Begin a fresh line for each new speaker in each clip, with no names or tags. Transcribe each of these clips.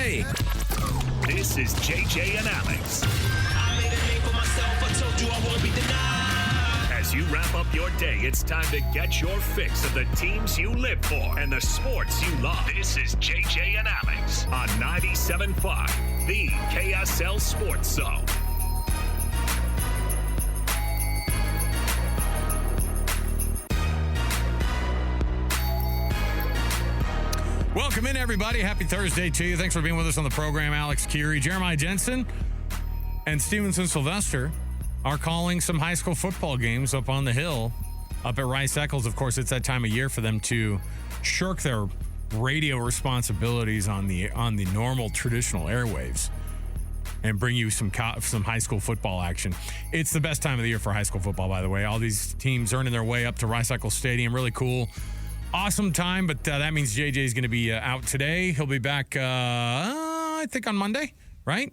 day.
This is JJ and Alex.
I made a name for myself. I told you I won't be denied.
As you wrap up your day, it's time to get your fix of the teams you live for and the sports you love. This is JJ and Alex on 97.5, the KSL Sports Zone.
Welcome in, everybody. Happy Thursday to you. Thanks for being with us on the program. Alex, Kirry, Jeremiah Jensen, and Stevenson Sylvester are calling some high school football games up on the hill, up at Rice Eccles. Of course, it's that time of year for them to shirk their radio responsibilities on the normal traditional airwaves and bring you some high school football action. It's the best time of the year for high school football, by the way. All these teams earning their way up to Rice Eccles Stadium. Really cool. Awesome time, but that means JJ is going to be out today. He'll be back, I think, on Monday, right?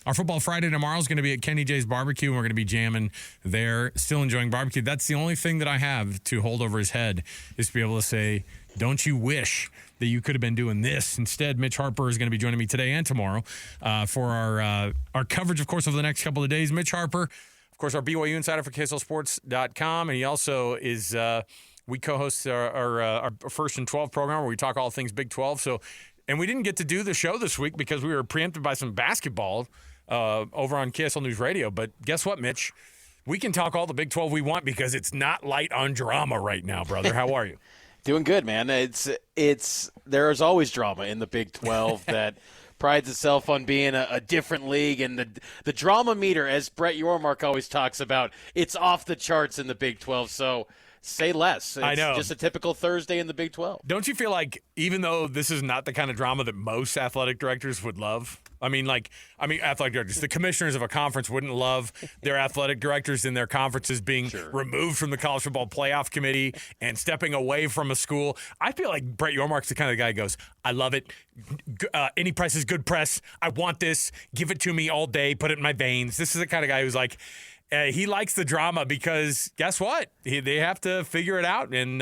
Our Football Friday tomorrow is going to be at Kenny J's Barbecue, and we're going to be jamming there, still enjoying barbecue. That's the only thing that I have to hold over his head is to be able to say, don't you wish that you could have been doing this? Instead, Mitch Harper is going to be joining me today and tomorrow for our coverage, of course, over the next couple of days. Mitch Harper, of course, our BYU insider for KSLSports.com, and he also is we co-host our First and 12 program where we talk all things Big 12. And we didn't get to do the show this week because we were preempted by some basketball over on KSL News Radio. But guess what, Mitch? We can talk all the Big 12 we want because it's not light on drama right now, brother. How are you?
Doing good, man. There's always drama in the Big 12 that prides itself on being a different league, and the drama meter, as Brett Yormark always talks about, it's off the charts in the Big 12. So say less.
I know.
Just a typical Thursday in the Big 12.
Don't you feel like, even though this is not the kind of drama that most athletic directors would love? Athletic directors, the commissioners of a conference wouldn't love their athletic directors in their conferences being removed from the college football playoff committee and stepping away from a school. I feel like Brett Yormark's the kind of guy who goes, I love it. Any press is good press. I want this. Give it to me all day. Put it in my veins. This is the kind of guy who's like, he likes the drama because guess what? They have to figure it out. And,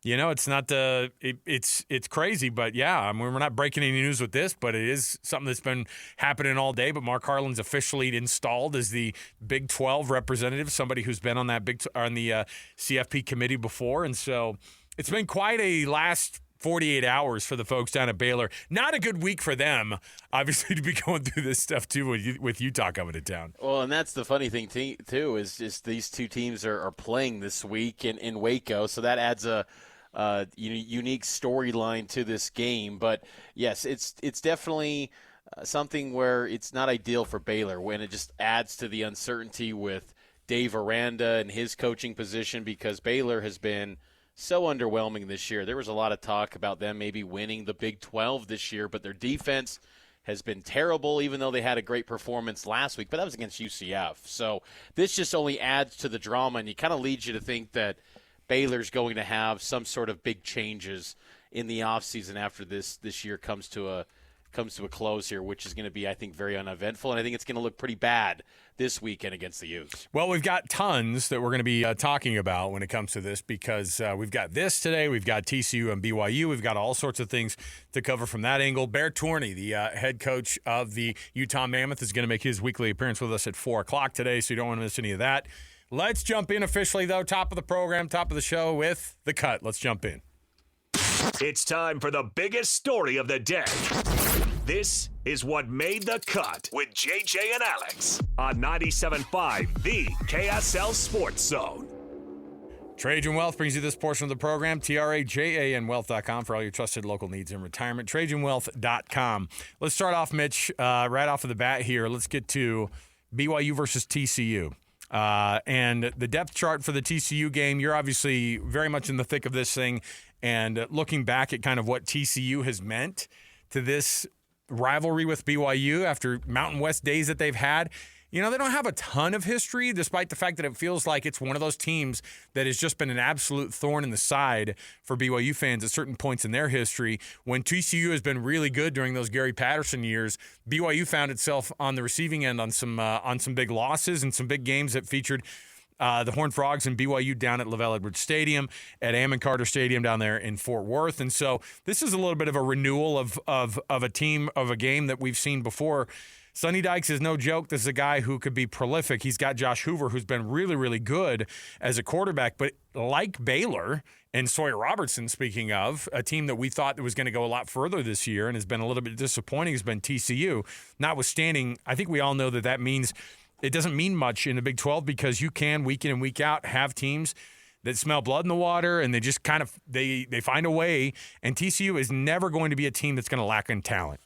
it's not it's crazy, but yeah, we're not breaking any news with this, but it is something that's been happening all day. But Mark Harlan's officially installed as the Big 12 representative, somebody who's been on the CFP committee before. And so it's been quite a last 48 hours for the folks down at Baylor. Not a good week for them, obviously, to be going through this stuff, too, with Utah coming to town.
Well, and that's the funny thing, too, is just these two teams are playing this week in Waco, so that adds a unique storyline to this game. But, yes, it's definitely something where it's not ideal for Baylor when it just adds to the uncertainty with Dave Aranda and his coaching position, because Baylor has been so underwhelming this year. There was a lot of talk about them maybe winning the Big 12 this year, but their defense has been terrible, even though they had a great performance last week. But that was against UCF. So this just only adds to the drama, and it kind of leads you to think that Baylor's going to have some sort of big changes in the offseason after this year comes to a close here, which is going to be, I think, very uneventful, and I think it's going to look pretty bad this weekend against the Utes.
Well, we've got tons that we're going to be talking about when it comes to this, because we've got this today, we've got TCU and BYU, we've got all sorts of things to cover from that angle. Bear Tourigny, the head coach of the Utah Mammoth, is going to make his weekly appearance with us at 4 o'clock today, so you don't want to miss any of that. Let's jump in officially, though, top of the program, top of the show with The Cut. Let's jump in.
It's time for the biggest story of the day. This is what made the cut with JJ and Alex on 97.5, the KSL Sports Zone.
Trajan Wealth brings you this portion of the program. TRAJANwealth.com for all your trusted local needs in retirement. TrajanWealth.com. Let's start off, Mitch, right off of the bat here. Let's get to BYU versus TCU. And the depth chart for the TCU game, you're obviously very much in the thick of this thing. And looking back at kind of what TCU has meant to this rivalry with BYU after Mountain West days that they've had, they don't have a ton of history, despite the fact that it feels like it's one of those teams that has just been an absolute thorn in the side for BYU fans at certain points in their history. When TCU has been really good during those Gary Patterson years, BYU found itself on the receiving end on some big losses and some big games that featured the Horned Frogs and BYU down at LaVell Edwards Stadium, at Ammon Carter Stadium down there in Fort Worth. And so this is a little bit of a renewal of a team, of a game that we've seen before. Sonny Dykes is no joke. This is a guy who could be prolific. He's got Josh Hoover, who's been really, really good as a quarterback. But like Baylor and Sawyer Robertson, speaking of, a team that we thought was going to go a lot further this year and has been a little bit disappointing has been TCU. Notwithstanding, I think we all know that means it doesn't mean much in the Big 12 because you can, week in and week out, have teams that smell blood in the water and they just kind of they find a way. And TCU is never going to be a team that's going to lack in talent.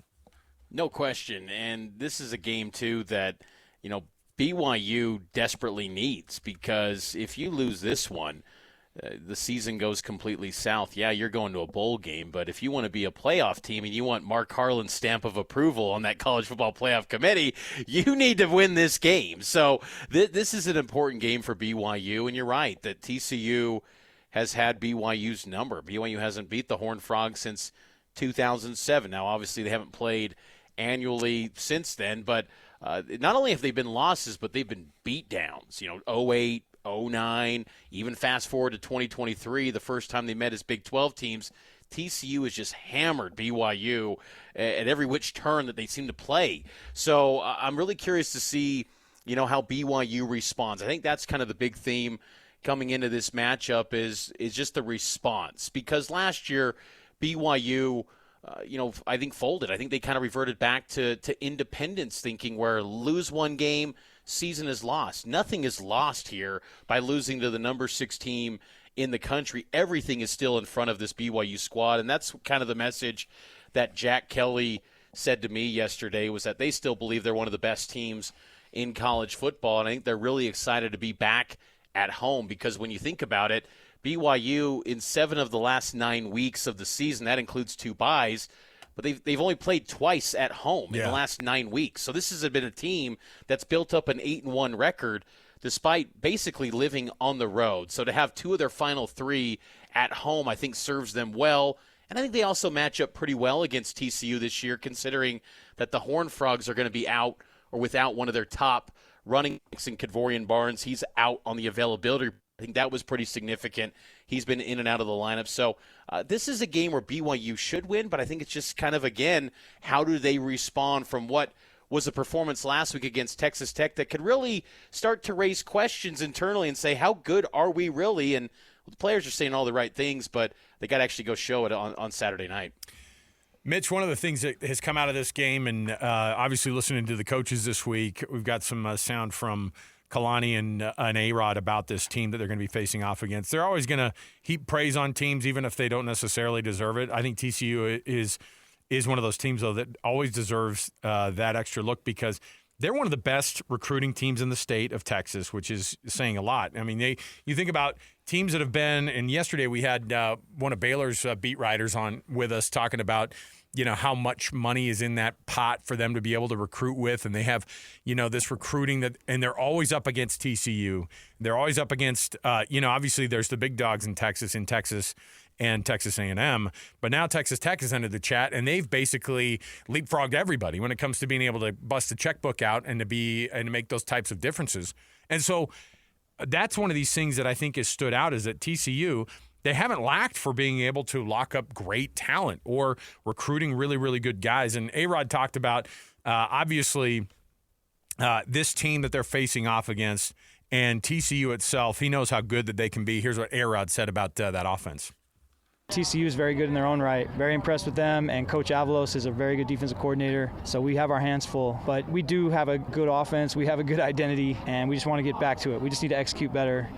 No question. And this is a game, too, that, BYU desperately needs because if you lose this one, the season goes completely south. Yeah, you're going to a bowl game, but if you want to be a playoff team and you want Mark Harlan's stamp of approval on that college football playoff committee, you need to win this game. So this is an important game for BYU, and you're right that TCU has had BYU's number. BYU hasn't beat the Horned Frogs since 2007. Now, obviously, they haven't played annually since then, but not only have they been losses, but they've been beatdowns. 08, 09, even fast forward to 2023, the first time they met as Big 12 teams, TCU has just hammered BYU at every which turn that they seem to play. So I'm really curious to see, how BYU responds. I think that's kind of the big theme coming into this matchup is just the response. Because last year, BYU I think folded. I think they kind of reverted back to independence thinking where lose one game, season is lost. Nothing is lost here by losing to the number 6 team in the country. Everything is still in front of this BYU squad, and that's kind of the message that Jack Kelly said to me yesterday was that they still believe they're one of the best teams in college football, and I think they're really excited to be back at home because when you think about it, BYU in 7 of the last 9 weeks of the season, that includes 2 byes, but they've only played twice at home in the last 9 weeks. So this has been a team that's built up an 8-1 record despite basically living on the road. So to have 2 of their final 3 at home, I think serves them well. And I think they also match up pretty well against TCU this year, considering that the Horned Frogs are going to be out or without one of their top running backs in Kadvorian Barnes. He's out on the availability. I think that was pretty significant. He's been in and out of the lineup. So this is a game where BYU should win, but I think it's just kind of, again, how do they respond from what was a performance last week against Texas Tech that could really start to raise questions internally and say, how good are we really? And the players are saying all the right things, but they got to actually go show it on Saturday night.
Mitch, one of the things that has come out of this game, and obviously listening to the coaches this week, we've got some sound from Kalani and A-Rod about this team that they're going to be facing off against. They're always going to heap praise on teams, even if they don't necessarily deserve it. I think TCU is one of those teams, though, that always deserves that extra look because they're one of the best recruiting teams in the state of Texas, which is saying a lot. I mean, you think about teams that have been, and yesterday we had one of Baylor's beat writers on with us talking about how much money is in that pot for them to be able to recruit with. And they have, this recruiting and they're always up against TCU. They're always up against, obviously there's the big dogs in Texas and Texas A&M. But now Texas Tech has entered the chat and they've basically leapfrogged everybody when it comes to being able to bust the checkbook out and to make those types of differences. And so that's one of these things that I think has stood out is that TCU, they haven't lacked for being able to lock up great talent or recruiting really, really good guys. And A-Rod talked about, obviously, this team that they're facing off against and TCU itself. He knows how good that they can be. Here's what A-Rod said about that offense.
TCU is very good in their own right. Very impressed with them, and Coach Avalos is a very good defensive coordinator. So we have our hands full. But we do have a good offense. We have a good identity, and we just want to get back to it. We just need to execute better.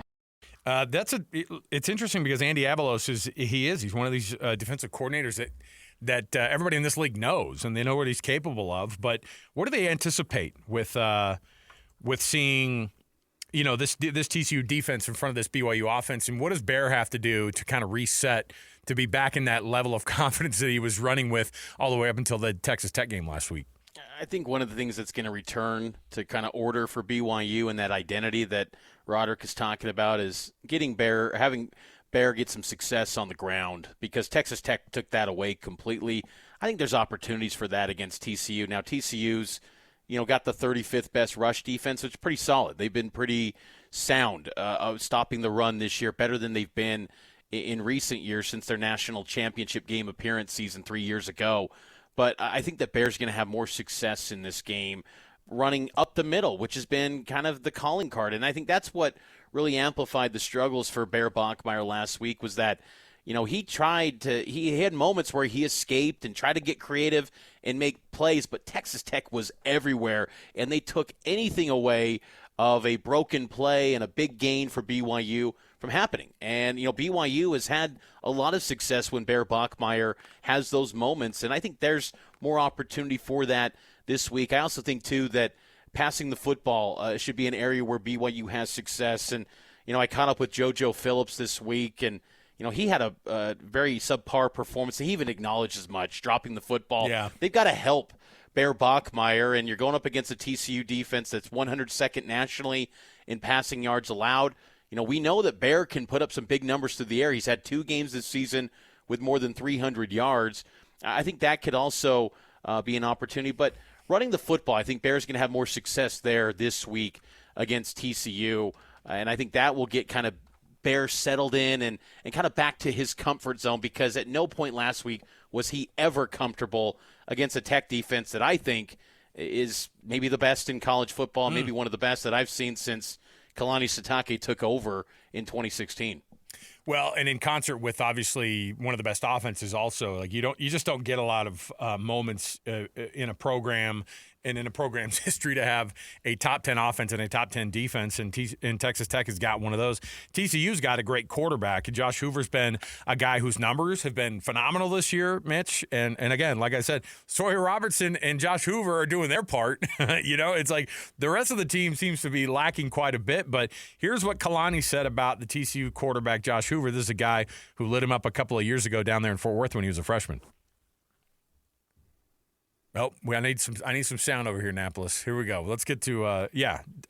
It's interesting because Andy Avalos he's one of these defensive coordinators that everybody in this league knows and they know what he's capable of. But what do they anticipate with seeing this TCU defense in front of this BYU offense, and what does Bear have to do to kind of reset to be back in that level of confidence that he was running with all the way up until the Texas Tech game last week?
I think one of the things that's going to return to kind of order for BYU and that identity that Roderick is talking about is having Bear get some success on the ground because Texas Tech took that away completely. I think there's opportunities for that against TCU. Now TCU's, got the 35th best rush defense, which is pretty solid. They've been pretty sound of stopping the run this year, better than they've been in recent years since their national championship game appearance season 3 years ago. But I think that Bears going to have more success in this game running up the middle, which has been kind of the calling card. And I think that's what really amplified the struggles for Bear Bachmeier last week, was that, he had moments where he escaped and tried to get creative and make plays, but Texas Tech was everywhere, and they took anything away of a broken play and a big gain for BYU from happening. And, BYU has had a lot of success when Bear Bachmeier has those moments, and I think there's more opportunity for that this week. I also think, too, that passing the football should be an area where BYU has success. And, I caught up with JoJo Phillips this week, and, he had a very subpar performance. He even acknowledged as much, dropping the football.
Yeah.
They've got to help Bear Bachmeier, and you're going up against a TCU defense that's 102nd nationally in passing yards allowed. We know that Bear can put up some big numbers through the air. He's had 2 games this season with more than 300 yards. I think that could also be an opportunity. But running the football, I think Bear's going to have more success there this week against TCU. And I think that will get kind of Bear settled in and kind of back to his comfort zone, because at no point last week was he ever comfortable against a Tech defense that I think is maybe the best in college football, maybe one of the best that I've seen since Kalani Sitake took over in 2016.
Well, and in concert with obviously one of the best offenses, also, like you just don't get a lot of moments in a program and in a program's history to have a top 10 offense and a top 10 defense, and Texas Tech has got one of those. TCU's got a great quarterback. Josh Hoover's been a guy whose numbers have been phenomenal this year, Mitch. And again, like I said, Sawyer Robertson and Josh Hoover are doing their part. It's like the rest of the team seems to be lacking quite a bit. But here's what Kalani said about the TCU quarterback, Josh Hoover. This is a guy who lit him up a couple of years ago down there in Fort Worth when he was a freshman. Oh, I need some sound over here, Annapolis. Here we go. Let's get to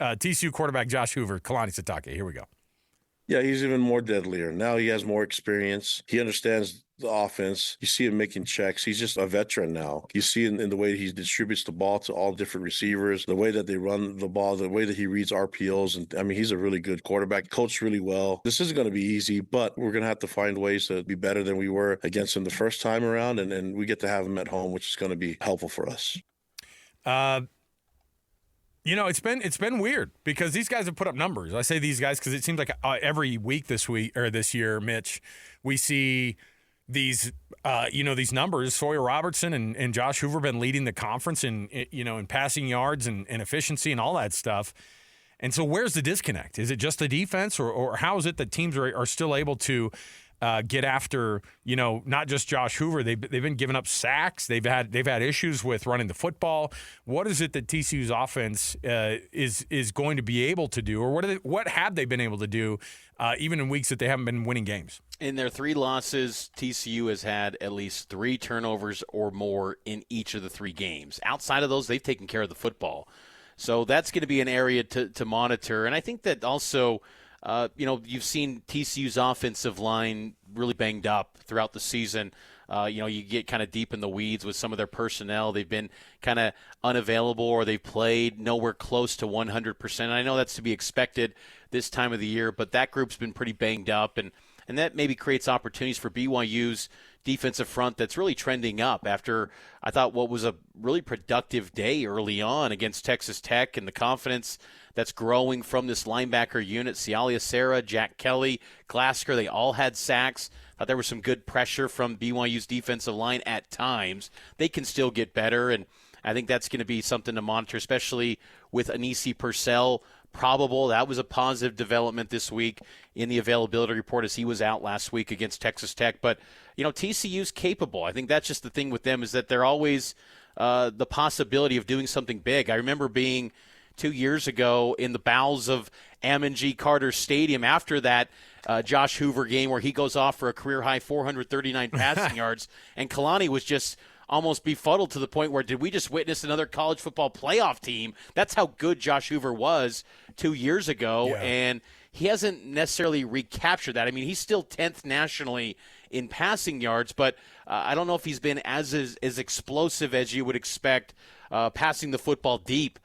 TCU quarterback Josh Hoover, Kalani Sitake. Here we go.
Yeah, he's even more deadlier. Now he has more experience. He understands the offense. You see him making checks. He's just a veteran now. You see in the way he distributes the ball to all different receivers, the way that they run the ball, the way that he reads RPOs. And I mean, he's a really good quarterback, coached really well. This isn't going to be easy, but we're going to have to find ways to be better than we were against him the first time around. And we get to have him at home, which is going to be helpful for us.
It's been weird because these guys have put up numbers. I say these guys because it seems like every week this year, Mitch, we see these numbers. Sawyer Robertson and Josh Hoover been leading the conference in passing yards and efficiency and all that stuff. And so where's the disconnect? Is it just the defense, or how is it that teams are still able to get after, not just Josh Hoover? They've been giving up sacks. They've had issues with running the football. What is it that TCU's offense is going to be able to do, or what have they been able to do, even in weeks that they haven't been winning games?
In their 3 losses, TCU has had at least 3 turnovers or more in each of the 3 games. Outside of those, they've taken care of the football. So that's going to be an area to monitor. And I think that also you've seen TCU's offensive line really banged up throughout the season. You get kind of deep in the weeds with some of their personnel. They've been kind of unavailable, or they've played nowhere close to 100%. And I know that's to be expected this time of the year, but that group's been pretty banged up, and that maybe creates opportunities for BYU's defensive front that's really trending up after I thought what was a really productive day early on against Texas Tech, and the confidence that's growing from this linebacker unit. Sialia Serra, Jack Kelly, Glasker, they all had sacks. Thought there was some good pressure from BYU's defensive line at times. They can still get better, and I think that's going to be something to monitor, especially with Anisi Purcell probable. That was a positive development this week in the availability report, as he was out last week against Texas Tech. But, TCU's capable. I think that's just the thing with them, is that they're always the possibility of doing something big. I remember being 2 years ago in the bowels of Ammon G. Carter Stadium after that Josh Hoover game where he goes off for a career-high 439 passing yards, and Kalani was just almost befuddled to the point where, did we just witness another college football playoff team? That's how good Josh Hoover was 2 years ago, and he hasn't necessarily recaptured that. I mean, he's still 10th nationally in passing yards, but I don't know if he's been as explosive as you would expect passing the football deep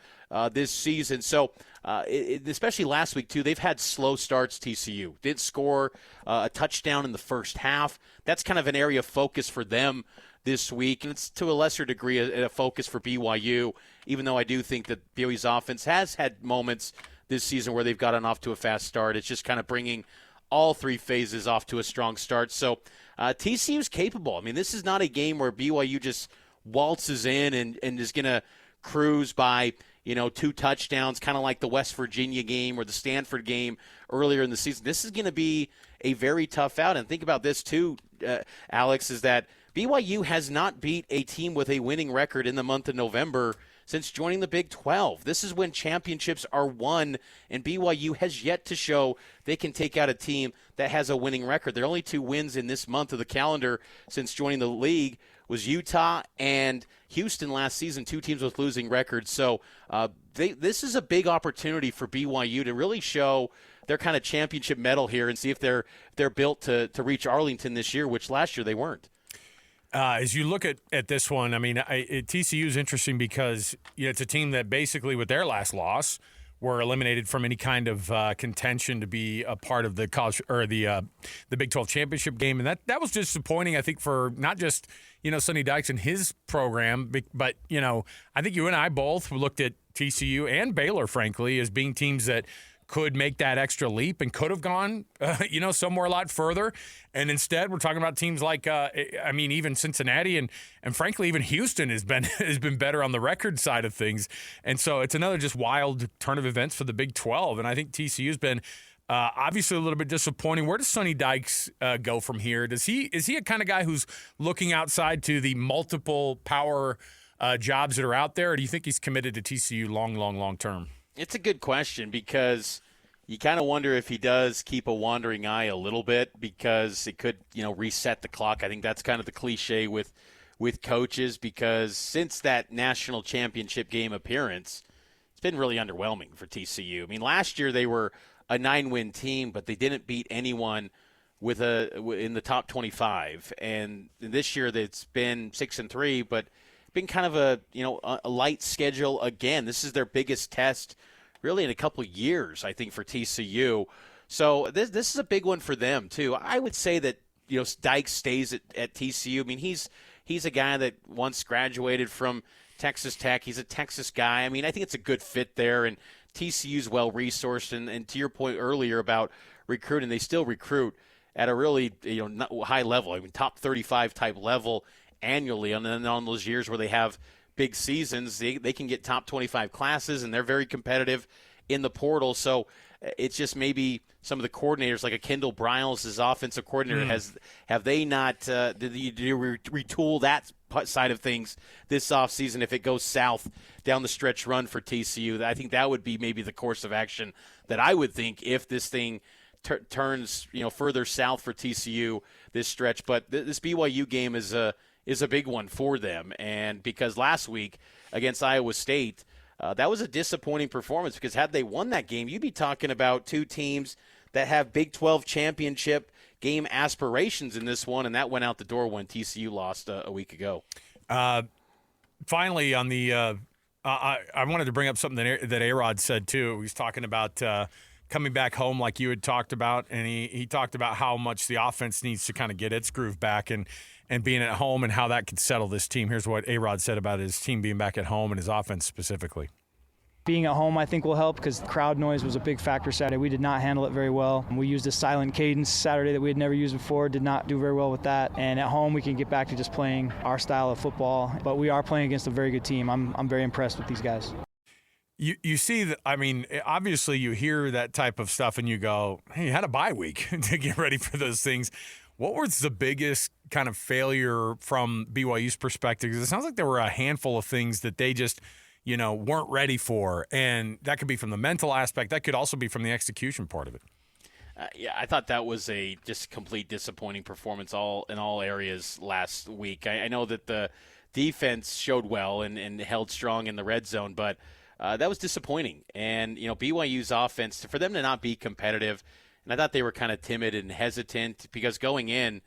this season. So especially last week, too, they've had slow starts, TCU. Did score a touchdown in the first half. That's kind of an area of focus for them this week, and it's to a lesser degree a focus for BYU, even though I do think that BYU's offense has had moments this season where they've gotten off to a fast start. It's just kind of bringing all three phases off to a strong start. So TCU's capable. I mean, this is not a game where BYU just waltzes in and is going to cruise by, 2 touchdowns, kind of like the West Virginia game or the Stanford game earlier in the season. This is going to be a very tough out. And think about this, too, Alex, is that BYU has not beat a team with a winning record in the month of November since joining the Big 12. This is when championships are won, and BYU has yet to show they can take out a team that has a winning record. Their only 2 wins in this month of the calendar since joining the league was Utah and Houston last season, 2 teams with losing records. So this is a big opportunity for BYU to really show their kind of championship mettle here and see if they're built to reach Arlington this year, which last year they weren't.
As you look at this one, I mean, TCU is interesting because it's a team that basically with their last loss were eliminated from any kind of contention to be a part of the college or the Big 12 championship game, and that was disappointing. I think for not just Sonny Dykes and his program, but I think you and I both looked at TCU and Baylor, frankly, as being teams that could make that extra leap and could have gone, somewhere a lot further. And instead, we're talking about teams like, even Cincinnati and frankly, even Houston has been better on the record side of things. And so it's another just wild turn of events for the Big 12. And I think TCU's been obviously a little bit disappointing. Where does Sonny Dykes go from here? Is he a kind of guy who's looking outside to the multiple power jobs that are out there, or do you think he's committed to TCU long term?
It's a good question because you kind of wonder if he does keep a wandering eye a little bit because it could, reset the clock. I think that's kind of the cliche with coaches because since that national championship game appearance, it's been really underwhelming for TCU. I mean, last year they were a 9-win team, but they didn't beat anyone in the top 25. And this year it's been 6-3, but been kind of a light schedule again. This is their biggest test really in a couple of years, I think, for TCU. So this is a big one for them too. I would say that Dykes stays at TCU. I mean, he's a guy that once graduated from Texas Tech. He's a Texas guy. I mean, I think it's a good fit there, and TCU's well resourced. And to your point earlier about recruiting, they still recruit at a really high level. I mean, top 35 type level annually, and then on those years where they have big seasons, they can get top 25 classes, and they're very competitive in the portal. So it's just maybe some of the coordinators, like a Kendall Briles, his offensive coordinator, have they not did you retool that side of things this offseason if it goes south down the stretch run for TCU? I think that would be maybe the course of action that I would think if this thing turns further south for TCU this stretch. But this BYU game is a big one for them. And because last week against Iowa State, that was a disappointing performance because had they won that game, you'd be talking about 2 teams that have Big 12 championship game aspirations in this one, and that went out the door when TCU lost a week ago.
Finally, on the I wanted to bring up something that A-Rod said, too. He was talking about coming back home like you had talked about, and he talked about how much the offense needs to kind of get its groove back and being at home and how that could settle this team. Here's what A-Rod said about his team being back at home and his offense specifically.
Being at home, I think, will help because crowd noise was a big factor Saturday. We did not handle it very well. We used a silent cadence Saturday that we had never used before, did not do very well with that. And at home, we can get back to just playing our style of football. But we are playing against a very good team. I'm very impressed with these guys.
You see that, I mean, obviously you hear that type of stuff and you go, hey, you had a bye week to get ready for those things. What was the biggest kind of failure from BYU's perspective? Because it sounds like there were a handful of things that they just, weren't ready for. And that could be from the mental aspect. That could also be from the execution part of it.
Yeah, I thought that was a just complete disappointing performance in all areas last week. I know that the defense showed well and held strong in the red zone, but that was disappointing. And, BYU's offense, for them to not be competitive, and I thought they were kind of timid and hesitant because going in,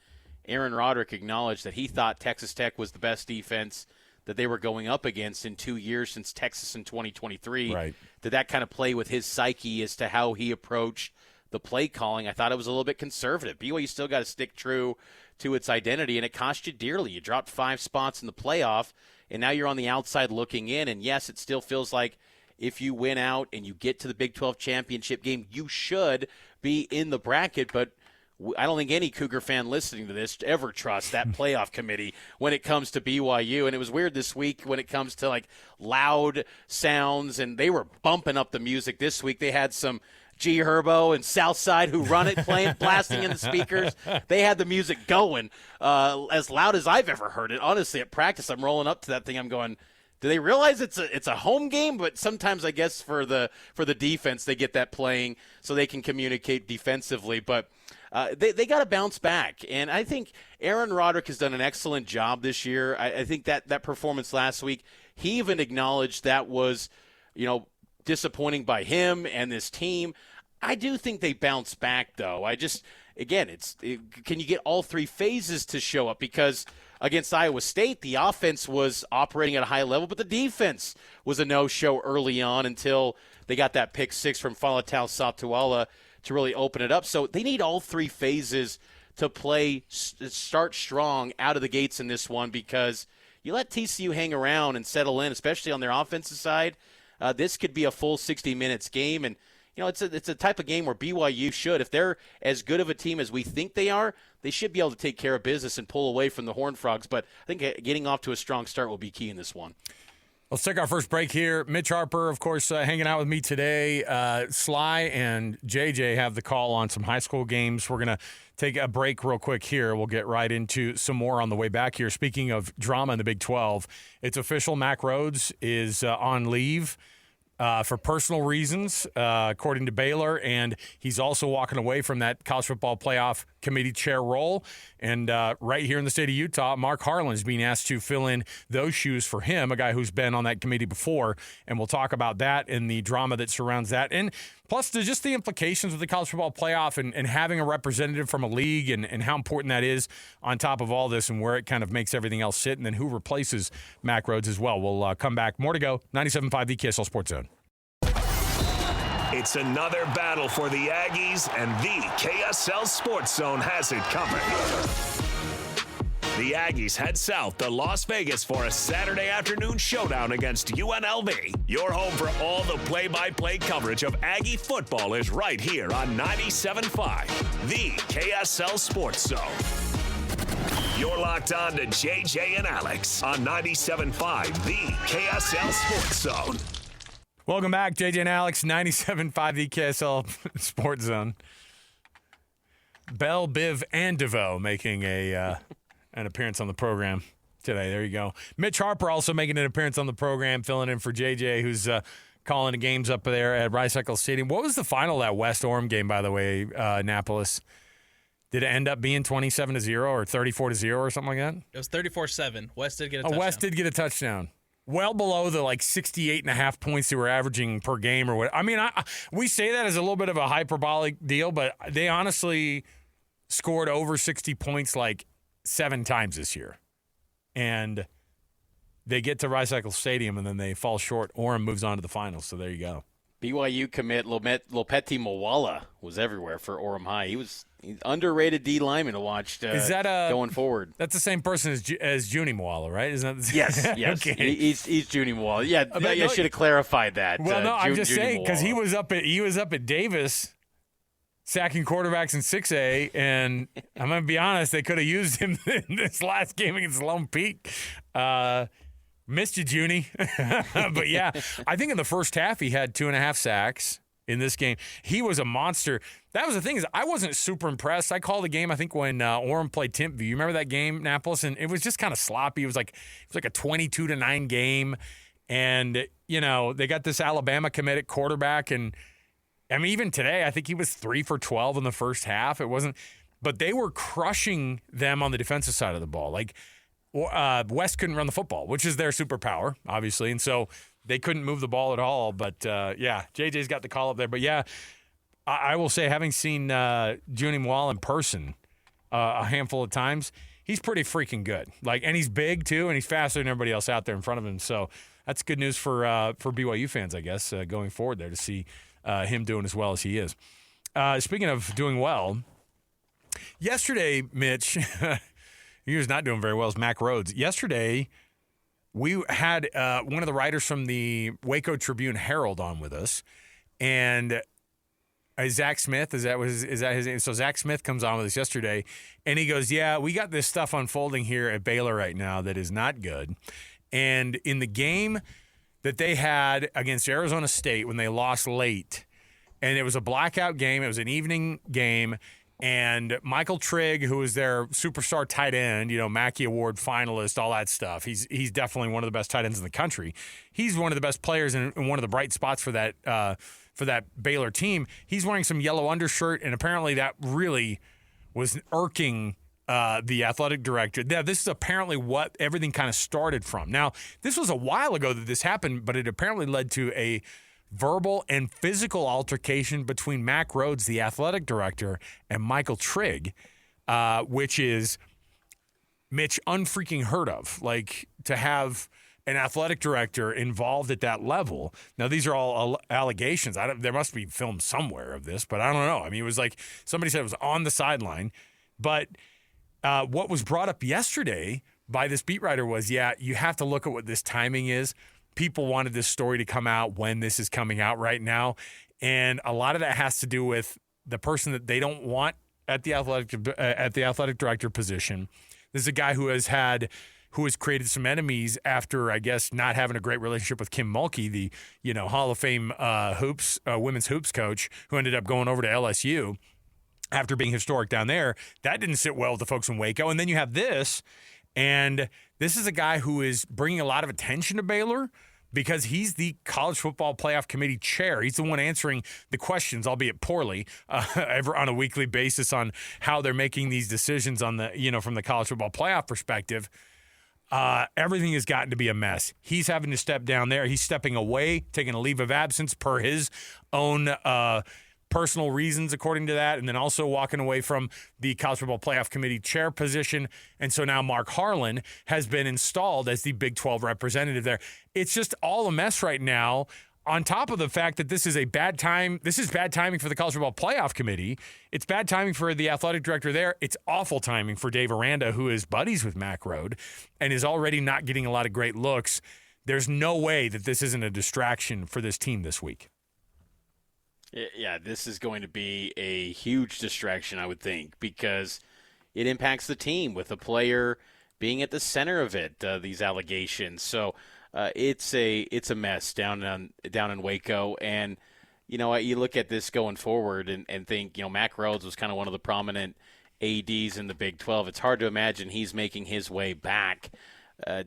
Aaron Roderick acknowledged that he thought Texas Tech was the best defense that they were going up against in 2 years since Texas in 2023.
Right.
Did that kind of play with his psyche as to how he approached the play calling? I thought it was a little bit conservative. BYU still got to stick true to its identity, and it cost you dearly. You dropped 5 spots in the playoff, and now you're on the outside looking in. And, yes, it still feels like if you win out and you get to the Big 12 championship game, you should be in the bracket, but I don't think any Cougar fan listening to this ever trusts that playoff committee when it comes to BYU. And it was weird this week when it comes to, like, loud sounds, and they were bumping up the music this week. They had some G Herbo and Southside who run it playing, blasting in the speakers. They had the music going as loud as I've ever heard it. Honestly, at practice, I'm rolling up to that thing. I'm going, do they realize it's a home game? But sometimes I guess for the defense, they get that playing so they can communicate defensively. But they got to bounce back. And I think Aaron Roderick has done an excellent job this year. I think that performance last week, he even acknowledged that was, disappointing by him and this team. I do think they bounce back, though. Can you get all 3 phases to show up? Because against Iowa State, the offense was operating at a high level, but the defense was a no-show early on until they got that pick 6 from Falatau Satuala to really open it up. So they need all 3 phases to start strong out of the gates in this one, because you let TCU hang around and settle in, especially on their offensive side. This could be a full 60 minutes game, and it's a type of game where BYU should, if they're as good of a team as we think they are, they should be able to take care of business and pull away from the Horned Frogs. But I think getting off to a strong start will be key in this one.
Let's take our first break here. Mitch Harper, of course, hanging out with me today. Sly and JJ have the call on some high school games. We're going to take a break real quick here. We'll get right into some more on the way back here. Speaking of drama in the Big 12, it's official. Mack Rhoades is on leave for personal reasons, according to Baylor, and he's also walking away from that college football playoff committee chair role. And right here in the state of Utah, Mark Harlan is being asked to fill in those shoes for him, a guy who's been on that committee before. And we'll talk about that and the drama that surrounds that. And plus, just the implications of the college football playoff and having a representative from a league and how important that is on top of all this and where it kind of makes everything else sit. And then who replaces Mack Rhoades as well. We'll come back. More to go. 97.5 the KSL Sports Zone.
It's another battle for the Aggies, and the KSL Sports Zone has it covered. The Aggies head south to Las Vegas for a Saturday afternoon showdown against UNLV. Your home for all the play-by-play coverage of Aggie football is right here on 97.5, the KSL Sports Zone. You're locked on to JJ and Alex on 97.5, the KSL Sports Zone.
Welcome back, JJ and Alex, 97.5 the KSL Sports Zone. Bell, Biv, and DeVoe making an appearance on the program today. There you go. Mitch Harper also making an appearance on the program, filling in for JJ, who's calling the games up there at Rice Eccles Stadium. What was the final of that West Orem game, by the way, Annapolis? Did it end up being 27-0 or 34-0 or something like that?
It was 34-7. West did get a touchdown.
West did get a touchdown. Well below the 68.5 points they were averaging per game or what. I mean, we say that as a little bit of a hyperbolic deal, but they honestly scored over 60 points 7 times this year. And they get to Rice Eccles Stadium and then they fall short. Orem moves on to the finals, so there you go.
BYU commit Lopeti Mawala was everywhere for Orem High. He's underrated D lineman to watch going forward.
That's the same person as Junie Mawala, right? Isn't that
Yes.
Okay.
He's Junie Mawala. Yeah, I should have clarified that.
Well, no, I'm just saying because he
was
was up at Davis sacking quarterbacks in 6A, and I'm going to be honest, they could have used him in this last game against Lone Peak. Missed you, Junie. But, yeah, I think in the first half he had 2.5 sacks in this game. He was a monster. That was the thing is I wasn't super impressed. I called the game, I think, when Orem played Timpview. You remember that game, Annapolis? And it was just kind of sloppy. It was like a 22-9 game. And, they got this Alabama committed quarterback. And, I mean, even today, I think he was 3 for 12 in the first half. It wasn't – but they were crushing them on the defensive side of the ball. West couldn't run the football, which is their superpower, obviously. And so they couldn't move the ball at all. But, JJ's got the call up there. But, yeah, I will say, having seen Junie Mawala in person a handful of times, he's pretty freaking good. And he's big too, and he's faster than everybody else out there in front of him. So that's good news for BYU fans, I guess, going forward there to see him doing as well as he is. Speaking of doing well, yesterday, Mitch, he was not doing very well as Mack Rhoades. Yesterday, we had one of the writers from the Waco Tribune Herald on with us, and Zach Smith, is that his name? So Zach Smith comes on with us yesterday, and he goes, yeah, we got this stuff unfolding here at Baylor right now that is not good. And in the game that they had against Arizona State when they lost late, and it was a blackout game, it was an evening game, and Michael Trigg, who was their superstar tight end, Mackey Award finalist, all that stuff. He's definitely one of the best tight ends in the country. He's one of the best players and one of the bright spots for that Baylor team. He's wearing some yellow undershirt, and apparently that really was irking the athletic director. Now, this is apparently what everything kind of started from. Now, this was a while ago that this happened, but it apparently led to a verbal and physical altercation between Mack Rhoades, the athletic director, and Michael Trigg, which is, Mitch, unfreaking heard of. To have an athletic director involved at that level. Now, these are all allegations. There must be film somewhere of this, but I don't know. I mean, it was somebody said it was on the sideline. But what was brought up yesterday by this beat writer was, you have to look at what this timing is. People wanted this story to come out when this is coming out right now. And a lot of that has to do with the person that they don't want at the athletic director position. This is a guy who has created some enemies after, I guess, not having a great relationship with Kim Mulkey, the Hall of Fame women's hoops coach, who ended up going over to LSU after being historic down there. That didn't sit well with the folks in Waco. And then you have this, and this is a guy who is bringing a lot of attention to Baylor because he's the College Football Playoff Committee chair. He's the one answering the questions, albeit poorly, on a weekly basis on how they're making these decisions on from the College Football Playoff perspective. Everything has gotten to be a mess. He's having to step down there. He's stepping away, taking a leave of absence per his own personal reasons, according to that, and then also walking away from the College Football Playoff Committee chair position. And so now Mark Harlan has been installed as the Big 12 representative there. It's just all a mess right now, on top of the fact that this is bad timing for the College Football Playoff Committee. It's bad timing for the athletic director there. It's awful timing for Dave Aranda, who is buddies with Mack Rhoades and is already not getting a lot of great looks. There's no way that this isn't a distraction for this team this week.
Yeah, this is going to be a huge distraction, I would think, because it impacts the team with the player being at the center of it, these allegations. So it's a mess down in Waco. And, you look at this going forward and think, Mack Rhoades was kind of one of the prominent ADs in the Big 12. It's hard to imagine he's making his way back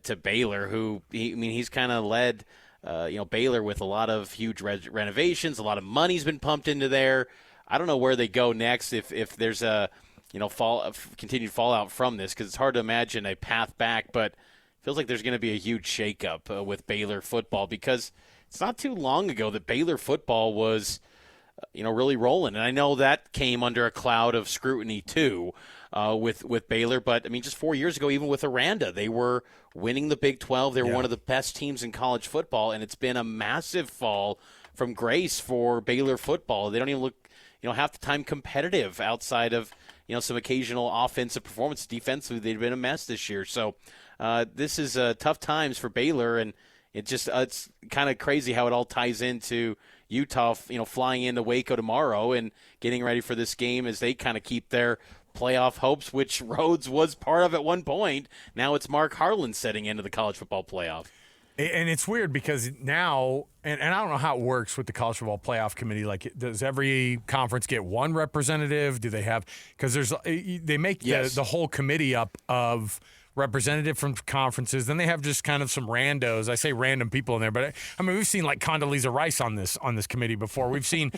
to Baylor, he's kind of led Baylor with a lot of huge renovations. A lot of money's been pumped into there. I don't know where they go next if there's a continued fallout from this, because it's hard to imagine a path back. But it feels like there's going to be a huge shakeup with Baylor football, because it's not too long ago that Baylor football was really rolling, and I know that came under a cloud of scrutiny too with Baylor. But just 4 years ago, even with Aranda, they were winning the Big 12. They were one of the best teams in college football, and it's been a massive fall from grace for Baylor football. They don't even look, half the time competitive outside of, some occasional offensive performance. Defensively, they've been a mess this year. So this is tough times for Baylor, and it's kind of crazy how it all ties into Utah, flying into Waco tomorrow and getting ready for this game as they kind of keep their playoff hopes, which Rhoades was part of at one point. Now it's Mark Harlan setting into the college football playoff.
And it's weird because now, and I don't know how it works with the College Football Playoff Committee. Does every conference get one representative? Do they have – because they make the whole committee up of – representative from conferences. Then they have just kind of some randos. I say random people in there, but we've seen Condoleezza Rice on this committee before. We've seen,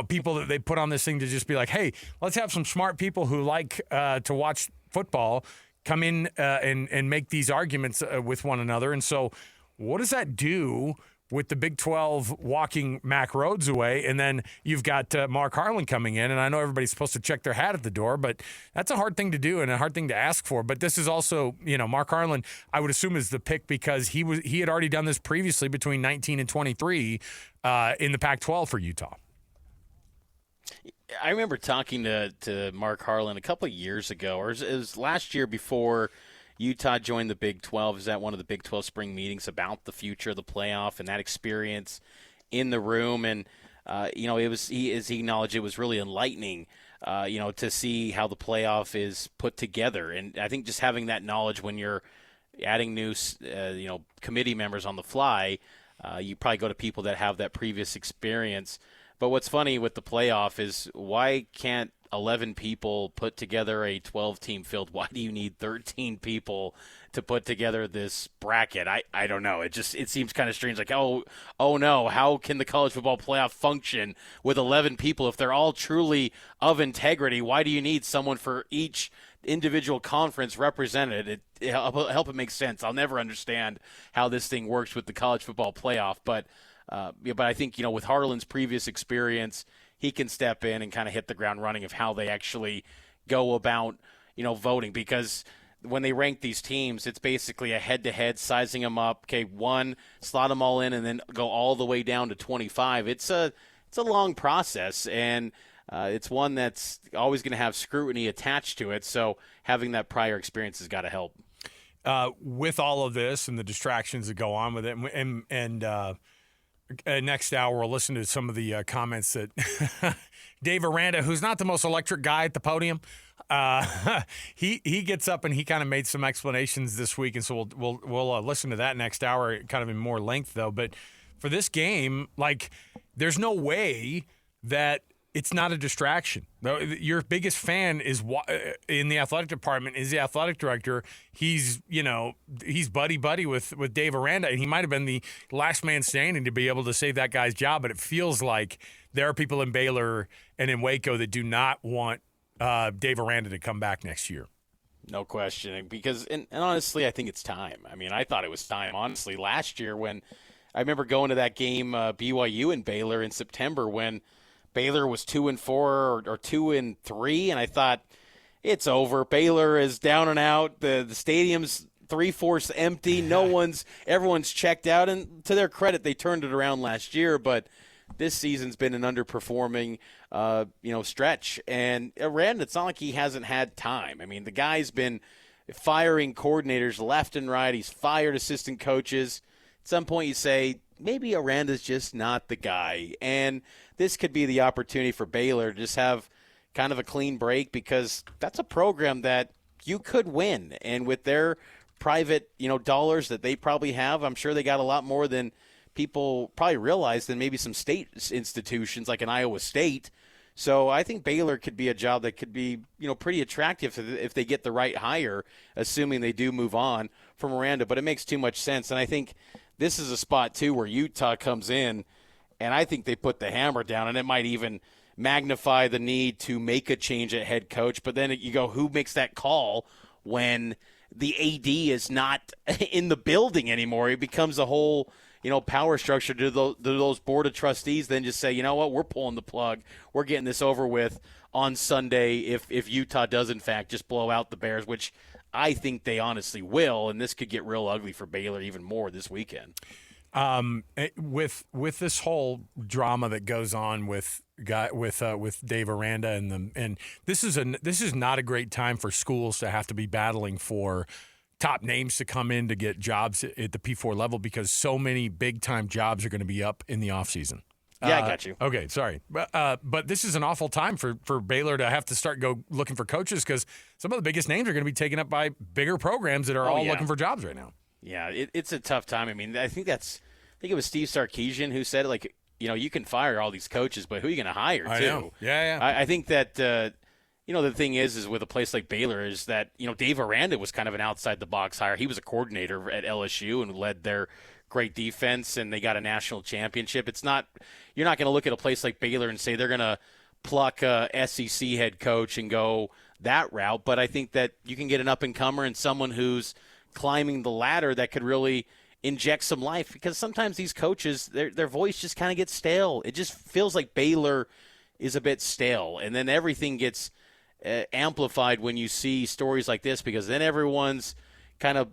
people that they put on this thing to just be like, hey, let's have some smart people who like to watch football come in and make these arguments with one another. And so what does that do with the Big 12 walking Mack Rhoades away, and then you've got Mark Harlan coming in, and I know everybody's supposed to check their hat at the door, but that's a hard thing to do and a hard thing to ask for. But this is also, Mark Harlan, I would assume, is the pick because he had already done this previously between 19 and 23 in the Pac-12 for Utah.
I remember talking to Mark Harlan a couple of years ago, or it was last year before Utah joined the Big 12. Is at one of the Big 12 spring meetings about the future of the playoff and that experience in the room. And, he acknowledged it was really enlightening, to see how the playoff is put together. And I think just having that knowledge when you're adding new, committee members on the fly, you probably go to people that have that previous experience. But what's funny with the playoff is why can't 11 people put together a 12-team field? Why do you need 13 people to put together this bracket? I don't know. It seems kind of strange. Like, oh no, how can the college football playoff function with 11 people if they're all truly of integrity? Why do you need someone for each individual conference represented? Help it make sense. I'll never understand how this thing works with the college football playoff, but I think, with Harlan's previous experience, he can step in and kind of hit the ground running of how they actually go about, voting. Because when they rank these teams, it's basically a head-to-head, sizing them up. Okay, 1, slot them all in, and then go all the way down to 25. It's a long process, and it's one that's always going to have scrutiny attached to it. So having that prior experience has got to help.
With all of this and the distractions that go on with it, and next hour, we'll listen to some of the comments that Dave Aranda, who's not the most electric guy at the podium, he gets up and he kind of made some explanations this week, and so we'll listen to that next hour, kind of in more length though. But for this game, there's no way that it's not a distraction. Your biggest fan is in the athletic department is the athletic director. He's buddy with Dave Aranda, and he might have been the last man standing to be able to save that guy's job. But it feels like there are people in Baylor and in Waco that do not want Dave Aranda to come back next year.
No question, because and honestly, I think it's time. I mean, I thought it was time, honestly, last year when I remember going to that game BYU and Baylor in September when Baylor was 2-4 or 2-3, and I thought it's over. Baylor is down and out. The stadium's 3/4 empty. Everyone's checked out. And to their credit, they turned it around last year. But this season's been an underperforming, stretch. And Aranda, it's not like he hasn't had time. I mean, the guy's been firing coordinators left and right. He's fired assistant coaches. At some point, you say maybe Aranda's just not the guy, and this could be the opportunity for Baylor to just have kind of a clean break, because that's a program that you could win. And with their private, dollars that they probably have, I'm sure they got a lot more than people probably realize than maybe some state institutions like an Iowa State. So I think Baylor could be a job that could be, pretty attractive if they get the right hire, assuming they do move on from Aranda. But it makes too much sense. And I think this is a spot, too, where Utah comes in, and I think they put the hammer down, and it might even magnify the need to make a change at head coach. But then you go, who makes that call when the AD is not in the building anymore? It becomes a whole, power structure to those board of trustees. Then just say, you know what, we're pulling the plug. We're getting this over with on Sunday if Utah does, in fact, just blow out the Bears, which I think they honestly will. And this could get real ugly for Baylor even more this weekend.
With this whole drama that goes on with Dave Aranda and this is not a great time for schools to have to be battling for top names to come in to get jobs at the P4 level, because so many big time jobs are going to be up in the offseason.
Yeah, I got you.
Okay, sorry. But this is an awful time for Baylor to have to start looking for coaches, because some of the biggest names are going to be taken up by bigger programs that are looking for jobs right now.
Yeah, it's a tough time. I mean, I think it was Steve Sarkisian who said, you can fire all these coaches, but who are you going to hire, too?
I know. Yeah.
I think that, the thing is with a place like Baylor is that, Dave Aranda was kind of an outside-the-box hire. He was a coordinator at LSU and led their great defense, and they got a national championship. You're not going to look at a place like Baylor and say they're going to pluck a SEC head coach and go that route. But I think that you can get an up-and-comer and someone who's climbing the ladder that could really inject some life, because sometimes these coaches, their voice just kind of gets stale. It just feels like Baylor is a bit stale, and then everything gets amplified when you see stories like this, because then everyone's kind of,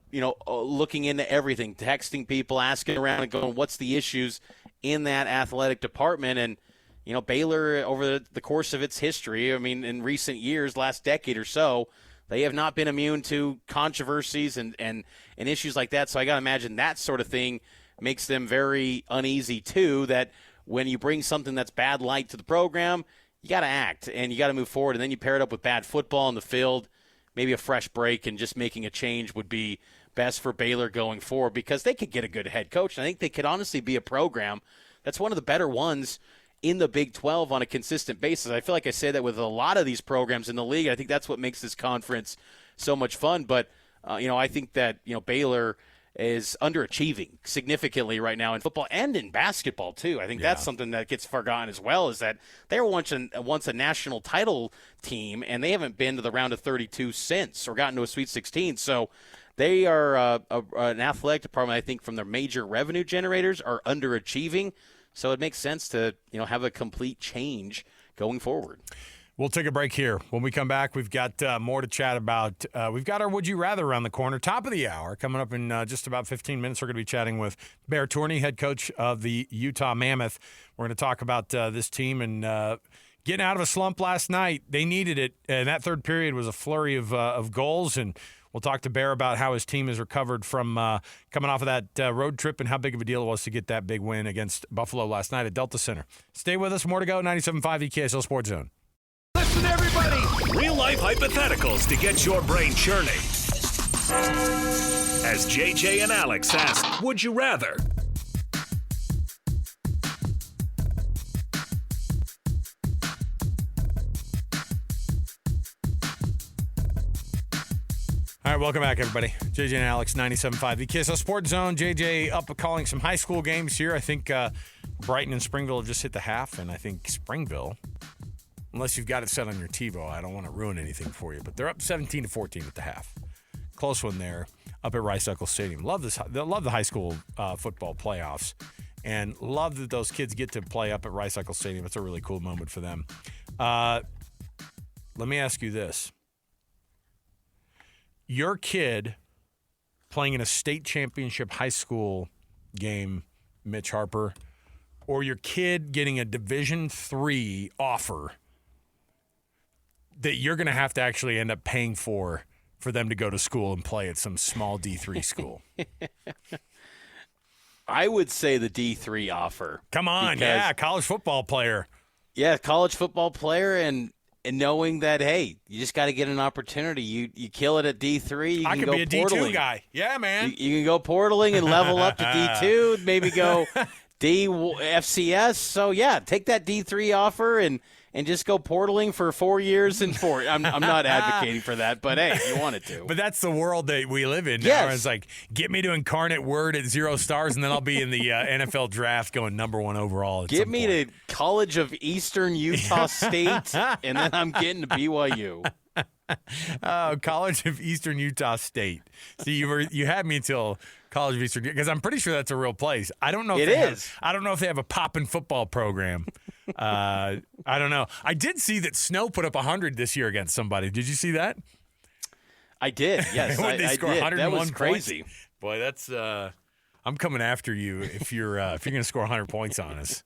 looking into everything, texting people, asking around and going, what's the issues in that athletic department? And, Baylor, over the course of its history, in recent years, last decade or so, they have not been immune to controversies and issues like that. So I got to imagine that sort of thing makes them very uneasy, too, that when you bring something that's bad light to the program, you got to act and you got to move forward. And then you pair it up with bad football on the field. Maybe a fresh break and just making a change would be best for Baylor going forward, because they could get a good head coach. And I think they could honestly be a program that's one of the better ones in the Big 12 on a consistent basis. I feel like I say that with a lot of these programs in the league. I think that's what makes this conference so much fun. But, I think that, Baylor is underachieving significantly right now in football and in basketball too. I think that's something that gets forgotten as well, is that they were once a national title team, and they haven't been to the round of 32 since, or gotten to a Sweet 16. So they are an athletic department, I think, from their major revenue generators, are underachieving. So it makes sense to have a complete change going forward.
We'll take a break here. When we come back, we've got more to chat about. We've got our Would You Rather around the corner. Top of the hour, coming up in just about 15 minutes. We're going to be chatting with Bear Tourigny, head coach of the Utah Mammoth. We're going to talk about this team and getting out of a slump last night. They needed it, and that third period was a flurry of goals. And we'll talk to Bear about how his team has recovered from coming off of that road trip and how big of a deal it was to get that big win against Buffalo last night at Delta Center. Stay with us. More to go. 97.5 the KSL Sports Zone.
Listen, everybody. Real-life hypotheticals to get your brain churning. As JJ and Alex ask, would you rather?
All right, welcome back, everybody. JJ and Alex, 97.5 the KSL Sports Zone. JJ up calling some high school games here. I think Brighton and Springville have just hit the half, and I think Springville, unless you've got it set on your TiVo, I don't want to ruin anything for you, but they're up 17-14 at the half. Close one there up at Rice-Eccles Stadium. Love the high school football playoffs, and love that those kids get to play up at Rice-Eccles Stadium. It's a really cool moment for them. Let me ask you this. Your kid playing in a state championship high school game, Mitch Harper, or your kid getting a Division III offer that you're going to have to actually end up paying for them to go to school and play at some small D3 school?
I would say the D3 offer.
Come on, college football player.
Yeah, college football player, and knowing that, hey, you just got to get an opportunity. You kill it at D3,
I could be a D2 guy. Yeah, man.
You can go portaling and level up to D2, maybe go D FCS. So, yeah, take that D3 offer and just go portaling for 4 years and 4. I'm not advocating for that, but hey, you wanted to.
But that's the world that we live in now.
Yes.
It's like, get me to Incarnate Word at 0 stars, and then I'll be in the NFL draft going #1 overall.
Get me to College of Eastern Utah State, and then I'm getting to BYU.
Oh, College of Eastern Utah State. See, you had me until College of Eastern, because I'm pretty sure that's a real place. I don't know if I don't know if they have a poppin' football program. I don't know. I did see that Snow put up 100 this year against somebody. Did you see that?
I did. Yes,
when they score 101
that was crazy.
Points. Boy, that's I'm coming after you if you're going to score 100 points on us.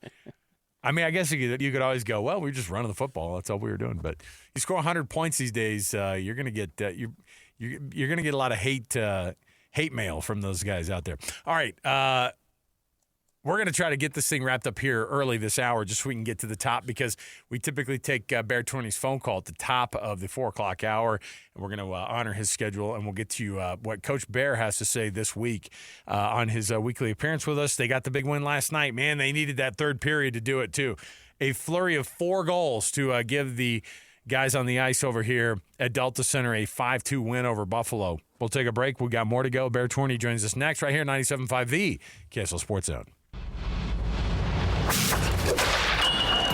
I mean, I guess you could always go, well, we're just running the football. That's all we were doing. But you score 100 points these days, you're going to get you're going to get a lot of hate mail from those guys out there. All right, we're going to try to get this thing wrapped up here early this hour just so we can get to the top, because we typically take Bear Tourigny's phone call at the top of the 4 o'clock hour, and we're going to honor his schedule, and we'll get to you what Coach Bear has to say this week on his weekly appearance with us. They got the big win last night. Man, they needed that third period to do it too. A flurry of 4 goals to give the guys on the ice over here at Delta Center a 5-2 win over Buffalo. We'll take a break. We got more to go. Bear Tourigny joins us next right here, 97.5 the KSL Sports Zone.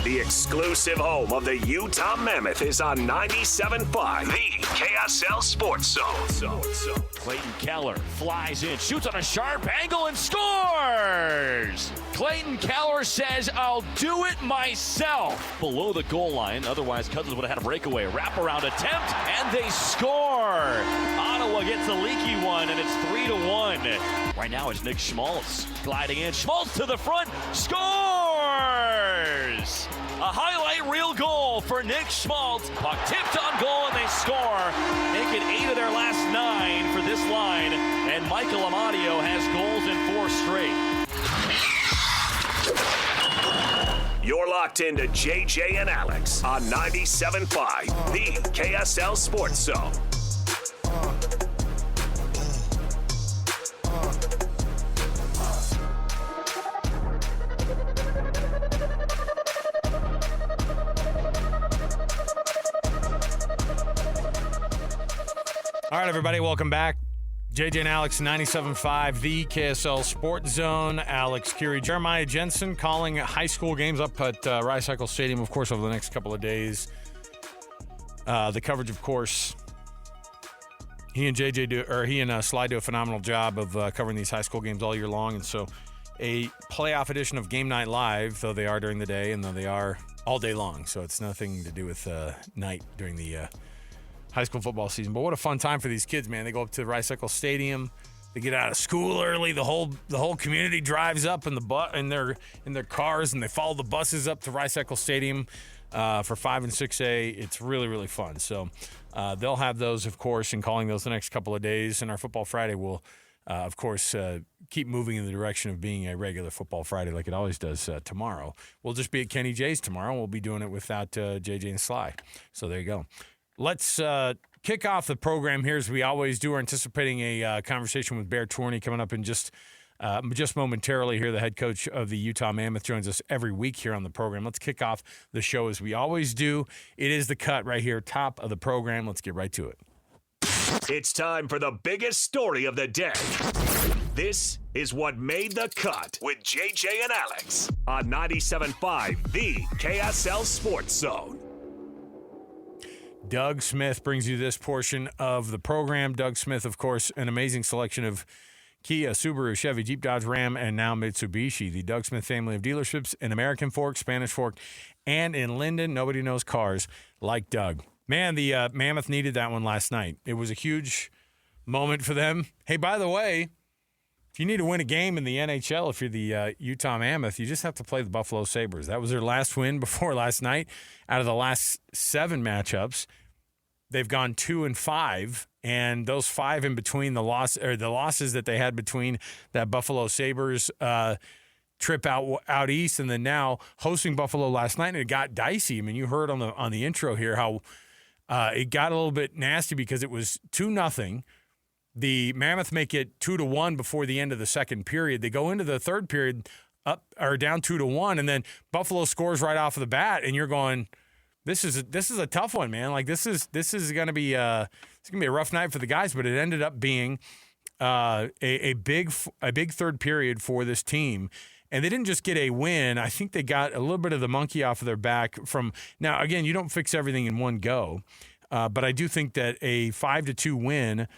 The The exclusive home of the Utah Mammoth is on 97.5, the KSL Sports Zone.
Clayton Keller flies in, shoots on a sharp angle, and scores! Clayton Keller says, I'll do it myself. Below the goal line, otherwise Cousins would have had a breakaway. Wraparound attempt, and they score! Ottawa gets a leaky one, and it's 3-1. Right now it's Nick Schmaltz gliding in. Schmaltz to the front, scores! A highlight reel goal for Nick Schmaltz. Puck tipped on goal, and they score. Make it 8 of their last 9 for this line. And Michael Amadio has goals in 4 straight.
You're locked into JJ and Alex on 97.5, the KSL Sports Zone.
All right, everybody, welcome back. JJ and Alex, 97.5, the KSL Sports Zone. Alex, Kirry, Jeremiah Jensen calling high school games up at Rice-Eccles Stadium, of course, over the next couple of days. The coverage, of course, he and Sly do a phenomenal job of covering these high school games all year long. And so a playoff edition of Game Night Live, though they are during the day and though they are all day long. So it's nothing to do with night during the high school football season. But what a fun time for these kids, man. They go up to Rice-Eccles Stadium. They get out of school early. The whole community drives up in their cars, and they follow the buses up to Rice-Eccles Stadium for 5 and 6A. It's really, really fun. So they'll have those, of course, and calling those the next couple of days. And our Football Friday will, of course, keep moving in the direction of being a regular Football Friday like it always does tomorrow. We'll just be at Kenny J's tomorrow. We'll be doing it without JJ and Sly. So there you go. Let's kick off the program here as we always do. We're anticipating a conversation with Bear Tourigny coming up in just momentarily here. The head coach of the Utah Mammoth joins us every week here on the program. Let's kick off the show as we always do. It is The Cut right here, top of the program. Let's get right to it.
It's time for the biggest story of the day. This is what made the cut with JJ and Alex on 97.5, the KSL Sports Zone.
Doug Smith brings you this portion of the program. Doug Smith, of course, an amazing selection of Kia, Subaru, Chevy, Jeep, Dodge, Ram, and now Mitsubishi. The Doug Smith family of dealerships in American Fork, Spanish Fork, and in Linden. Nobody knows cars like Doug. Man, the Mammoth needed that one last night. It was a huge moment for them. Hey, by the way, if you need to win a game in the NHL, if you're the Utah Mammoth, you just have to play the Buffalo Sabres. That was their last win before last night. Out of the last 7 matchups, they've gone 2-5, and those 5 in between the losses that they had between that Buffalo Sabres trip out east, and then now hosting Buffalo last night, and it got dicey. I mean, you heard on the intro here how it got a little bit nasty because it was 2-0. The Mammoth make it 2-1 before the end of the second period. They go into the third period up or down 2-1, and then Buffalo scores right off of the bat, and you're going, This is a tough one, man. Like this is going to be a rough night for the guys, but it ended up being a big third period for this team, and they didn't just get a win. I think they got a little bit of the monkey off of their back from. Now, again, you don't fix everything in one go, but I do think that a 5-2 win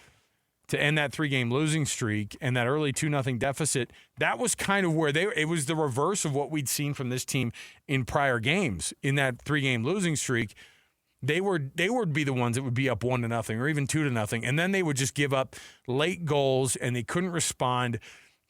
to end that 3-game losing streak and that early 2-0 deficit, that was kind of where it was the reverse of what we'd seen from this team in prior games. In that 3-game losing streak, they would be the ones that would be up 1-0 or even 2-0, and then they would just give up late goals and they couldn't respond.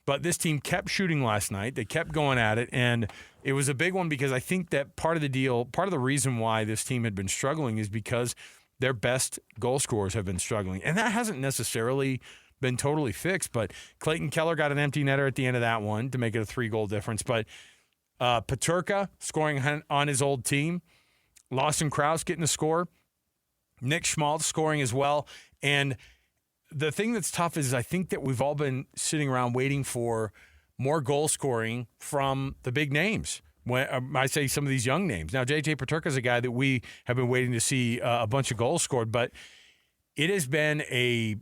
But this team kept shooting last night. They kept going at it, and it was a big one because I think that part of the reason why this team had been struggling is because their best goal scorers have been struggling. And that hasn't necessarily been totally fixed, but Clayton Keller got an empty netter at the end of that one to make it a 3-goal difference. But Peterka scoring on his old team, Lawson Krause getting a score, Nick Schmaltz scoring as well. And the thing that's tough is I think that we've all been sitting around waiting for more goal scoring from the big names. When I say some of these young names. Now, J.J. Peterka is a guy that we have been waiting to see a bunch of goals scored, but it has been a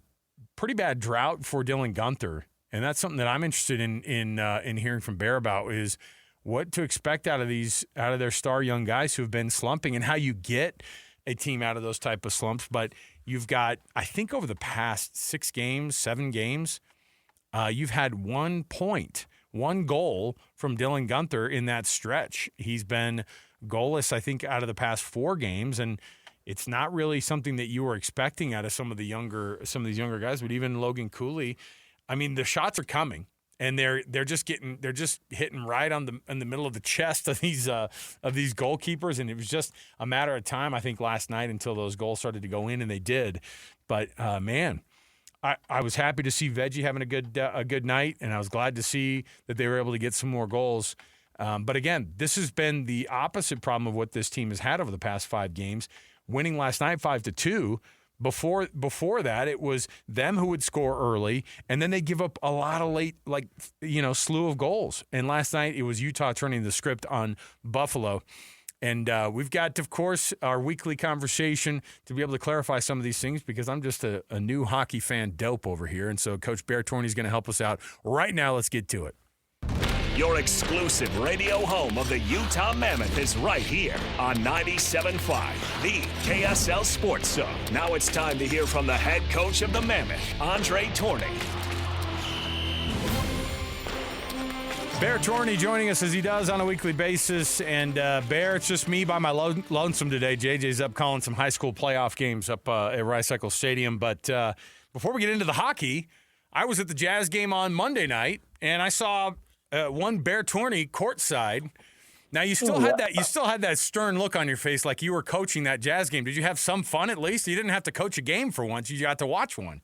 pretty bad drought for Dylan Gunther, and that's something that I'm interested in hearing from Bear about is what to expect out of their star young guys who have been slumping, and how you get a team out of those type of slumps. But you've got, I think, over the past 7 games, you've had 1 point, 1 goal from Dylan Guenther in that stretch. He's been goalless, I think, out of the past 4 games, and it's not really something that you were expecting out of some of these younger guys. But even Logan Cooley, I mean, the shots are coming, and they're just hitting right in the middle of the chest of these goalkeepers, and it was just a matter of time, I think, last night until those goals started to go in, and they did. But man, I was happy to see Veggie having a good night, and I was glad to see that they were able to get some more goals. But again, this has been the opposite problem of what this team has had over the past 5 games. Winning last night 5-2. Before that, it was them who would score early, and then they give up a lot of late, slew of goals. And last night, it was Utah turning the script on Buffalo. And we've got, of course, our weekly conversation to be able to clarify some of these things, because I'm just a new hockey fan dope over here. And so Coach Bear Tourigny is going to help us out right now. Let's get to it.
Your exclusive radio home of the Utah Mammoth is right here on 97.5, the KSL Sports Zone. Now it's time to hear from the head coach of the Mammoth, Andre Tourigny.
Bear Tourigny joining us as he does on a weekly basis. And Bear, it's just me by my lonesome today. JJ's up calling some high school playoff games up at Rice-Eccles Stadium. But before we get into the hockey, I was at the Jazz game on Monday night, and I saw one Bear Tourigny courtside. Now you still had that stern look on your face, like you were coaching that Jazz game. Did you have some fun at least? You didn't have to coach a game for once; you got to watch one.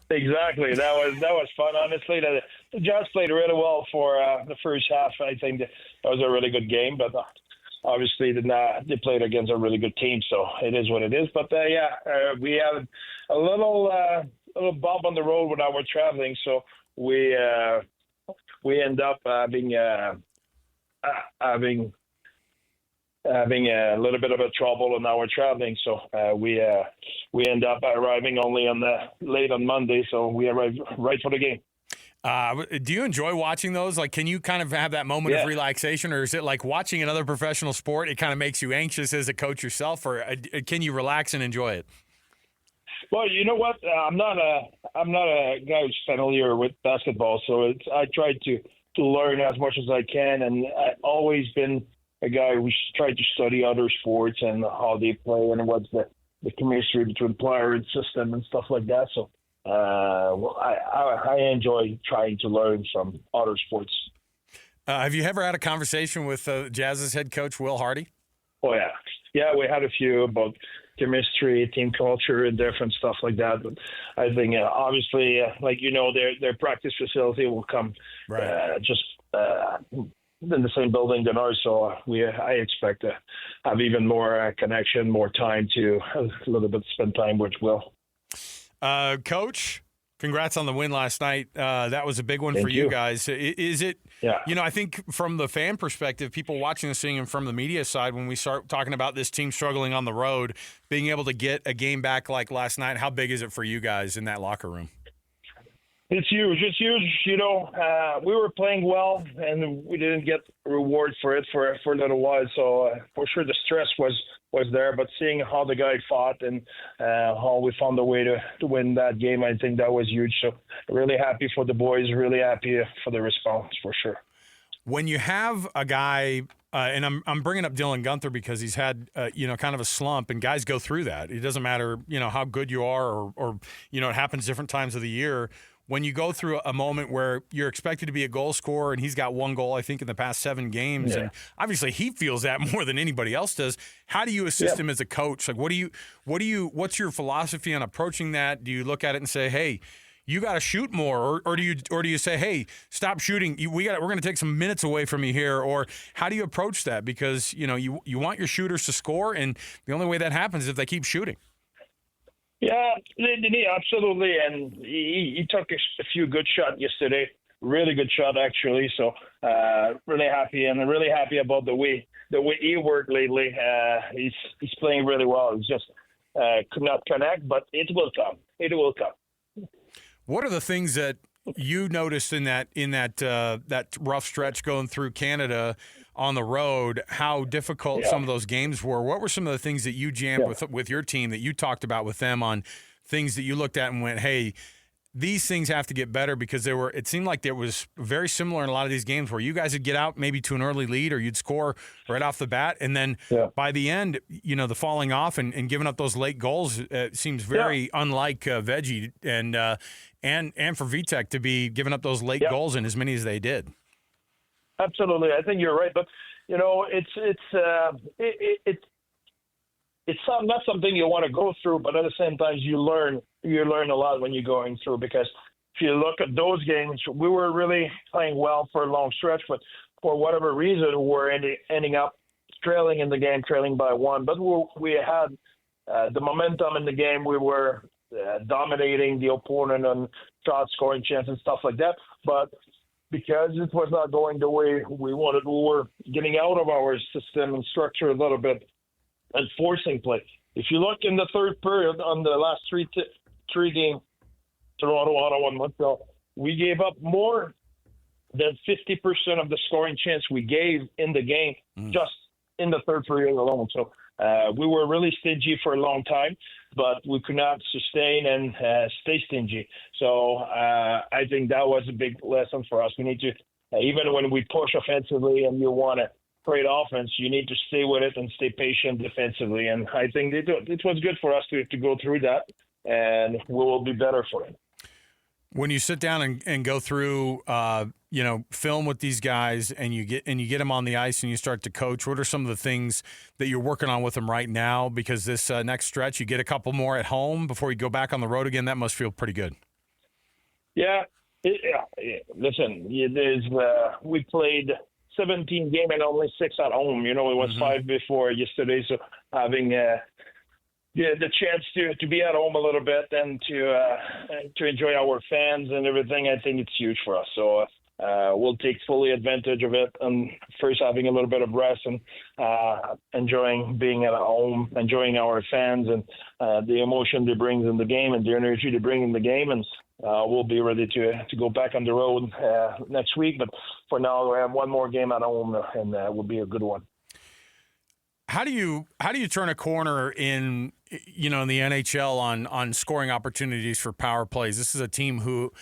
Exactly. That was fun. Honestly, the Jazz played really well for the first half. I think that was a really good game, but obviously they played against a really good team, so it is what it is. But we had a little bump on the road when I was traveling, so we end up having a little bit of a trouble on our traveling. So we end up arriving only late on Monday. So we arrived right for the game.
Do you enjoy watching those? Like, can you kind of have that moment of relaxation, or is it like watching another professional sport? It kind of makes you anxious as a coach yourself, or can you relax and enjoy it?
Well, you know what? I'm not a guy who's familiar with basketball, so I try to learn as much as I can, and I've always been a guy who's tried to study other sports and how they play and what's the chemistry between player and system and stuff like that. So I enjoy trying to learn from other sports.
Have you ever had a conversation with Jazz's head coach, Will Hardy?
Oh, yeah. Yeah, we had a few about chemistry, team culture, and different stuff like that. But I think, obviously, their practice facility will come just in the same building than ours. So I expect to have even more connection, more time to a little bit spend time with Will.
Coach, congrats on the win last night. That was a big one for you guys. Is it? Yeah. I think from the fan perspective, people watching this thing, and from the media side, when we start talking about this team struggling on the road, being able to get a game back like last night, how big is it for you guys in that locker room?
It's huge. It's huge. We were playing well, and we didn't get reward for it for a little while. So for sure, the stress was there. But seeing how the guy fought and how we found a way to win that game, I think that was huge. So really happy for the boys. Really happy for the response for sure.
When you have a guy, and I'm bringing up Dylan Guenther because he's had kind of a slump, and guys go through that. It doesn't matter how good you are, or it happens different times of the year. When you go through a moment where you're expected to be a goal scorer, and he's got 1 goal, I think, in the past 7 games, and obviously he feels that more than anybody else does. How do you assist him as a coach? Like, what's your philosophy on approaching that? Do you look at it and say, hey, you got to shoot more, or do you say, hey, stop shooting? We're going to take some minutes away from you here, or how do you approach that? Because you want your shooters to score, and the only way that happens is if they keep shooting.
Yeah, absolutely, and he took a few good shots yesterday. Really good shot, actually. So really happy, and really happy about the way he worked lately. He's playing really well. He just could not connect, but it will come. It will come.
What are the things that you noticed in that rough stretch going through Canada on the road how difficult some of those games were. What were some of the things that you jammed with your team that you talked about with them on things that you looked at and went, hey, these things have to get better? Because it seemed like there was very similar in a lot of these games where you guys would get out maybe to an early lead or you'd score right off the bat. And then by the end, the falling off and giving up those late goals seems very unlike Veggie and for VTech to be giving up those late goals in as many as they did.
Absolutely. I think you're right. But, it's not something you want to go through, but at the same time, you learn a lot when you're going through, because if you look at those games, we were really playing well for a long stretch, but for whatever reason, we're ending up trailing in the game, trailing by one. But we had the momentum in the game. We were dominating the opponent on shot scoring chance and stuff like that. But because it was not going the way we wanted, we were getting out of our system and structure a little bit and forcing play. If you look in the third period on the last three games, Toronto, Ottawa, and Montreal, we gave up more than 50% of the scoring chance we gave in the game just in the third period alone. So we were really stingy for a long time, but we could not sustain and stay stingy. So I think that was a big lesson for us. We need to, even when we push offensively and you want to create offense, you need to stay with it and stay patient defensively. And I think it was good for us to go through that, and we will be better for it.
When you sit down and go through, film with these guys, and you get them on the ice and you start to coach, what are some of the things that you're working on with them right now? Because this next stretch, you get a couple more at home before you go back on the road again. That must feel pretty good.
Yeah. Listen, we played 17 games and only 6 at home. It was 5 before yesterday. So having the chance to be at home a little bit and to enjoy our fans and everything, I think it's huge for us. So we'll take fully advantage of it, and first having a little bit of rest and enjoying being at home, enjoying our fans and the emotion they bring in the game and the energy they bring in the game. And we'll be ready to go back on the road next week. But for now, we have one more game at home, and will be a good one.
How do you turn a corner in the NHL on scoring opportunities for power plays? This is a team who,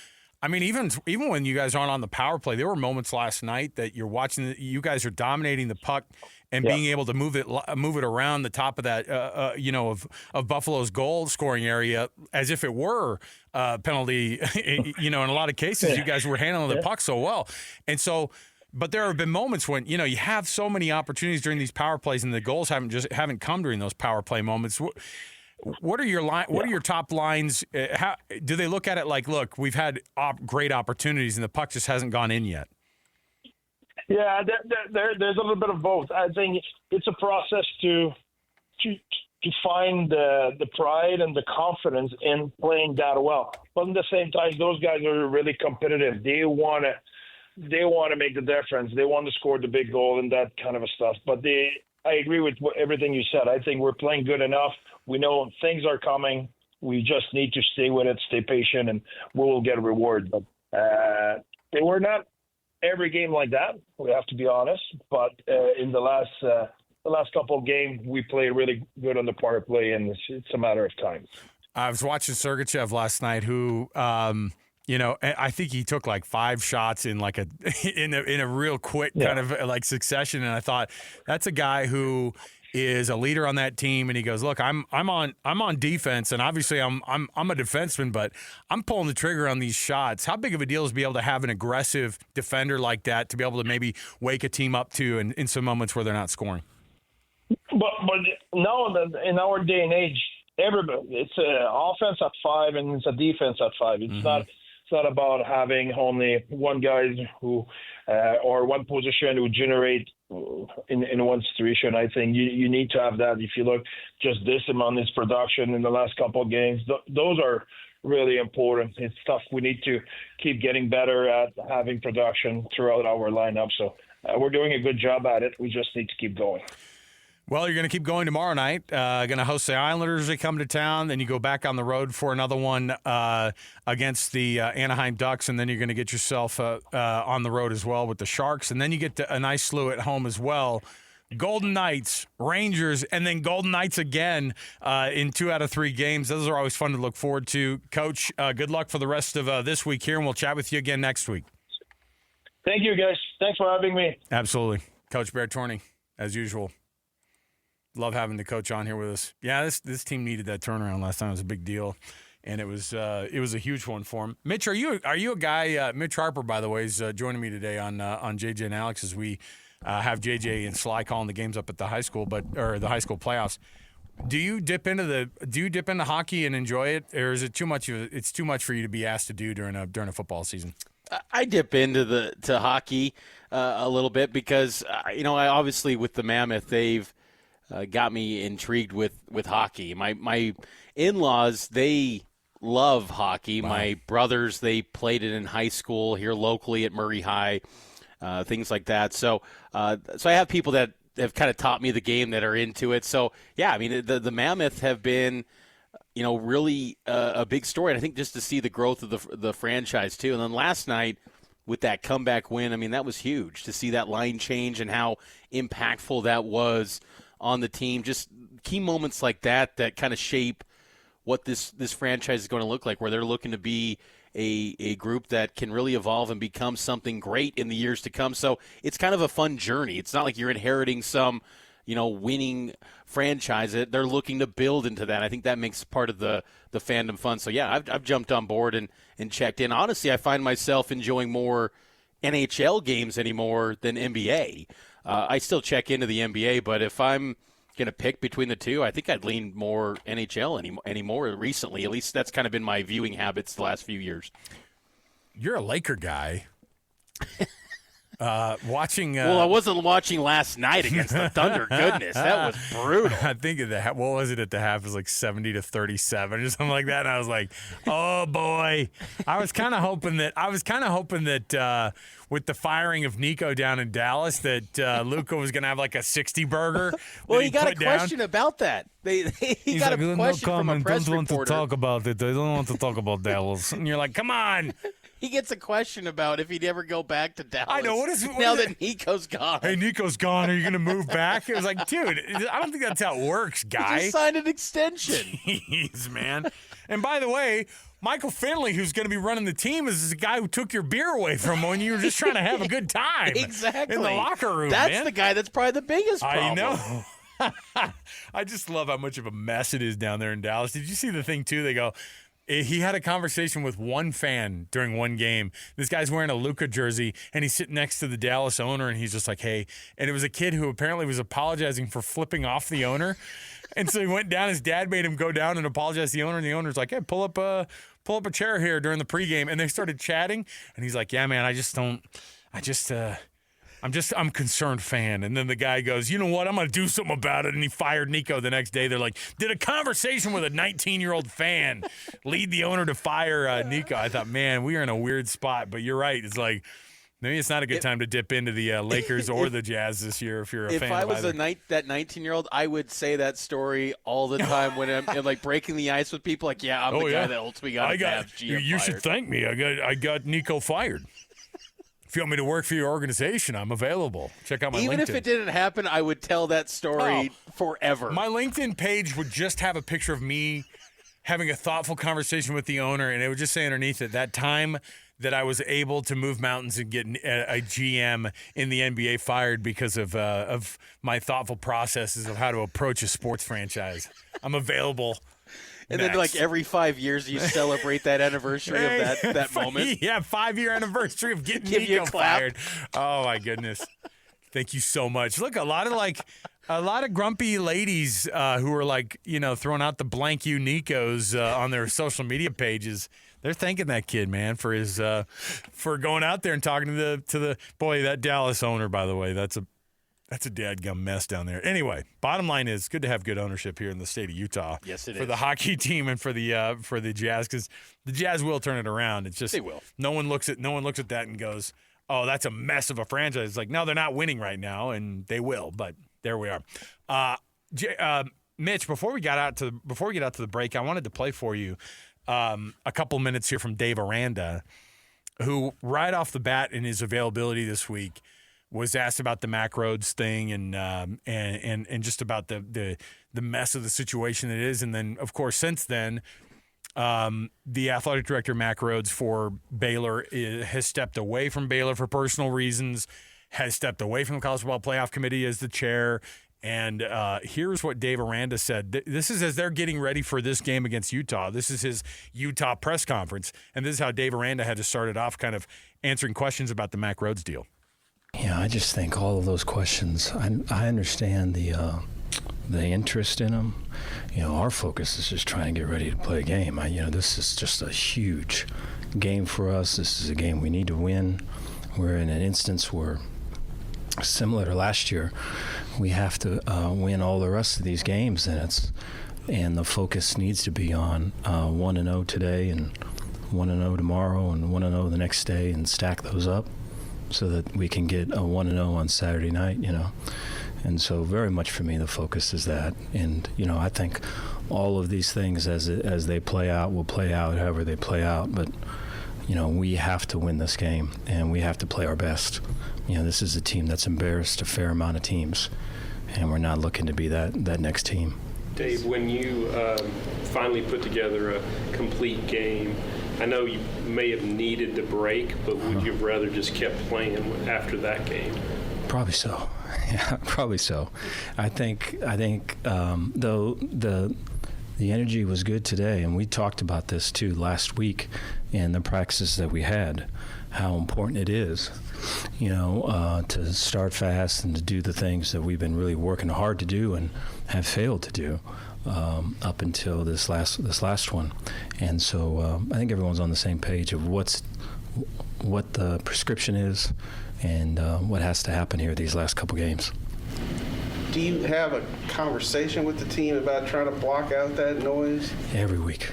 I mean, even when you guys aren't on the power play, there were moments last night that you're watching. You guys are dominating the puck and being able to move it around the top of that, of Buffalo's goal scoring area as if it were a penalty. In a lot of cases, you guys were handling the puck so well, and so. But there have been moments when you have so many opportunities during these power plays, and the goals haven't come during those power play moments. What are your top lines? How do they look at it? Like, look, we've had great opportunities, and the puck just hasn't gone in yet.
Yeah, there's a little bit of both. I think it's a process to find the pride and the confidence in playing that well. But at the same time, those guys are really competitive. They want to make the difference. They want to score the big goal and that kind of stuff. But I agree with everything you said. I think we're playing good enough. We know things are coming. We just need to stay with it, stay patient, and we will get a reward. But they were not every game like that. We have to be honest. But in the last couple of games, we played really good on the power play, and it's a matter of time.
I was watching Sergachev last night, who. I think he took like 5 shots in like in a real quick kind of like succession, and I thought that's a guy who is a leader on that team. And he goes, "Look, I'm on defense, and obviously I'm a defenseman, but I'm pulling the trigger on these shots." How big of a deal is to be able to have an aggressive defender like that to be able to maybe wake a team up to in some moments where they're not scoring?
But now in our day and age, everybody, it's an offense at 5 and it's a defense at 5. It's not about having only one guy who or one position who generate in one situation. I think you need to have that. If you look just this amount his production in the last couple of games, those are really important. It's stuff we need to keep getting better at, having production throughout our lineup. So we're doing a good job at it. We just need to keep going.
Well, you're going to keep going tomorrow night. Going to host the Islanders as they come to town. Then you go back on the road for another one against the Anaheim Ducks, and then you're going to get yourself on the road as well with the Sharks. And then you get a nice slew at home as well. Golden Knights, Rangers, and then Golden Knights again in 2 out of 3 games. Those are always fun to look forward to. Coach, good luck for the rest of this week here, and we'll chat with you again next week.
Thank you, guys. Thanks for having me.
Absolutely. Coach Tourigny, as usual. Love having the coach on here with us. Yeah, this team needed that turnaround last time. It was a big deal, and it was a huge one for him. Mitch, are you a guy? Mitch Harper, by the way, is joining me today on JJ and Alex as we have JJ and Sly calling the games up at the high school, or the high school playoffs. Do you dip into hockey and enjoy it, or is it too much? It's too much for you to be asked to do during a football season?
I dip into to hockey a little bit because I obviously with the Mammoth they've got me intrigued with hockey. My in-laws, they love hockey. Wow. My brothers, they played it in high school here locally at Murray High, things like that. So I have people that have kind of taught me the game that are into it. So, yeah, I mean, the Mammoth have been, really a big story. And I think just to see the growth of the franchise, too. And then last night with that comeback win, I mean, that was huge to see that line change and how impactful that was on the team. Just key moments like that kind of shape what this franchise is going to look like, where they're looking to be a group that can really evolve and become something great in the years to come. So it's kind of a fun journey. It's not like you're inheriting some, winning franchise. They're looking to build into that. I think that makes part of the fandom fun. So, yeah, I've jumped on board and checked in. Honestly, I find myself enjoying more NHL games anymore than NBA. I still check into the NBA, but if I'm going to pick between the two, I think I'd lean more NHL anymore recently. At least that's kind of been my viewing habits the last few years.
You're a Laker guy. Watching.
Well, I wasn't watching last night against the Thunder. Goodness, that was brutal.
I think what was it at the half? It was like 70-37 or something like that. And I was like, oh boy. I was kind of hoping that with the firing of Nico down in Dallas, that Luka was going to have like a 60 burger.
Well, he got a question about that. He got a question from a press reporter.
Don't want to talk about it. They don't want to talk about Dallas. And you're like, come on.
He gets a question about if he'd ever go back to Dallas.
I know. What
that Nico's gone.
Hey, Nico's gone. Are you going to move back? It was like, dude, I don't think that's how it works, guy.
He just signed an extension.
Jeez, man. And by the way, Michael Finley, who's going to be running the team, is the guy who took your beer away from when you were just trying to have a good time.
Exactly.
In the locker room,
That's
man.
the guy that's probably the biggest problem.
I know. I just love how much of a mess it is down there in Dallas. Did you see the thing, too? They go, he had a conversation with one fan during one game. This guy's wearing a Luka jersey, and he's sitting next to the Dallas owner, and he's just like, hey. And it was a kid who apparently was apologizing for flipping off the owner. And so he went down. His dad made him go down and apologize to the owner, and the owner's like, hey, pull up a chair here during the pregame. And they started chatting, and he's like, yeah, man, I'm a concerned fan. And then the guy goes, you know what? I'm going to do something about it. And he fired Nico the next day. They're like, did a conversation with a 19-year-old fan lead the owner to fire Nico? I thought, man, we are in a weird spot. But you're right. It's like, maybe it's not a good time to dip into the Lakers or the Jazz this year if you're a fan.
If I was that 19-year-old, I would say that story all the time when I'm like breaking the ice with people. Like, yeah, I'm the guy that ultimately got GM
You
fired.
should thank me. I got Nico fired. If you want me to work for your organization, I'm available. Check out my LinkedIn.
Even if it didn't happen, I would tell that story forever.
My LinkedIn page would just have a picture of me having a thoughtful conversation with the owner, and it would just say underneath it, that time that I was able to move mountains and get a GM in the NBA fired because of my thoughtful processes of how to approach a sports franchise. I'm available.
And then, like, every 5 years, you celebrate that anniversry of that moment.
Yeah, 5-year anniversary of getting Nico fired. Oh, my goodness. Thank you so much. Look, a lot of grumpy ladies who are, like, throwing out the blank you Nicos on their social media pages. They're thanking that kid, man, for his for going out there and talking to the boy, that Dallas owner, by the way. That's a dadgum mess down there. Anyway, bottom line is, good to have good ownership here in the state of Utah.
Yes, it is.
For the hockey team and for the Jazz, because the Jazz will turn it around. It's just
they will.
No one looks at that and goes, "Oh, that's a mess of a franchise." It's like, no, they're not winning right now, and they will. But There we are. Mitch, before we get out to the break, I wanted to play for you a couple minutes here from Dave Aranda, who right off the bat in his availability this week was asked about the Mack Rhoades thing and just about the mess of the situation it is. And then, of course, since then, the athletic director, Mack Rhoades, for Baylor has stepped away from Baylor for personal reasons, has stepped away from the College Football Playoff Committee as the chair. And here's what Dave Aranda said. This is as they're getting ready for this game against Utah. This is his Utah press conference. And this is how Dave Aranda had to start it off, kind of answering questions about the Mack Rhoades deal.
Yeah, I just think all of those questions, I understand the interest in them. Our focus is just trying to get ready to play a game. This is just a huge game for us. This is a game we need to win. We're in an instance where, similar to last year, we have to win all the rest of these games, and the focus needs to be on 1-0 today and 1-0 tomorrow and 1-0 the next day, and stack those up so that we can get a 1-0 on Saturday night. And so very much for me, the focus is that. And I think all of these things as they play out will play out however they play out. But we have to win this game, and we have to play our best. This is a team that's embarrassed a fair amount of teams, and we're not looking to be that next team.
Dave, when you finally put together a complete game, I know you may have needed the break, but would you have rather just kept playing after that game?
Probably so. Yeah, probably so. I think though the energy was good today, and we talked about this too last week in the practices that we had, how important it is, to start fast and to do the things that we've been really working hard to do and have failed to do up until this last one. And so I think everyone's on the same page of what the prescription is and what has to happen here these last couple games.
Do you have a conversation with the team about trying to block out that noise?
Every week.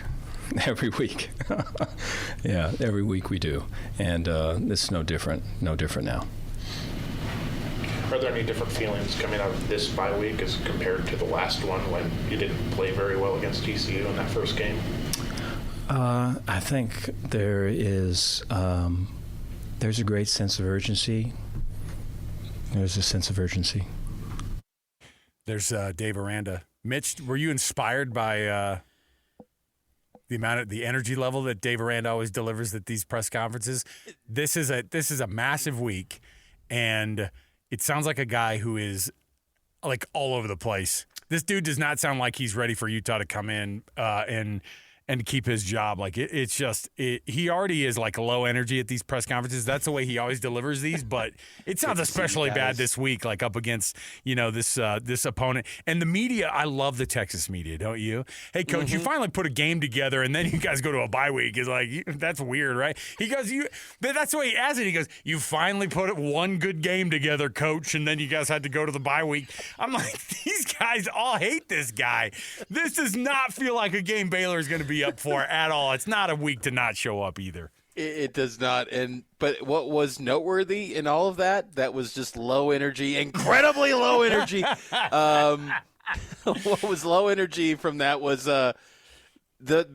Yeah, every week we do. And it's no different now.
Are there any different feelings coming out of this bye week as compared to the last one when you didn't play very well against TCU in that first game?
I think there's a great sense of urgency. There's a sense of urgency.
There's Dave Aranda. Mitch, were you inspired by the energy level that Dave Aranda always delivers at these press conferences? This is a massive week, and it sounds like a guy who is like all over the place. This dude does not sound like he's ready for Utah to come in and keep his job. Like he already is like low energy at these press conferences. That's the way he always delivers these, but it sounds especially bad this week, like up against, this opponent. And the media, I love the Texas media, don't you? Hey, coach, you finally put a game together and then you guys go to a bye week. It's like, that's weird, right? He goes, that's the way he asks it. He goes, you finally put one good game together, coach, and then you guys had to go to the bye week. I'm like, these guys all hate this guy. This does not feel like a game Baylor is going to be up for at all. It's not a week to not show up either.
It does not. But what was noteworthy in all of that was just low energy, incredibly low energy. What was low energy from that was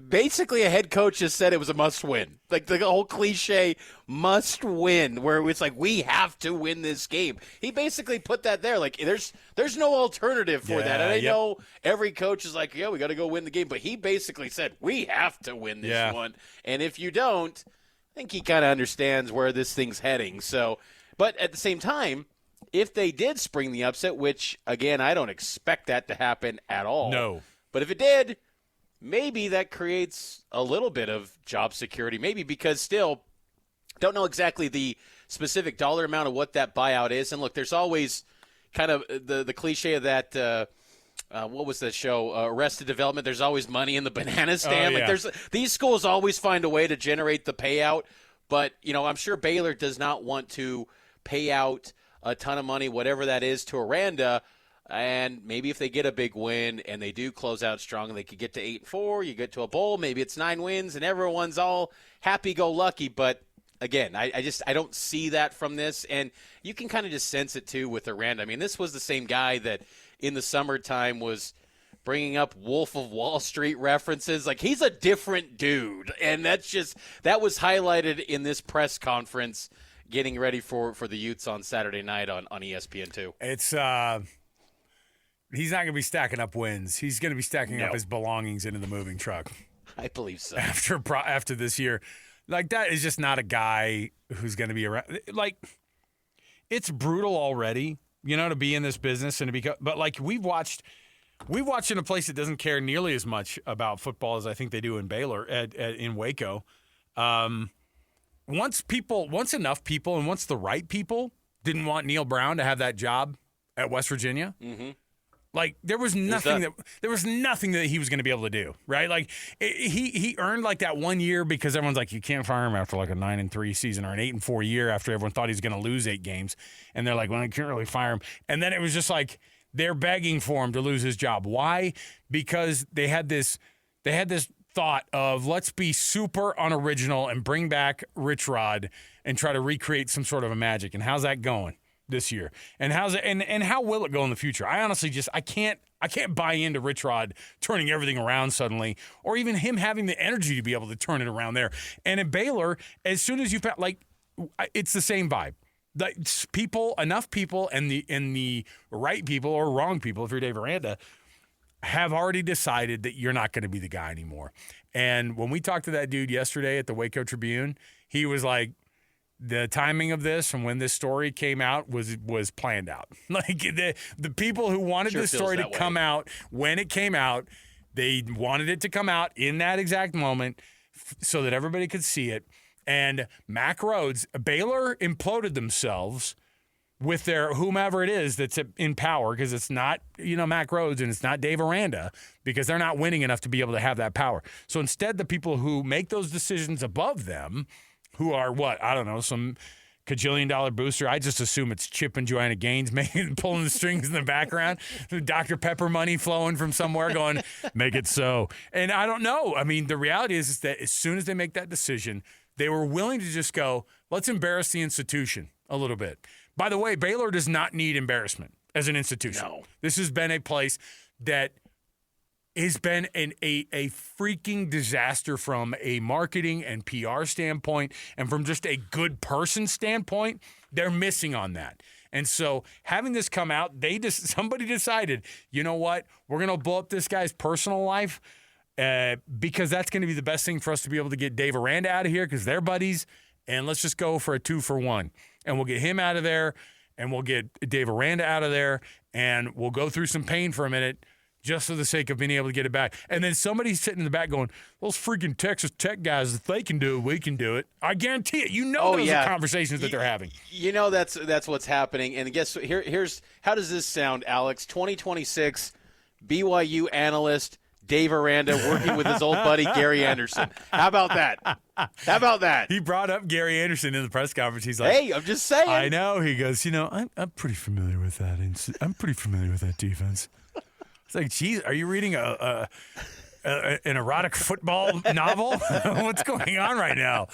basically a head coach just said it was a must win. Like the whole cliche must win, where it's like, we have to win this game. He basically put that there. Like there's no alternative for that. And I know every coach is like, yeah, we got to go win the game. But he basically said, we have to win this one. And if you don't, I think he kind of understands where this thing's heading. So, but at the same time, if they did spring the upset, which again, I don't expect that to happen at all.
No.
But if it did, maybe that creates a little bit of job security. Maybe because still don't know exactly the specific dollar amount of what that buyout is. And look, there's always kind of the cliche of that. What was that show? Arrested Development. There's always money in the banana stand.
Oh, yeah.
Like these schools always find a way to generate the payout. But I'm sure Baylor does not want to pay out a ton of money, whatever that is, to Aranda. And maybe if they get a big win and they do close out strong, they could get to 8-4. You get to a bowl, maybe it's 9 wins, and everyone's all happy-go-lucky. But again, I don't see that from this, and you can kind of just sense it too with Aranda. I mean, this was the same guy that in the summertime was bringing up Wolf of Wall Street references. Like, he's a different dude, and that was highlighted in this press conference getting ready for the Utes on Saturday night on ESPN2.
It's he's not going to be stacking up wins. He's going to be stacking up his belongings into the moving truck.
I believe so.
After this year. Like, that is just not a guy who's going to be around. Like, it's brutal already, to be in this business and to be. But like, we've watched in a place that doesn't care nearly as much about football as I think they do in Baylor in Waco. Once enough people and once the right people didn't want Neil Brown to have that job at West Virginia. Mm-hmm. Like, there was nothing that he was going to be able to do, right? Like, he earned like that 1 year because everyone's like, you can't fire him after like a 9-3 season or an 8-4 year after everyone thought he was going to lose 8 games, and they're like, well, I can't really fire him. And then it was just like they're begging for him to lose his job. Why? Because they had this thought of, let's be super unoriginal and bring back Rich Rod and try to recreate some sort of a magic. And how's that going this year? And how will it go in the future? I honestly I can't buy into Rich Rod turning everything around suddenly, or even him having the energy to be able to turn it around there. And at Baylor, as soon as it's the same vibe. Enough people, and the right people or wrong people, if you're Dave Aranda, have already decided that you're not going to be the guy anymore. And when we talked to that dude yesterday at the Waco Tribune, he was like, the timing of this and when this story came out was planned out. Like, the people who wanted this story to come out when it came out, they wanted it to come out in that exact moment so that everybody could see it. And Mack Rhoades, Baylor imploded themselves with their whomever it is that's in power, because it's not, Mack Rhoades and it's not Dave Aranda, because they're not winning enough to be able to have that power. So instead, the people who make those decisions above them, who are some $1 booster. I just assume it's Chip and Joanna Gaines pulling the strings in the background, Dr. Pepper money flowing from somewhere going, make it so. And I don't know. I mean, the reality is that as soon as they make that decision, they were willing to just go, let's embarrass the institution a little bit. By the way, Baylor does not need embarrassment as an institution. No. This has been a place that has been a freaking disaster from a marketing and PR standpoint, and from just a good person standpoint. They're missing on that. And so having this come out, somebody decided, you know what, we're going to blow up this guy's personal life because that's going to be the best thing for us to be able to get Dave Aranda out of here, because they're buddies, and let's just go for a 2-for-1. And we'll get him out of there, and we'll get Dave Aranda out of there, and we'll go through some pain for a minute, just for the sake of being able to get it back. And then somebody's sitting in the back going, those freaking Texas Tech guys, if they can do it, we can do it. I guarantee it. Those are conversations that they're having.
That's what's happening. And guess here's how does this sound, Alex? 2026 BYU analyst Dave Aranda working with his old buddy Gary Anderson. How about that?
He brought up Gary Anderson in the press conference. He's like,
hey, I'm just saying.
I know. He goes, I'm pretty familiar with that. I'm pretty familiar with that defense. It's like, geez, are you reading an erotic football novel? What's going on right now?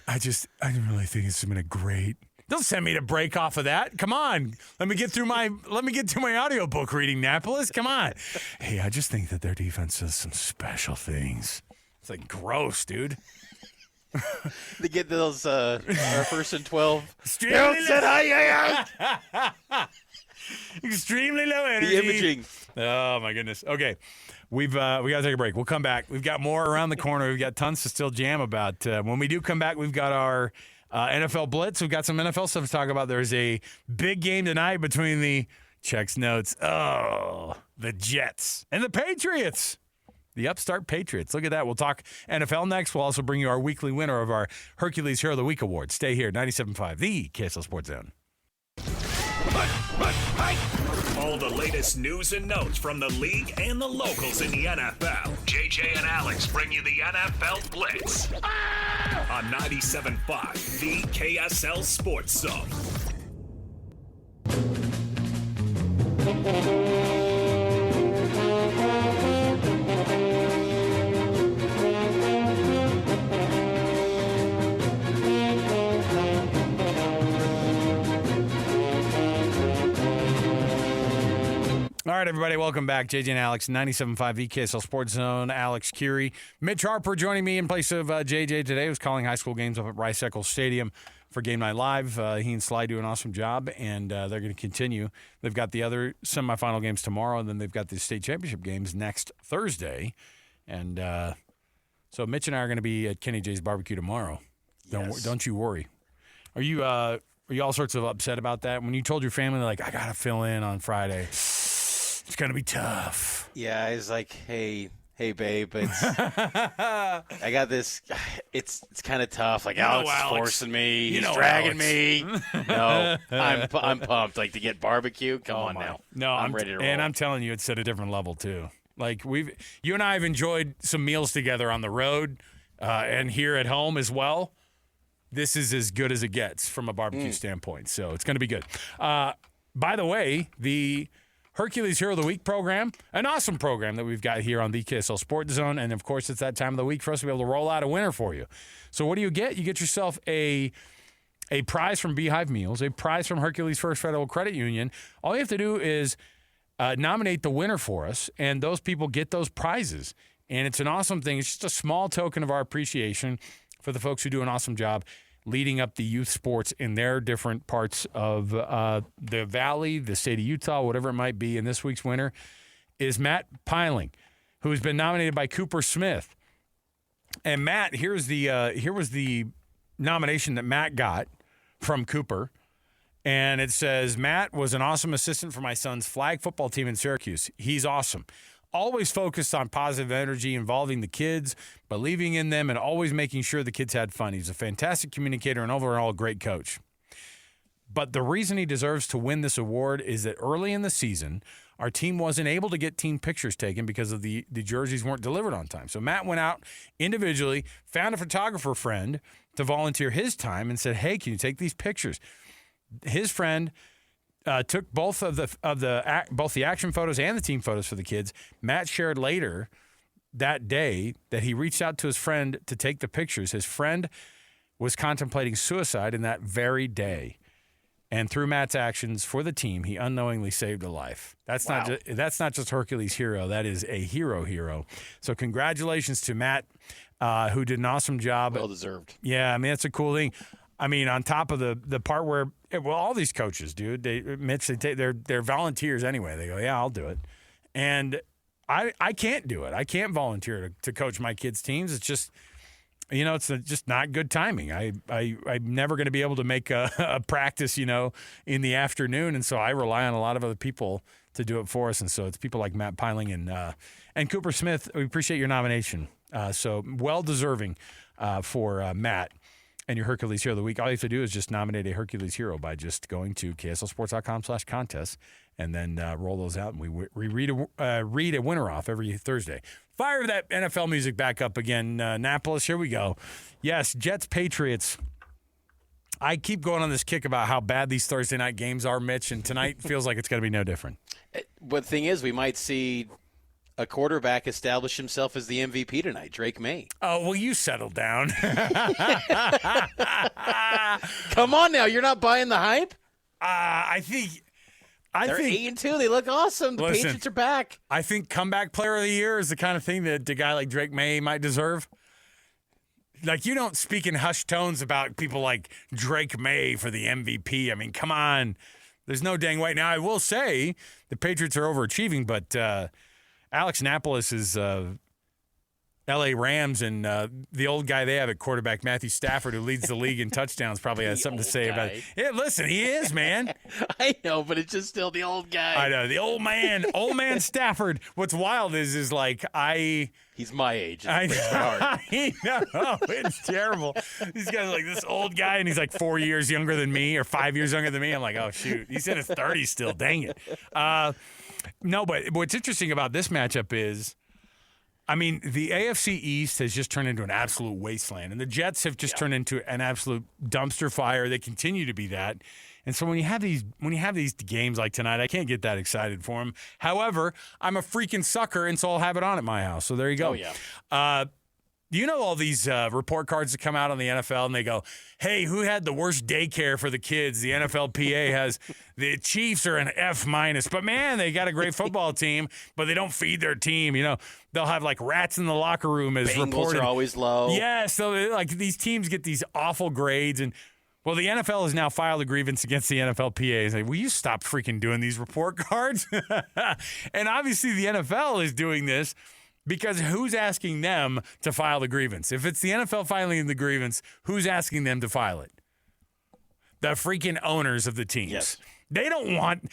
I didn't really think it's been a great. Don't send me to break off of that. Come on. Let me get through my audiobook reading, Napolis. Come on. Hey, I just think that their defense does some special things. It's like gross, dude.
They get those our 1st and 12.
Extremely low energy.
The imaging.
Oh, my goodness. Okay. We got to take a break. We'll come back. We've got more around the corner. We've got tons to still jam about. When we do come back, we've got our NFL Blitz. We've got some NFL stuff to talk about. There's a big game tonight between the the Jets and the Patriots. The upstart Patriots. Look at that. We'll talk NFL next. We'll also bring you our weekly winner of our Hercules Hero of the Week Award. Stay here, 97.5, the KSL Sports Zone.
All the latest news and notes from the league and the locals in the NFL. JJ and Alex bring you the NFL Blitz on 97.5, the KSL Sports Zone.
All right, everybody, welcome back. JJ and Alex, 97.5 EKSL Sports Zone. Alex Kirry. Mitch Harper joining me in place of JJ today, who's calling high school games up at Rice-Eccles Stadium for Game Night Live. He and Sly do an awesome job, and they're going to continue. They've got the other semifinal games tomorrow, and then they've got the state championship games next Thursday. And so Mitch and I are going to be at Kenny J's Barbecue tomorrow.
Yes.
Don't you worry. Are you all sorts of upset about that? When you told your family, like, I got to fill in on Friday. It's going to be tough.
Yeah, I was like, hey, babe, I got this. It's kind of tough. Like, Alex is forcing me. He's dragging me. No, I'm pumped. Like, to get barbecue. Come on now.
No,
I'm ready to roll.
And I'm telling you, it's at a different level, too. Like, you and I have enjoyed some meals together on the road and here at home as well. This is as good as it gets from a barbecue standpoint. So it's going to be good. By the way, the Hercules Hero of the Week program, an awesome program that we've got here on the KSL Sports Zone. And, of course, it's that time of the week for us to be able to roll out a winner for you. So what do you get? You get yourself a prize from Beehive Meals, a prize from Hercules First Federal Credit Union. All you have to do is nominate the winner for us, and those people get those prizes. And it's an awesome thing. It's just a small token of our appreciation for the folks who do an awesome job leading up the youth sports in their different parts of the Valley, the state of Utah, whatever it might be. And this week's winner is Matt Piling, who has been nominated by Cooper Smith. And Matt, here was the nomination that Matt got from Cooper. And it says, Matt was an awesome assistant for my son's flag football team in Syracuse. He's awesome. Always focused on positive energy involving the kids, believing in them, and always making sure the kids had fun. He's a fantastic communicator and overall a great coach. But the reason he deserves to win this award is that early in the season, our team wasn't able to get team pictures taken because of the jerseys weren't delivered on time. So Matt went out individually, found a photographer friend to volunteer his time and said, hey, can you take these pictures? His friend took both the action photos and the team photos for the kids. Matt shared later that day that he reached out to his friend to take the pictures. His friend was contemplating suicide in that very day. And through Matt's actions for the team, he unknowingly saved a life. That's not just Hercules hero. That is a hero. So congratulations to Matt, who did an awesome job.
Well deserved.
Yeah, I mean, that's a cool thing. I mean, on top of the part where, all these coaches, dude, they're volunteers anyway. They go, yeah, I'll do it. And I can't do it. I can't volunteer to coach my kids' teams. It's just, it's just not good timing. I'm never going to be able to make a practice, in the afternoon. And so I rely on a lot of other people to do it for us. And so it's people like Matt Piling and Cooper Smith. We appreciate your nomination. So well-deserving for Matt. And your Hercules Hero of the Week, all you have to do is just nominate a Hercules Hero by just going to kslsports.com/contest and then roll those out. And we read a winner off every Thursday. Fire that NFL music back up again, Annapolis. Here we go. Yes, Jets, Patriots. I keep going on this kick about how bad these Thursday night games are, Mitch, and tonight feels like it's going to be no different.
But the thing is, we might see a quarterback establish himself as the MVP tonight, Drake May.
Oh, well, you settle down.
Come on now, you're not buying the hype?
I think
they're 8-2. They look awesome. The Patriots are back.
I think comeback player of the year is the kind of thing that a guy like Drake May might deserve. Like, you don't speak in hushed tones about people like Drake May for the MVP. I mean, come on. There's no dang way. Now, I will say the Patriots are overachieving, but Alex Annapolis is L.A. Rams, and the old guy they have at quarterback, Matthew Stafford, who leads the league in touchdowns, probably has something to say about it. Yeah, listen, he is, man.
I know, but it's just still the old guy.
I know, the old man Stafford. What's wild is like
he's my age.
I know, it's terrible. These guys are like this old guy, and he's like 4 years younger than me or 5 years younger than me. I'm like, oh, shoot. He's in his 30s still. Dang it. No, but what's interesting about this matchup is, I mean, the AFC East has just turned into an absolute wasteland, and the Jets have just turned into an absolute dumpster fire. They continue to be that. And so when you have these games like tonight, I can't get that excited for them. However, I'm a freaking sucker, and so I'll have it on at my house. So there you go.
Oh, yeah.
Do you know all these report cards that come out on the NFL and they go, hey, who had the worst daycare for the kids? The NFLPA has the Chiefs are an F-, but man, they got a great football team, but they don't feed their team. You know, they'll have like rats in the locker room as
Bengals
reported.
are always low.
Yeah, so like these teams get these awful grades. And well, the NFL has now filed a grievance against the NFLPA. It's like, will you stop freaking doing these report cards? And obviously the NFL is doing this because who's asking them to file the grievance? If it's the NFL filing the grievance, who's asking them to file it? The freaking owners of the teams. Yes. They don't want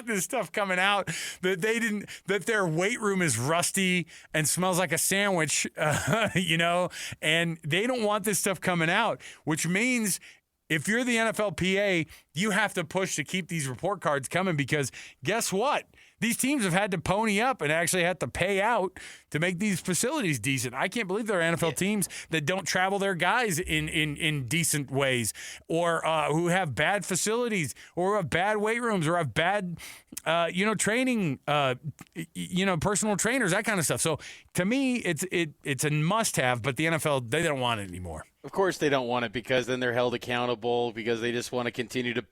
this stuff coming out that their weight room is rusty and smells like a sandwich, and they don't want this stuff coming out, which means if you're the NFLPA, you have to push to keep these report cards coming because guess what? These teams have had to pony up and actually have to pay out to make these facilities decent. I can't believe there are NFL teams that don't travel their guys in decent ways or who have bad facilities or have bad weight rooms or have bad, training, personal trainers, that kind of stuff. So to me, it's a must-have, but the NFL, they don't want it anymore.
Of course they don't want it because then they're held accountable because they just want to continue to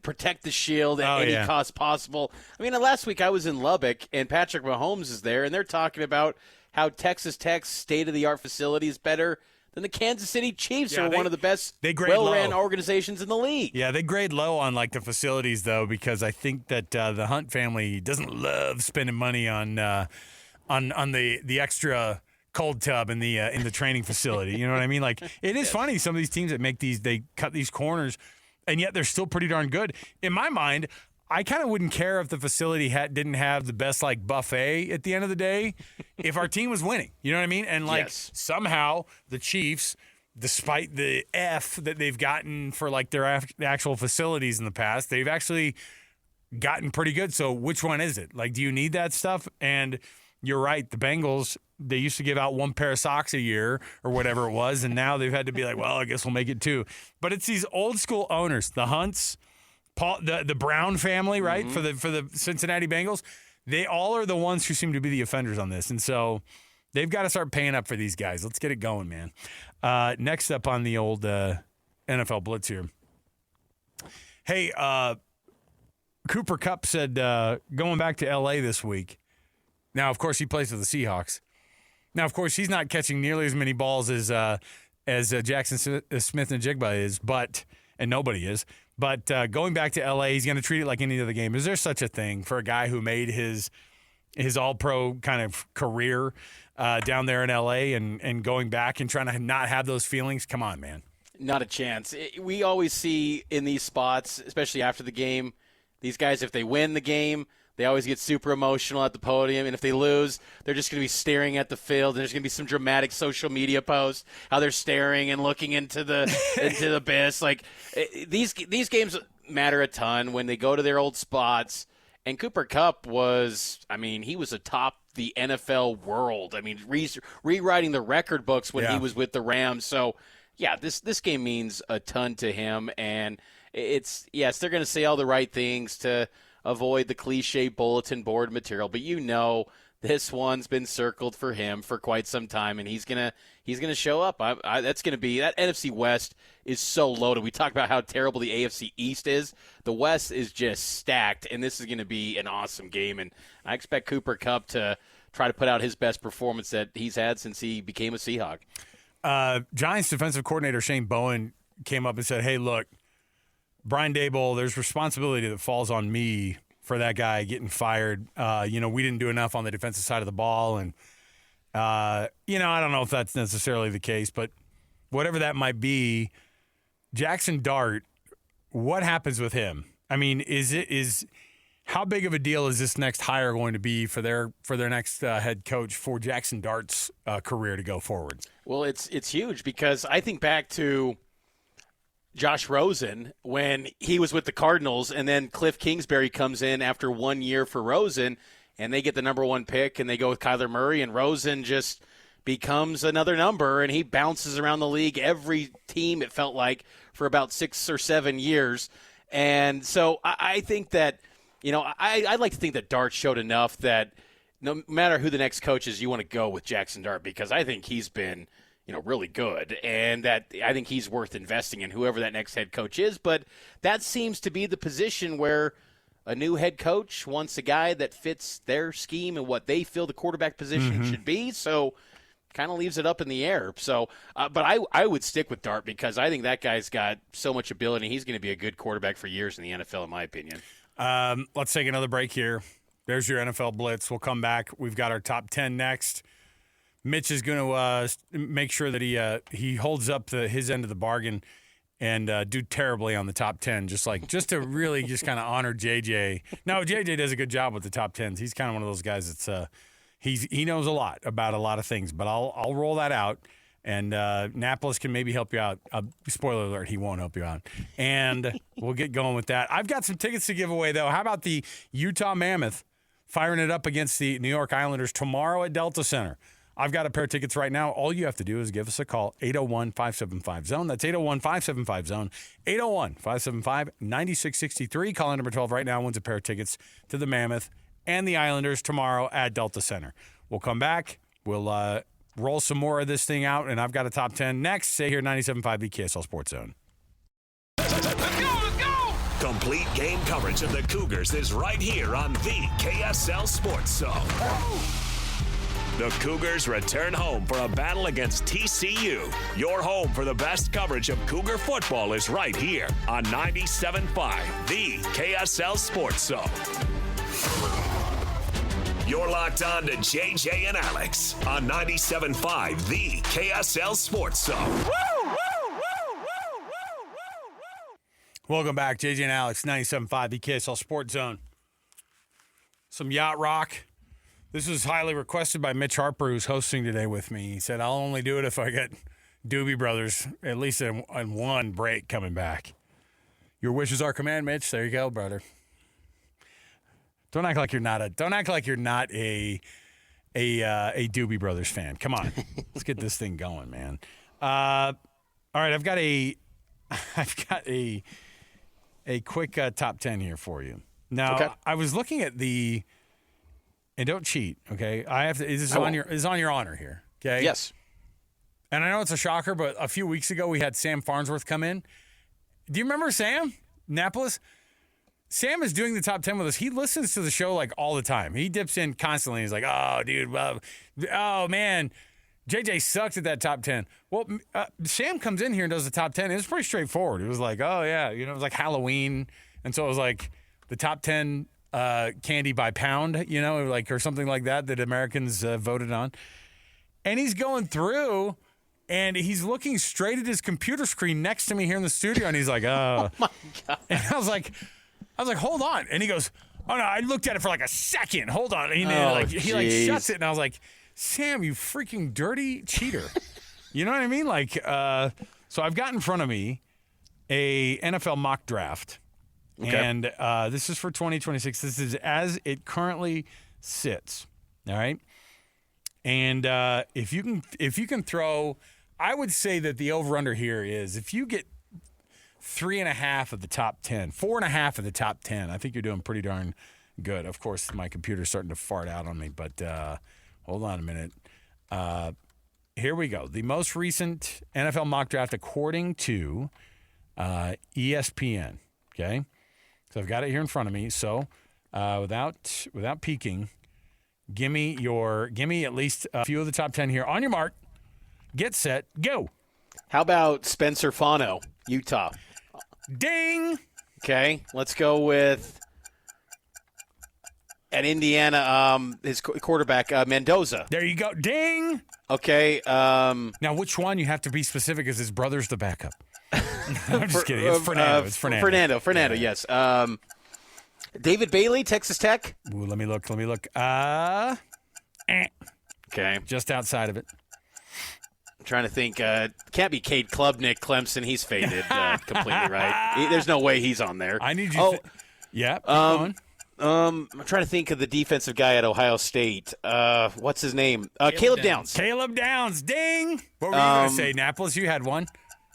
protect the shield at any cost possible. I mean, last week I was in Lubbock and Patrick Mahomes is there and they're talking about how Texas Tech's state-of-the-art facility is better than the Kansas City Chiefs are one of the best well-ran organizations in the league.
Yeah, they grade low on like the facilities though because I think that the Hunt family doesn't love spending money on the extra cold tub in the training facility. You know what I mean? Like it is funny. Some of these teams that make they cut these corners, and yet they're still pretty darn good. In my mind, I kind of wouldn't care if the facility didn't have the best like buffet at the end of the day, if our team was winning. You know what I mean? And like somehow the Chiefs, despite the F that they've gotten for like their actual facilities in the past, they've actually gotten pretty good. So which one is it? Like, do you need that stuff? And you're right. The Bengals, they used to give out one pair of socks a year or whatever it was, and now they've had to be like, well, I guess we'll make it two. But it's these old school owners, the Hunts, the Brown family, right, for the Cincinnati Bengals. They all are the ones who seem to be the offenders on this, and so they've got to start paying up for these guys. Let's get it going, man. Next up on the old NFL Blitz here. Hey, Cooper Kupp said going back to L.A. this week. Now, of course, he plays for the Seahawks. Now, of course, he's not catching nearly as many balls as Jackson Smith-Njigba is, and nobody is. But going back to L.A., he's going to treat it like any other game. Is there such a thing for a guy who made his all-pro kind of career down there in L.A. and going back and trying to not have those feelings? Come on, man.
Not a chance. We always see in these spots, especially after the game, these guys, if they win the game, they always get super emotional at the podium, and if they lose, they're just going to be staring at the field, and there's going to be some dramatic social media post, how they're staring and looking into the abyss. Like, these games matter a ton when they go to their old spots, and Cooper Kupp he was atop the NFL world. I mean, rewriting the record books when he was with the Rams. So, yeah, this game means a ton to him, and they're going to say all the right things to avoid the cliche bulletin board material, but this one's been circled for him for quite some time, and he's gonna show up. That's gonna be that NFC West is so loaded. We talked about how terrible the AFC East is. The West is just stacked, and this is gonna be an awesome game. And I expect Cooper Kupp to try to put out his best performance that he's had since he became a Seahawk.
Giants defensive coordinator Shane Bowen came up and said, "Hey, look, Brian Daboll, there's responsibility that falls on me for that guy getting fired. We didn't do enough on the defensive side of the ball. And, I don't know if that's necessarily the case, but whatever that might be, Jackson Dart, what happens with him? I mean, how big of a deal is this next hire going to be for their next head coach for Jackson Dart's career to go forward?
Well, it's huge because I think back to Josh Rosen when he was with the Cardinals, and then Cliff Kingsbury comes in after 1 year for Rosen, and they get the number one pick, and they go with Kyler Murray, and Rosen just becomes another number, and he bounces around the league every team, it felt like, for about 6 or 7 years. And so I think that, I'd like to think that Dart showed enough that no matter who the next coach is, you want to go with Jackson Dart because I think he's been, really good, and that I think he's worth investing in whoever that next head coach is. But that seems to be the position where a new head coach wants a guy that fits their scheme and what they feel the quarterback position should be. So kind of leaves it up in the air. So, but I would stick with Dart because I think that guy's got so much ability. He's going to be a good quarterback for years in the NFL, in my opinion.
Let's take another break here. There's your NFL Blitz. We'll come back. We've got our top 10 next. Mitch is going to make sure that he holds up his end of the bargain and do terribly on the top 10, just to really just kind of honor JJ. No, JJ does a good job with the top 10s. He's kind of one of those guys that's he knows a lot about a lot of things, but I'll roll that out, and Napolis can maybe help you out. Spoiler alert, he won't help you out. And we'll get going with that. I've got some tickets to give away, though. How about the Utah Mammoth firing it up against the New York Islanders tomorrow at Delta Center? I've got a pair of tickets right now. All you have to do is give us a call, 801-575-ZONE. That's 801-575-ZONE, 801-575-9663. Call number 12 right now wins a pair of tickets to the Mammoth and the Islanders tomorrow at Delta Center. We'll come back. We'll roll some more of this thing out, and I've got a top 10 next. Stay here, 97.5 the KSL Sports Zone.
Complete game coverage of the Cougars is right here on the KSL Sports Zone. The Cougars return home for a battle against TCU. Your home for the best coverage of Cougar football is right here on 97.5, the KSL Sports Zone. You're locked on to JJ and Alex on 97.5, the KSL Sports Zone.
Welcome back, JJ and Alex, 97.5, the KSL Sports Zone. Some yacht rock. This was highly requested by Mitch Harper, who's hosting today with me. He said, I'll only do it if I get Doobie Brothers at least in one break coming back. Your wish is our command, Mitch. There you go, brother. Don't act like you're not a Doobie Brothers fan. Come on. Let's get this thing going, man. All right, I've got a quick top 10 here for you. Now, okay. I was looking at the and don't cheat, okay? I have to. This is on your honor here, okay?
Yes.
And I know it's a shocker, but a few weeks ago we had Sam Farnsworth come in. Do you remember Sam Napolis? Sam is doing the top 10 with us. He listens to the show like all the time. He dips in constantly. He's like, "Oh, dude, oh man, JJ sucked at that top 10." Well, Sam comes in here and does the top 10. It was pretty straightforward. It was like, oh yeah, it was like Halloween, and so it was like the top 10. Candy by pound, or something like that Americans voted on. And he's going through and he's looking straight at his computer screen next to me here in the studio, and he's like, oh my God. And I was like, hold on. And he goes, oh no, I looked at it for like a second. Hold on. And he shuts it, and I was like, Sam, you freaking dirty cheater. You know what I mean? So I've got in front of me a NFL mock draft. Okay. And this is for 2026. This is as it currently sits. All right. And if you can throw, I would say that the over-under here is if you get 3.5 of the top 10, 4.5 of the top 10, I think you're doing pretty darn good. Of course, my computer's starting to fart out on me, but hold on a minute. Here we go. The most recent NFL mock draft according to ESPN. Okay. So I've got it here in front of me. So without peeking, give me at least a few of the top 10 here. On your mark, get set, go.
How about Spencer Fano, Utah?
Ding.
Okay, let's go with at Indiana, his quarterback, Mendoza.
There you go. Ding.
Okay.
Now, which one? You have to be specific because his brother's the backup. I'm just kidding. It's Fernando.
Fernando, yeah. Yes. David Bailey, Texas Tech.
Ooh, let me look.
Okay.
Just outside of it.
I'm trying to think. Can't be Cade Klubnik, Clemson. He's faded completely, right? There's no way he's on there.
I need you. Yeah. I'm
trying to think of the defensive guy at Ohio State. What's his name? Caleb Downs.
Caleb Downs. Ding. What were you going to say, Napolis? You had one.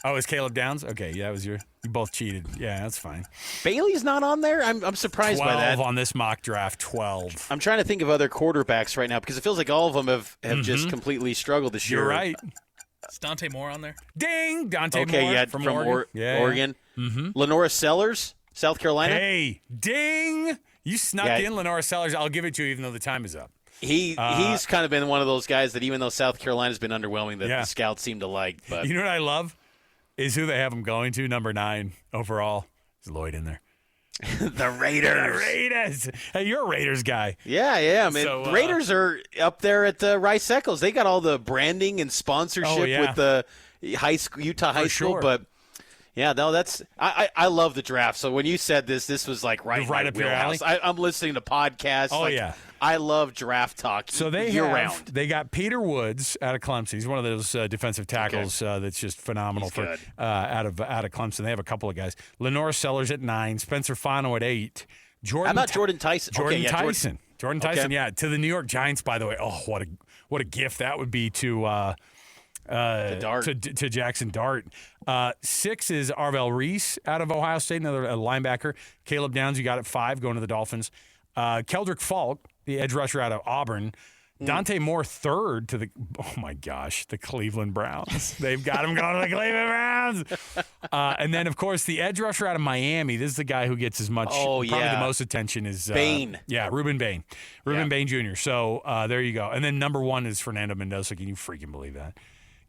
Oh, is Caleb Downs? Okay, yeah, you both cheated. Yeah, that's fine.
Bailey's not on there? I'm surprised by that.
12 on this mock draft, 12.
I'm trying to think of other quarterbacks right now because it feels like all of them have just completely struggled this year.
You're right.
Is Dante Moore on there?
Ding! Dante
Moore
Moore
from
Oregon.
Oregon.
Mm-hmm.
Lenora Sellers, South Carolina.
Hey, ding! You snuck in Lenora Sellers. I'll give it to you even though the time is up.
He's kind of been one of those guys that even though South Carolina's been underwhelming, that the scouts seem to like. But
you know what I love? Is who they have him going to, number 9 overall. Is Lloyd in there?
The Raiders.
The Raiders. Hey, you're a Raiders guy.
Yeah, man. So, Raiders are up there at Rice Eccles. They got all the branding and sponsorship with the Utah High School, but yeah, no, that's I love the draft. So when you said this was like right up your alley. I'm listening to podcasts.
Oh yeah.
I love draft talk.
So
year-round.
They got Peter Woods out of Clemson. He's one of those defensive tackles that's just phenomenal out of Clemson. They have a couple of guys. Lenora Sellers at 9, Spencer Fano at 8.
How about Jordan Tyson?
Jordan Tyson, yeah, to the New York Giants. By the way, what a gift that would be to Jackson Dart. 6 is Arvell Reese out of Ohio State, another linebacker. Caleb Downs, you got at 5, going to the Dolphins. Keldrick Falk, the edge rusher out of Auburn. Dante Moore, 3rd to the Cleveland Browns. They've got him going to the Cleveland Browns. And then, of course, the edge rusher out of Miami. This is the guy who gets as much, probably the most attention is
Bain.
Ruben Bain. Bain Jr. So there you go. And then number 1 is Fernando Mendoza. Can you freaking believe that?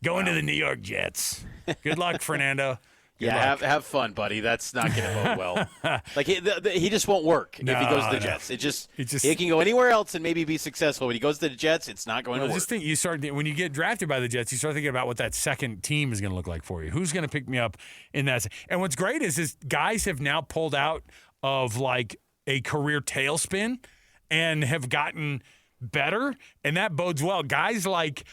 Going to the New York Jets. Good luck, Fernando.
Have fun, buddy. That's not going to bode well. Like he just won't work if he goes to the Jets. He can go anywhere else and maybe be successful. When he goes to the Jets, it's not going to work.
Just think, when you get drafted by the Jets, you start thinking about what that second team is going to look like for you. Who's going to pick me up in that? And what's great is guys have now pulled out of like a career tailspin and have gotten better, and that bodes well. Guys like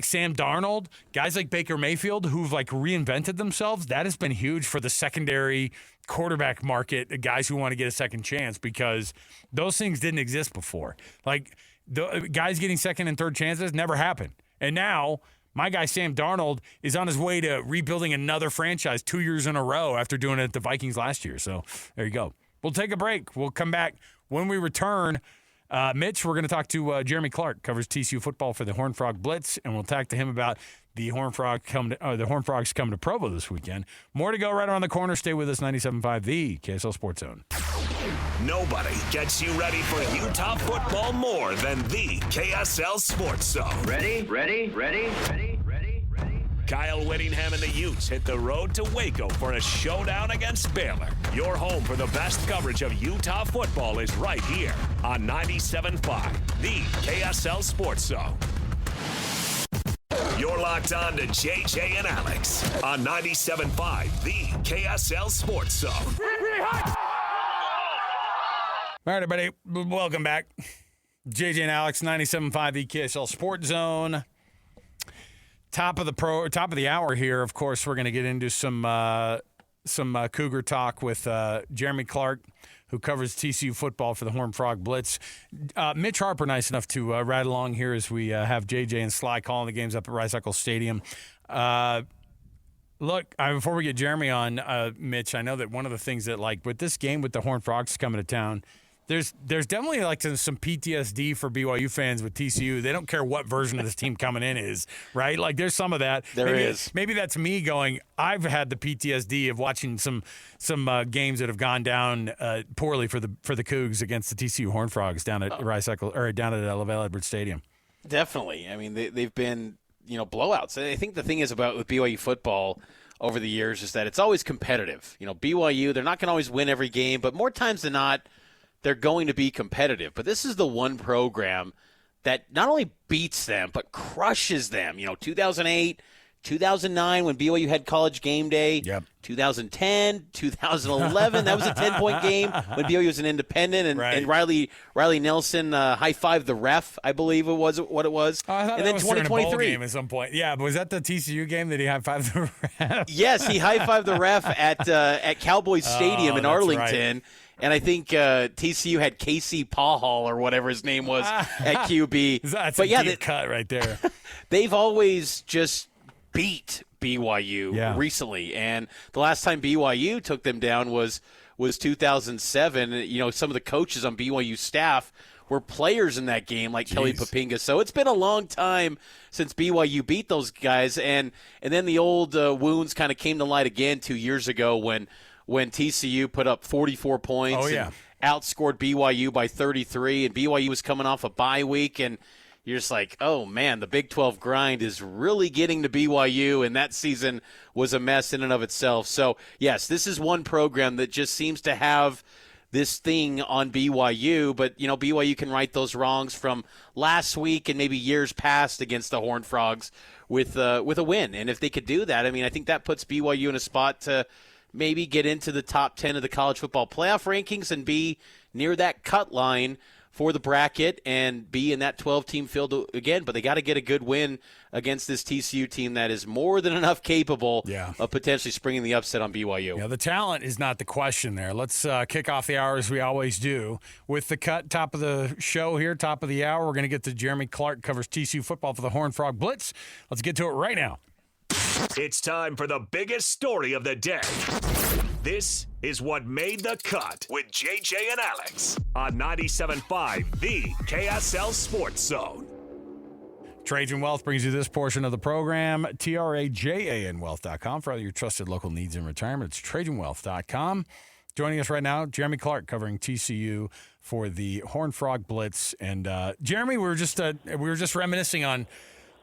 Sam Darnold, guys like Baker Mayfield, who've like reinvented themselves, that has been huge for the secondary quarterback market, guys who want to get a second chance, because those things didn't exist before. Like the guys getting second and third chances never happened. And now my guy Sam Darnold is on his way to rebuilding another franchise 2 years in a row after doing it at the Vikings last year. So there you go. We'll take a break. We'll come back. When we return, Mitch, we're going to talk to Jeremy Clark, covers TCU football for the Horned Frog Blitz, and we'll talk to him about the Horned Frogs coming to Provo this weekend. More to go right around the corner. Stay with us, 97.5, the KSL Sports Zone.
Nobody gets you ready for Utah football more than the KSL Sports Zone.
Ready?
Kyle Whittingham and the Utes hit the road to Waco for a showdown against Baylor. Your home for the best coverage of Utah football is right here on 97.5, the KSL Sports Zone. You're locked on to JJ and Alex on 97.5, the KSL Sports Zone.
All right, everybody, welcome back. JJ and Alex, 97.5, the KSL Sports Zone. Top of the hour here. Of course, we're going to get into some Cougar talk with Jeremy Clark, who covers TCU football for the Horned Frog Blitz. Mitch Harper, nice enough to ride along here as we have JJ and Sly calling the games up at Rice Eccles Stadium. Look, before we get Jeremy on, Mitch, I know that one of the things that, like, with this game with the Horned Frogs coming to town, there's definitely like some PTSD for BYU fans with TCU. They don't care what version of this team coming in is, right? Like there's some of that. Maybe that's me going, I've had the PTSD of watching some games that have gone down poorly for the Cougs against the TCU Horned Frogs down at Rice Eccles, or down at LaVell Edwards Stadium.
Definitely. I mean, they've been, blowouts. I think the thing is about with BYU football over the years is that it's always competitive. BYU, they're not going to always win every game, but more times than not, they're going to be competitive. But this is the one program that not only beats them, but crushes them. 2008, 2009 when BYU had College Game Day.
Yep.
2010, 2011, that was a 10-point game when BYU was an independent. And Riley Nelson high-fived the ref, I believe it was what it was.
Oh, I thought
and then
was
2023
a bowl game at some point. Yeah, but was that the TCU game that he high-fived the ref?
Yes, he high-fived the ref at Cowboys Stadium in Arlington.
Right.
And I think TCU had Casey Pahal or whatever his name was at QB.
That's a deep cut right there.
They've always just beat BYU recently. And the last time BYU took them down was 2007. You know, some of the coaches on BYU staff were players in that game, like Kelly Papinga. So it's been a long time since BYU beat those guys. And then the old wounds kind of came to light again 2 years ago when TCU put up 44 points and outscored BYU by 33. And BYU was coming off a bye week. And you're just like, oh, man, the Big 12 grind is really getting to BYU, and that season was a mess in and of itself. So, yes, this is one program that just seems to have this thing on BYU, but, you know, BYU can right those wrongs from last week and maybe years past against the Horned Frogs with a win. And if they could do that, I mean, I think that puts BYU in a spot to maybe get into the top 10 of the college football playoff rankings and be near that cut line for the bracket and be in that 12-team field again. But they got to get a good win against this TCU team that is more than enough capable of potentially springing the upset on BYU.
Yeah, the talent is not the question there. Let's kick off the hour as we always do with the cut. Top of the show here, top of the hour. We're going to get to Jeremy Clark, covers TCU football for the Horned Frog Blitz. Let's get to it right now.
It's time for the biggest story of the day. This is what made the cut with JJ and Alex on 97.5, the KSL Sports Zone.
Trajan Wealth brings you this portion of the program. TRAJANwealth.com for all your trusted local needs in retirement. It's TrajanWealth.com. Joining us right now, Jeremy Clark, covering TCU for the Horned Frog Blitz. And Jeremy, we were just reminiscing on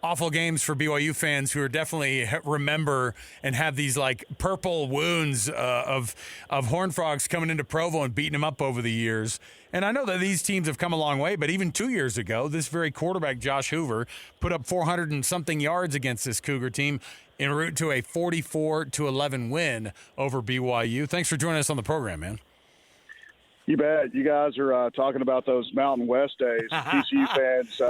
awful games for BYU fans who are definitely remember and have these like purple wounds of Horned Frogs coming into Provo and beating them up over the years. And I know that these teams have come a long way, but even 2 years ago, this very quarterback, Josh Hoover, put up 400 and something yards against this Cougar team en route to a 44-11 win over BYU. Thanks for joining us on the program, man.
You bet. You guys are talking about those Mountain West days. TCU fans,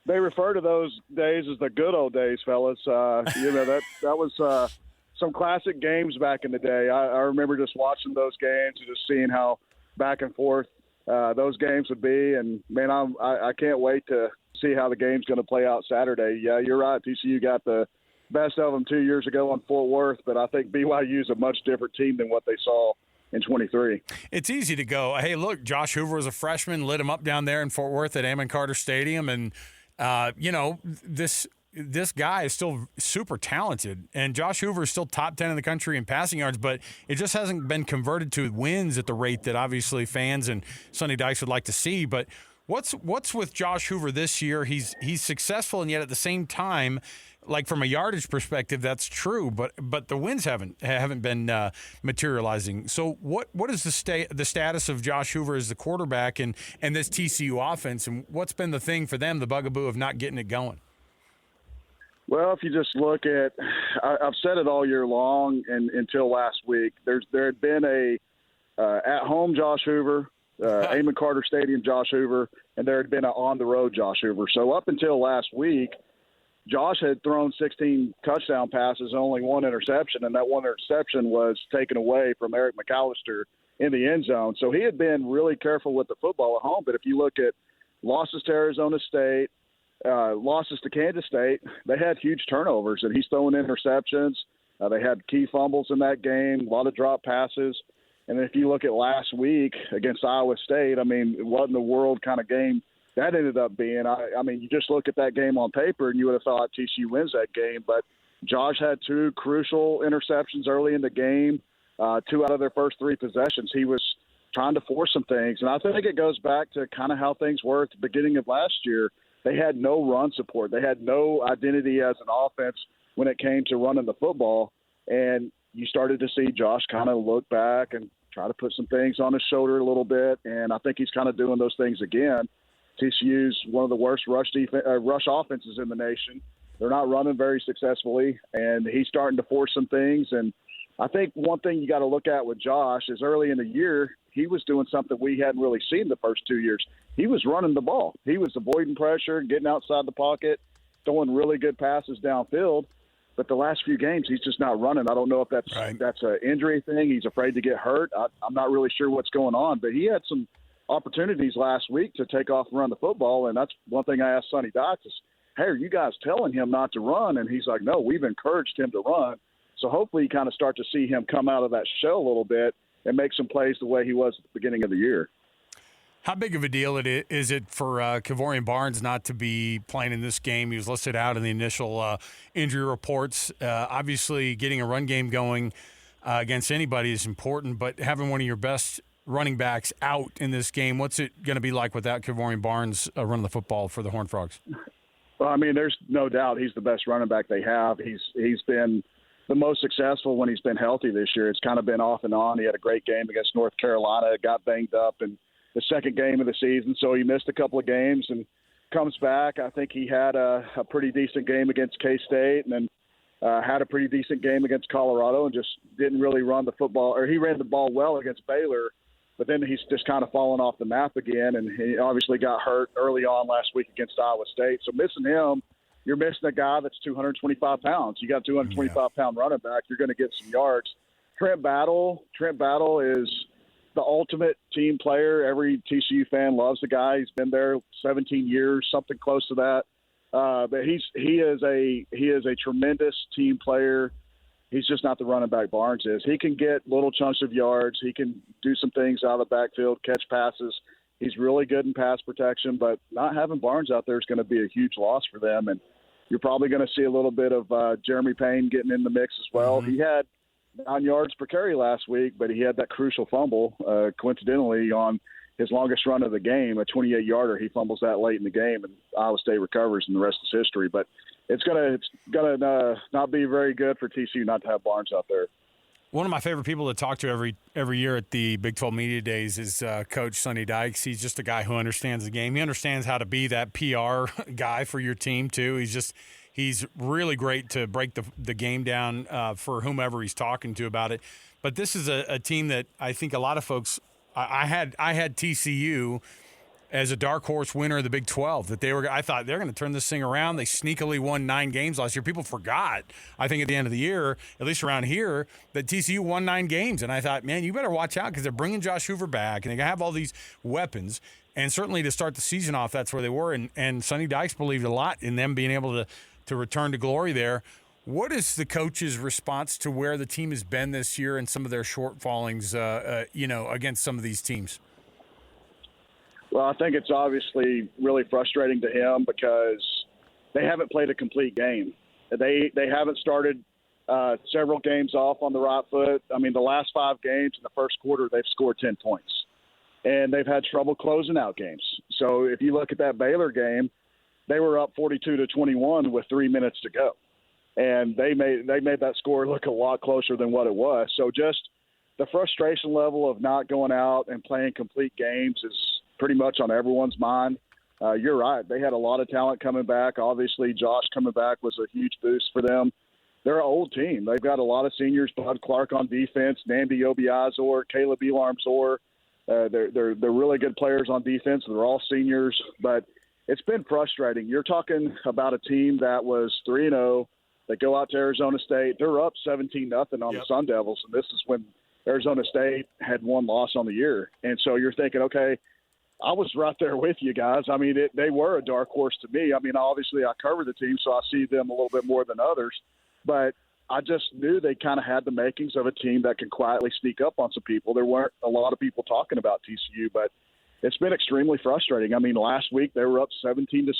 they refer to those days as the good old days, fellas. That was some classic games back in the day. I remember just watching those games and just seeing how back and forth those games would be. And, man, I can't wait to see how the game's going to play out Saturday. Yeah, you're right. TCU got the best of them 2 years ago in Fort Worth, but I think BYU is a much different team than what they saw in 23.
It's easy to go, hey, look, Josh Hoover was a freshman, lit him up down there in Fort Worth at Amon Carter Stadium, and this guy is still super talented, and Josh Hoover is still top 10 in the country in passing yards, but it just hasn't been converted to wins at the rate that obviously fans and Sonny Dykes would like to see. But what's with Josh Hoover this year? He's successful, and yet at the same time, like from a yardage perspective, that's true, but the wins haven't been materializing. So what is the status of Josh Hoover as the quarterback and this TCU offense, and what's been the thing for them, the bugaboo of not getting it going?
Well, if you just look at, I've said it all year long and until last week, there had been a at-home Josh Hoover, Amon Carter Stadium Josh Hoover, and there had been an on-the-road Josh Hoover. So up until last week, Josh had thrown 16 touchdown passes, only one interception, and that one interception was taken away from Eric McAllister in the end zone. So he had been really careful with the football at home. But if you look at losses to Arizona State, losses to Kansas State, they had huge turnovers, and he's throwing interceptions. They had key fumbles in that game, a lot of drop passes. And if you look at last week against Iowa State, I mean, what in the world kind of game that ended up being? I mean, you just look at that game on paper, and you would have thought TCU wins that game. But Josh had two crucial interceptions early in the game, 2 out of their first 3 possessions. He was trying to force some things. And I think it goes back to kind of how things were at the beginning of last year. They had no run support. They had no identity as an offense when it came to running the football. And you started to see Josh kind of look back and try to put some things on his shoulder a little bit. And I think he's kind of doing those things again. TCU's one of the worst rush offenses in the nation. They're not running very successfully, and he's starting to force some things. And I think one thing you got to look at with Josh is early in the year, he was doing something we hadn't really seen the first 2 years. He was running the ball. He was avoiding pressure, getting outside the pocket, throwing really good passes downfield. But the last few games, he's just not running. I don't know if that's an injury thing. He's afraid to get hurt. I'm not really sure what's going on. But he had some opportunities last week to take off and run the football, and that's one thing I asked Sonny Dykes is, hey, are you guys telling him not to run? And he's like, no, we've encouraged him to run. So hopefully you kind of start to see him come out of that shell a little bit and make some plays the way he was at the beginning of the year.
How big of a deal is it for Kevorian Barnes not to be playing in this game? He was listed out in the initial injury reports. Obviously, getting a run game going against anybody is important, but having one of your best running backs out in this game, what's it going to be like without Kevorian Barnes running the football for the Horned Frogs?
Well, I mean, there's no doubt he's the best running back they have. He's been the most successful when he's been healthy this year. It's kind of been off and on. He had a great game against North Carolina, got banged up in the second game of the season, so he missed a couple of games and comes back. I think he had a pretty decent game against K-State and then had a pretty decent game against Colorado and just didn't really run the football. Or he ran the ball well against Baylor, but then he's just kind of fallen off the map again, and he obviously got hurt early on last week against Iowa State. So missing him, you're missing a guy that's 225 pounds. You got a 225-pound running back, you're going to get some yards. Trent Battle is the ultimate team player. Every TCU fan loves the guy. He's been there 17 years, something close to that. But he is a tremendous team player. He's just not the running back Barnes is. He can get little chunks of yards. He can do some things out of the backfield, catch passes. He's really good in pass protection, but not having Barnes out there is going to be a huge loss for them. And you're probably going to see a little bit of Jeremy Payne getting in the mix as well.
Mm-hmm.
He had 9 yards per carry last week, but he had that crucial fumble, coincidentally, on his longest run of the game, a 28-yarder. He fumbles that late in the game, and Iowa State recovers, and the rest is history. But it's gonna not be very good for TCU not to have Barnes out there.
One of my favorite people to talk to every year at the Big 12 Media Days is Coach Sonny Dykes. He's just a guy who understands the game. He understands how to be that PR guy for your team, too. He's really great to break the game down for whomever he's talking to about it. But this is a team that I think a lot of folks I had TCU as a dark horse winner of the Big 12. I thought they're going to turn this thing around. They sneakily won 9 games last year. People forgot, I think, at the end of the year, at least around here, that TCU won 9 games. And I thought, man, you better watch out because they're bringing Josh Hoover back, and they have all these weapons. And certainly to start the season off, that's where they were. And Sonny Dykes believed a lot in them being able to return to glory there. What is the coach's response to where the team has been this year and some of their shortfallings, against some of these teams?
Well, I think it's obviously really frustrating to him because they haven't played a complete game. They haven't started several games off on the right foot. I mean, the last 5 games in the first quarter, they've scored 10 points. And they've had trouble closing out games. So if you look at that Baylor game, they were up 42-21 with 3 minutes to go. And they made that score look a lot closer than what it was. So just the frustration level of not going out and playing complete games is pretty much on everyone's mind. You're right. They had a lot of talent coming back. Obviously, Josh coming back was a huge boost for them. They're an old team. They've got a lot of seniors, Bud Clark on defense, Namdi Obiazor, Caleb Elarm-Zor. They're really good players on defense. They're all seniors, but it's been frustrating. You're talking about a team that was 3-0. They go out to Arizona State. They're up 17-0 on the Sun Devils, and this is when Arizona State had 1 loss on the year. And so you're thinking, okay, I was right there with you guys. I mean, they were a dark horse to me. I mean, obviously I cover the team, so I see them a little bit more than others. But I just knew they kind of had the makings of a team that can quietly sneak up on some people. There weren't a lot of people talking about TCU, but it's been extremely frustrating. I mean, last week they were up 17-6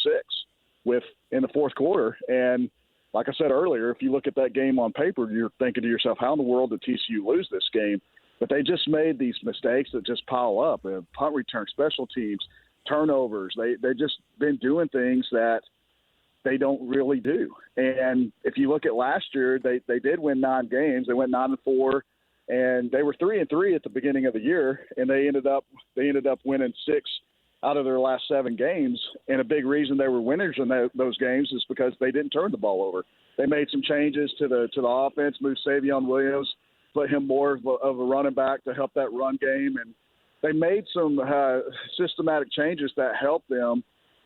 in the fourth quarter, and like I said earlier, if you look at that game on paper, you're thinking to yourself, how in the world did TCU lose this game? But they just made these mistakes that just pile up. Punt return, special teams, turnovers. They've just been doing things that they don't really do. And if you look at last year, they did win 9 games. They went 9-4, and they were 3-3 at the beginning of the year, and they ended up winning 6 out of their last 7 games. And a big reason they were winners in those games is because they didn't turn the ball over. They made some changes to the offense, moved Savion Williams, put him more of a running back to help that run game. And they made some systematic changes that helped them,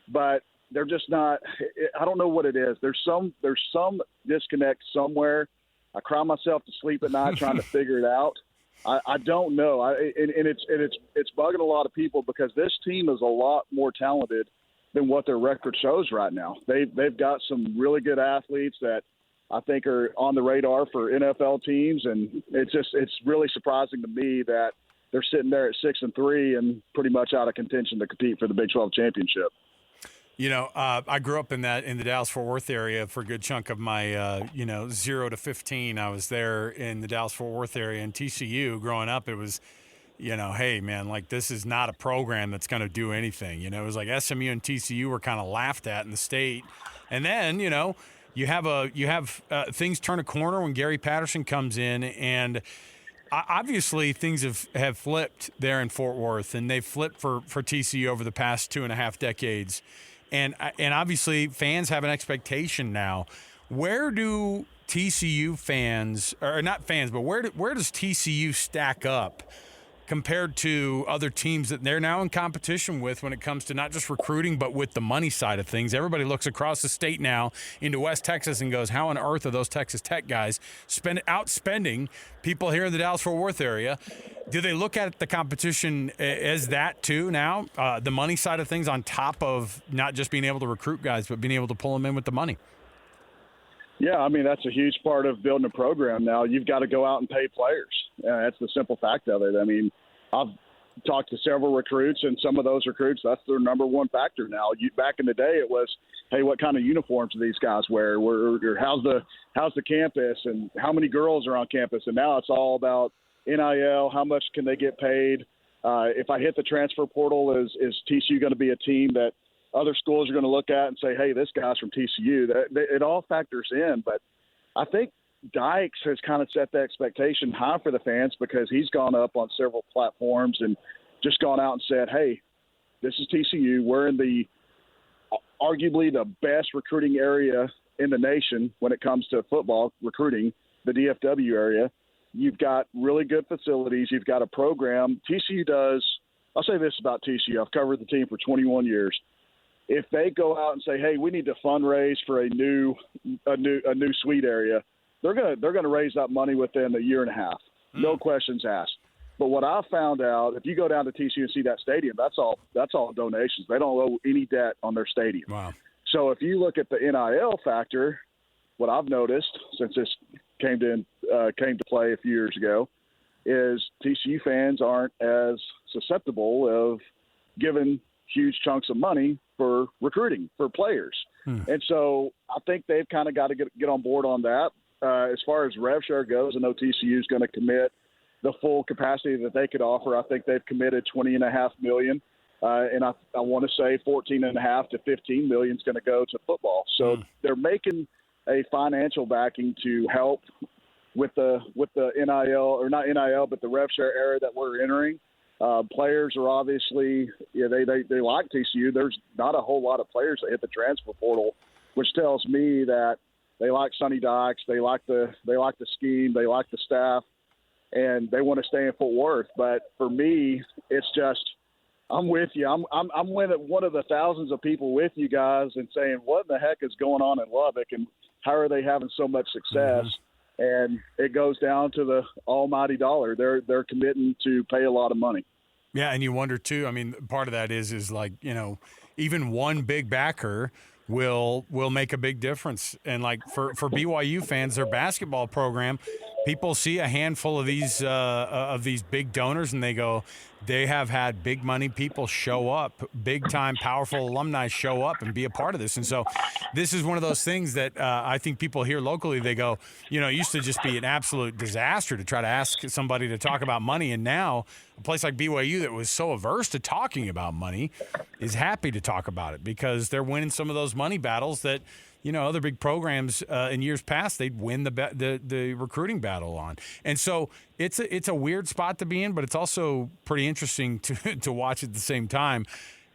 but they're just not – I don't know what it is. There's some disconnect somewhere. I cry myself to sleep at night trying to figure it out. I don't know. It's bugging a lot of people because this team is a lot more talented than what their record shows right now. They've got some really good athletes that I think are on the radar for NFL teams, and it's really surprising to me that they're sitting there at 6-3 and pretty much out of contention to compete for the Big 12 championship.
You know, I grew up in the Dallas-Fort Worth area for a good chunk of my 0 to 15. I was there in the Dallas-Fort Worth area, and TCU growing up, it was, hey man, like this is not a program that's going to do anything. It was like SMU and TCU were kind of laughed at in the state, and then you have things turn a corner when Gary Patterson comes in, and obviously things have flipped there in Fort Worth, and they've flipped for TCU over the past 2.5 decades. And obviously fans have an expectation now. Where do TCU fans, or not fans, but where does TCU stack up compared to other teams that they're now in competition with when it comes to not just recruiting, but with the money side of things? Everybody looks across the state now into West Texas and goes, how on earth are those Texas Tech guys outspending people here in the Dallas-Fort Worth area? Do they look at the competition as that too now, the money side of things on top of not just being able to recruit guys, but being able to pull them in with the money?
Yeah, I mean, that's a huge part of building a program now. You've got to go out and pay players. That's the simple fact of it. I mean, I've talked to several recruits, and some of those recruits, that's their number one factor now. Back in the day, it was, hey, what kind of uniforms do these guys wear? How's the campus, and how many girls are on campus? And now it's all about NIL, how much can they get paid? If I hit the transfer portal, is TCU going to be a team that other schools are going to look at and say, hey, this guy's from TCU? It all factors in. But I think Dykes has kind of set the expectation high for the fans because he's gone up on several platforms and just gone out and said, hey, this is TCU. We're in arguably the best recruiting area in the nation when it comes to football recruiting, the DFW area. You've got really good facilities. You've got a program. TCU does – I'll say this about TCU. I've covered the team for 21 years. If they go out and say, hey, we need to fundraise for a new suite area, they're gonna raise that money within a year and a half. No questions asked. But what I found out, if you go down to TCU and see that stadium, that's all donations. They don't owe any debt on their stadium.
Wow.
So if you look at the NIL factor, what I've noticed since this came to play a few years ago is TCU fans aren't as susceptible of giving huge chunks of money for recruiting for players. And so I think they've kind of got to get on board on that. As far as rev share goes, I know TCU is going to commit the full capacity that they could offer. I think they've committed $20.5 million. And I want to say $14.5 to $15 million is going to go to football. So they're making a financial backing to help with the NIL, or not NIL, but the rev share era that we're entering. Players are obviously, they like TCU. There's not a whole lot of players that hit the transfer portal, which tells me that they like Sonny Dykes, they like the scheme, they like the staff, and they want to stay in Fort Worth. But for me, it's just, I'm with you. I'm one of the thousands of people with you guys and saying, what in the heck is going on in Lubbock, and how are they having so much success? And it goes down to the almighty dollar. They're committing to pay a lot of money.
Yeah, and you wonder too. I mean, part of that is like, even one big backer will make a big difference. And like for BYU fans, their basketball program, people see a handful of these big donors, and they go, they have had big money people show up, big time powerful alumni show up and be a part of this. And so this is one of those things that I think people here locally, they go, it used to just be an absolute disaster to try to ask somebody to talk about money. And now a place like BYU that was so averse to talking about money is happy to talk about it because they're winning some of those money battles that, other big programs in years past, they'd win the recruiting battle on. And so it's a weird spot to be in, but it's also pretty interesting to watch at the same time.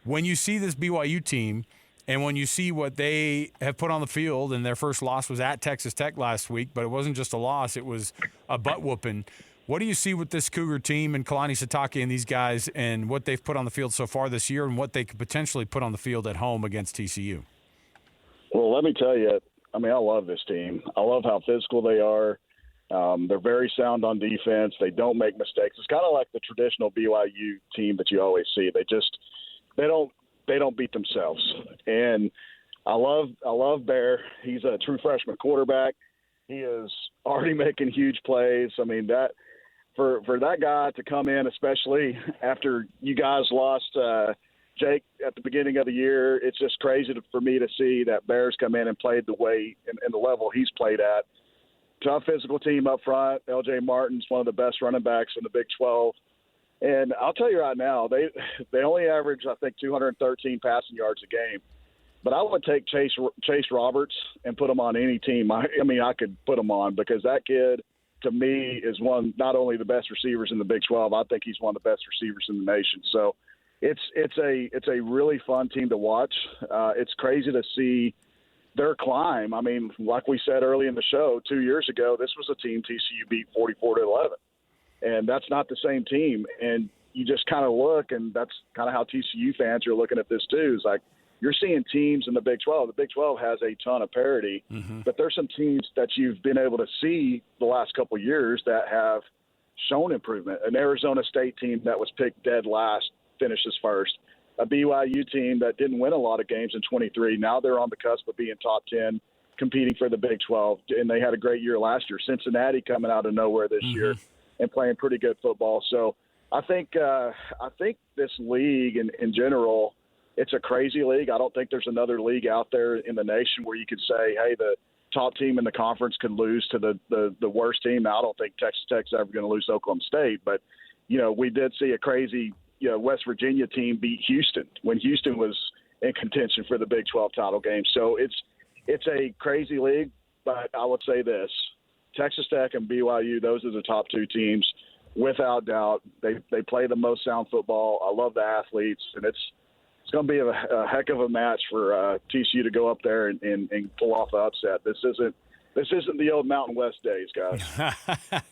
When you see this BYU team and when you see what they have put on the field, and their first loss was at Texas Tech last week, but it wasn't just a loss, it was a butt-whooping. What do you see with this Cougar team and Kalani Sitake and these guys and what they've put on the field so far this year and what they could potentially put on the field at home against TCU?
Well, let me tell you, I love this team. I love how physical they are. They're very sound on defense. They don't make mistakes. It's kind of like the traditional BYU team that you always see. They they don't beat themselves. And I love Bear. He's a true freshman quarterback. He is already making huge plays. I mean, that for that guy to come in, especially after you guys lost Jake at the beginning of the year, it's just crazy for me to see that Bears come in and played the way and the level he's played at. Tough physical team up front. LJ Martin's one of the best running backs in the Big 12. And I'll tell you right now, they only average, I think, 213 passing yards a game. But I would take Chase Roberts and put him on any team. I mean, I could put him on because that kid, to me, is not only the best receivers in the Big 12. I think he's one of the best receivers in the nation. So it's a really fun team to watch. It's crazy to see their climb. I mean, like we said early in the show, 2 years ago, this was a team TCU beat 44-11, and that's not the same team. And you just kind of look, and that's kind of how TCU fans are looking at this too. It's like, you're seeing teams in the Big 12. The Big 12 has a ton of parity, but there's some teams that you've been able to see the last couple of years that have shown improvement. An Arizona State team that was picked dead last finishes first. A BYU team that didn't win a lot of games in 23. Now they're on the cusp of being top 10, competing for the Big 12, and they had a great year last year. Cincinnati coming out of nowhere this year and playing pretty good football. So I think this league in general, it's a crazy league. I don't think there's another league out there in the nation where you could say, hey, the top team in the conference could lose to the worst team. Now, I don't think Texas Tech's ever going to lose to Oklahoma State, but, we did see a crazy West Virginia team beat Houston when Houston was in contention for the Big 12 title game. So it's a crazy league, but I would say this, Texas Tech and BYU, those are the top two teams without doubt. They play the most sound football. I love the athletes, and it's going to be a heck of a match for TCU to go up there and pull off the upset. This isn't the old Mountain West days, guys.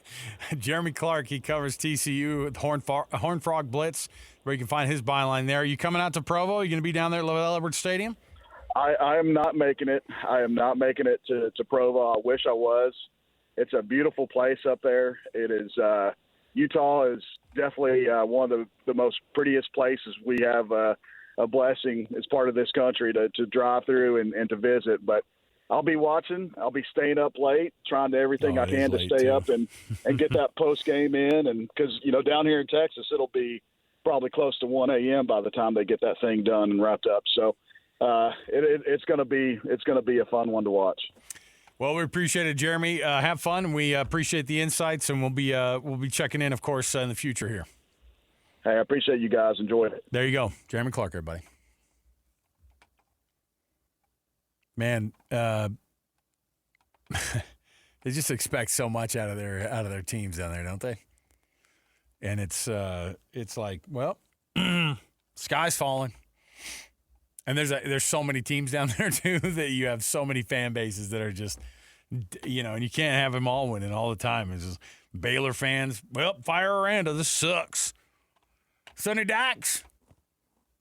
Jeremy Clark, he covers TCU with Horned Frog Blitz, where you can find his byline there. Are you coming out to Provo? Are you going to be down there at Lovell Edwards Stadium?
I am not making it. I am not making it to Provo. I wish I was. It's a beautiful place up there. It is. Utah is definitely one of the most prettiest places. We have a blessing as part of this country to drive through and to visit. But I'll be watching. I'll be staying up late, trying to everything I can to stay up and get that post game in. And because down here in Texas, it'll be probably close to 1 a.m. by the time they get that thing done and wrapped up. So it's going to be a fun one to watch.
Well, we appreciate it, Jeremy. Have fun. We appreciate the insights, and we'll be checking in, of course, in the future here.
Hey, I appreciate you guys. Enjoy it.
There you go, Jeremy Clark, everybody. Man, they just expect so much out of their teams down there, don't they? And it's like, well, sky's falling. And there's so many teams down there too that you have so many fan bases that are just, and you can't have them all winning all the time. It's just Baylor fans. Well, fire Aranda. This sucks. Sonny Dykes.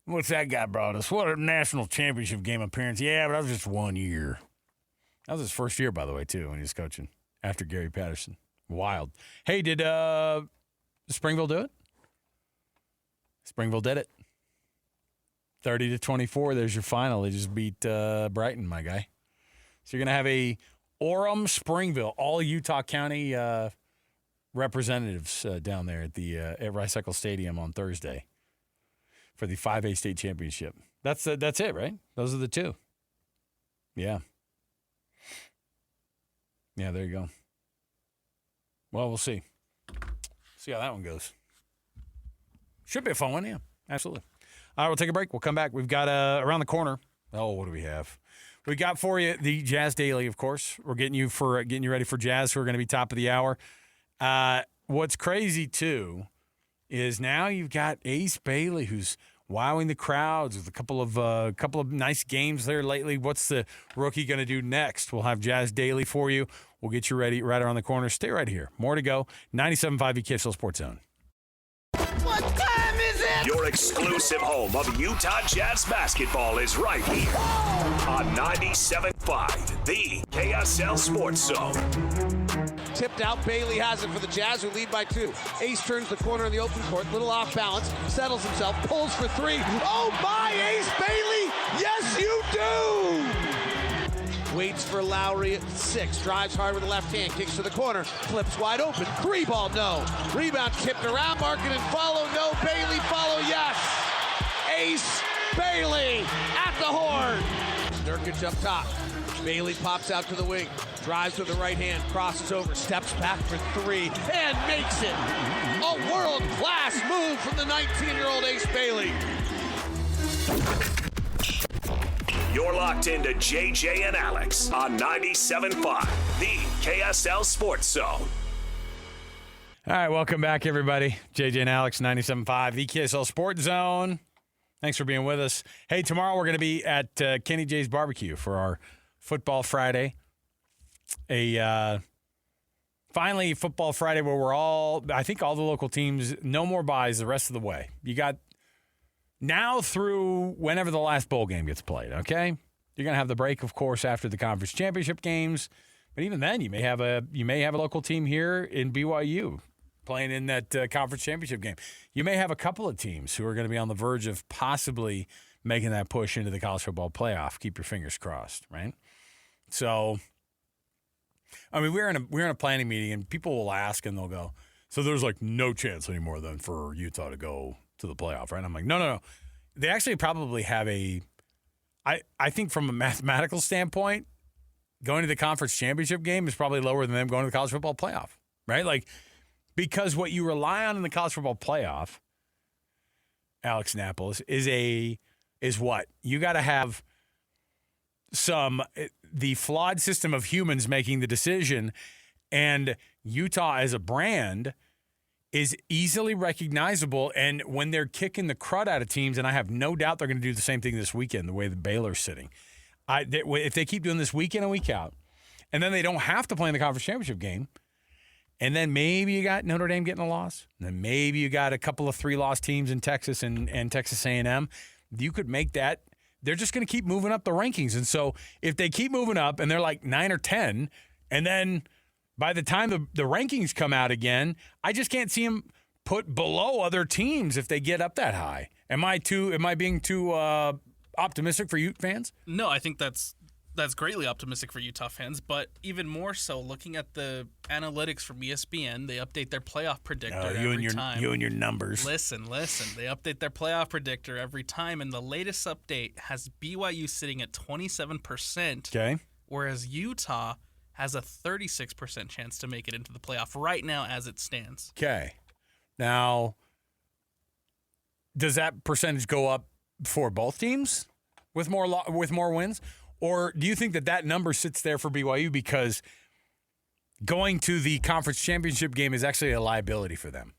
What's that guy brought us? What a national championship game appearance. Yeah, but that was just 1 year. That was his first year, by the way, too, when he was coaching after Gary Patterson. Wild. Hey, did Springville do it? Springville did it. 30-24. There's your final. They just beat Brighton, my guy. So you're going to have a Orem Springville, all Utah County representatives down there at Rice-Eccles Stadium on Thursday for the 5A state championship. That's it, right? Those are the two. Yeah. Yeah, there you go. Well, we'll see. See how that one goes. Should be a fun one, yeah. Absolutely. All right, we'll take a break. We'll come back. We've got around the corner. Oh, what do we have? We got for you the Jazz Daily, of course. We're getting you ready for Jazz, who are going to be top of the hour. What's crazy too is now you've got Ace Bailey, who's wowing the crowds with a couple of nice games there lately. What's the rookie going to do next? We'll have Jazz Daily for you. We'll get you ready right around the corner. Stay right here. More to go. 97.5 EKSL Sports Zone.
What time is it? Your exclusive home of Utah Jazz basketball is right here on 97.5, the KSL Sports Zone.
tipped out. Bailey has it for the Jazz, who lead by 2. Ace turns the corner in the open court, little off balance, settles himself, pulls for 3. Oh my, Ace Bailey! Yes, you do! Waits for Lowry at 6, drives hard with the left hand, kicks to the corner, flips wide open, 3-ball, no. Rebound tipped around, mark it and follow, no. Bailey follow, yes. Ace Bailey at the horn. Nurkic up top. Bailey pops out to the wing, drives with the right hand, crosses over, steps back for 3, and makes it. A world-class move from the 19-year-old Ace Bailey.
You're locked into JJ and Alex on 97.5, the KSL Sports Zone.
All right, welcome back, everybody. JJ and Alex, 97.5, the KSL Sports Zone. Thanks for being with us. Hey, tomorrow we're going to be at Kenny J's Barbecue for our Football Friday. Finally, Football Friday where I think all the local teams, no more buys the rest of the way. You got now through whenever the last bowl game gets played, okay? You're going to have the break, of course, after the conference championship games. But even then, you may have a local team here in BYU playing in that conference championship game. You may have a couple of teams who are going to be on the verge of possibly making that push into the college football playoff. Keep your fingers crossed, right? So, I mean, we're in a planning meeting, and people will ask, and they'll go, so there's like no chance anymore then for Utah to go to the playoff, right? And I'm like, no. They actually probably have I think from a mathematical standpoint, going to the conference championship game is probably lower than them going to the college football playoff, right? Like, because what you rely on in the college football playoff, Alex Napoles, is what? You got to have the flawed system of humans making the decision, and Utah as a brand is easily recognizable. And when they're kicking the crud out of teams, and I have no doubt they're going to do the same thing this weekend, the way the Baylor's sitting. If they keep doing this week in and week out, and then they don't have to play in the conference championship game, and then maybe you got Notre Dame getting a loss, and then maybe you got a couple of 3-loss teams in Texas and Texas A&M, you could make that. They're just going to keep moving up the rankings. And so if they keep moving up and they're like 9 or 10, and then by the time the rankings come out again, I just can't see them put below other teams if they get up that high. Am I being too optimistic for Ute fans?
No, I think that's greatly optimistic for Utah fans, but even more so looking at the analytics from ESPN, they update their playoff predictor every time.
You and your numbers.
Listen. They update their playoff predictor every time, and the latest update has BYU sitting at 27%,
okay,
whereas Utah has a 36% chance to make it into the playoff right now as it stands.
Okay. Now, does that percentage go up for both teams with more wins? Or do you think that number sits there for BYU because going to the conference championship game is actually a liability for them?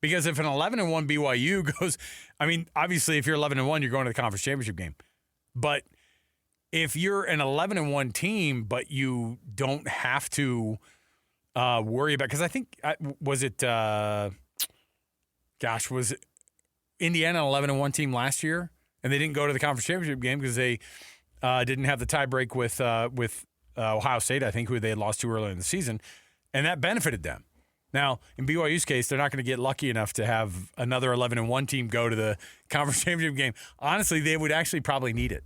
Because if an 11-1 BYU goes, I mean, obviously if you're 11-1, you're going to the conference championship game. But if you're an 11-1 team, but you don't have to worry about, because I think, was Indiana an 11-1 team last year? And they didn't go to the conference championship game because they didn't have the tie break with Ohio State, I think, who they had lost to earlier in the season, and that benefited them. Now, in BYU's case, they're not going to get lucky enough to have another 11-1 team go to the conference championship game. Honestly, they would actually probably need it.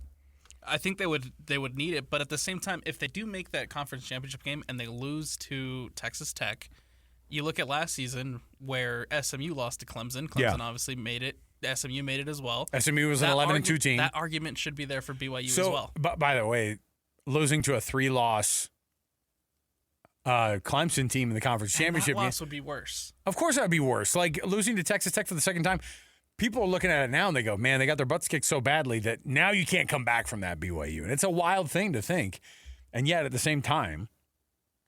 I think they would need it, but at the same time, if they do make that conference championship game and they lose to Texas Tech, you look at last season where SMU lost to Clemson. Clemson obviously made it. SMU made it as well.
SMU was an 11-2 team.
That argument should be there for BYU as well.
By the way, losing to a 3-loss Clemson team in the conference championship
game. That loss would be worse.
Of course that would be worse. Like losing to Texas Tech for the second time. People are looking at it now and they go, man, they got their butts kicked so badly that now you can't come back from that, BYU. And it's a wild thing to think. And yet at the same time,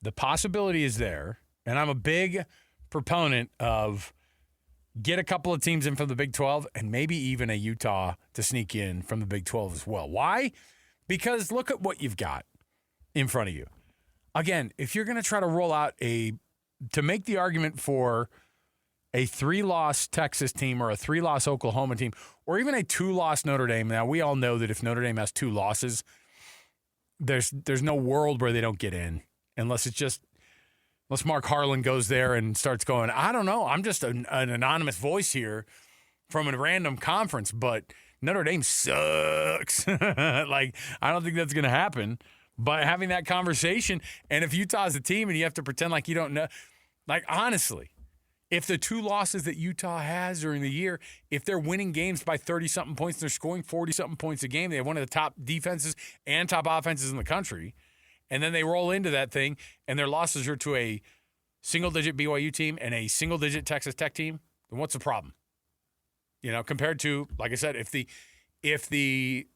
the possibility is there. And I'm a big proponent of get a couple of teams in from the Big 12 and maybe even a Utah to sneak in from the Big 12 as well. Why? Because look at what you've got in front of you. Again, if you're going to try to roll out to make the argument for a 3-loss Texas team or a 3-loss Oklahoma team or even a 2-loss Notre Dame. Now, we all know that if Notre Dame has 2 losses, there's no world where they don't get in unless it's just
Unless Mark Harlan goes there and starts going, I don't know. I'm just an anonymous voice here from a random conference, but Notre Dame sucks. Like, I don't think that's going to happen. But having that conversation, and if Utah's a team and you have to pretend like you don't know, like, honestly, if the 2 losses that Utah has during the year, if they're winning games by 30-something points, they're scoring 40-something points a game, they have one of the top defenses and top offenses in the country, and then they roll into that thing, and their losses are to a single-digit BYU team and a single-digit Texas Tech team, then what's the problem? You know, compared to, like I said, if the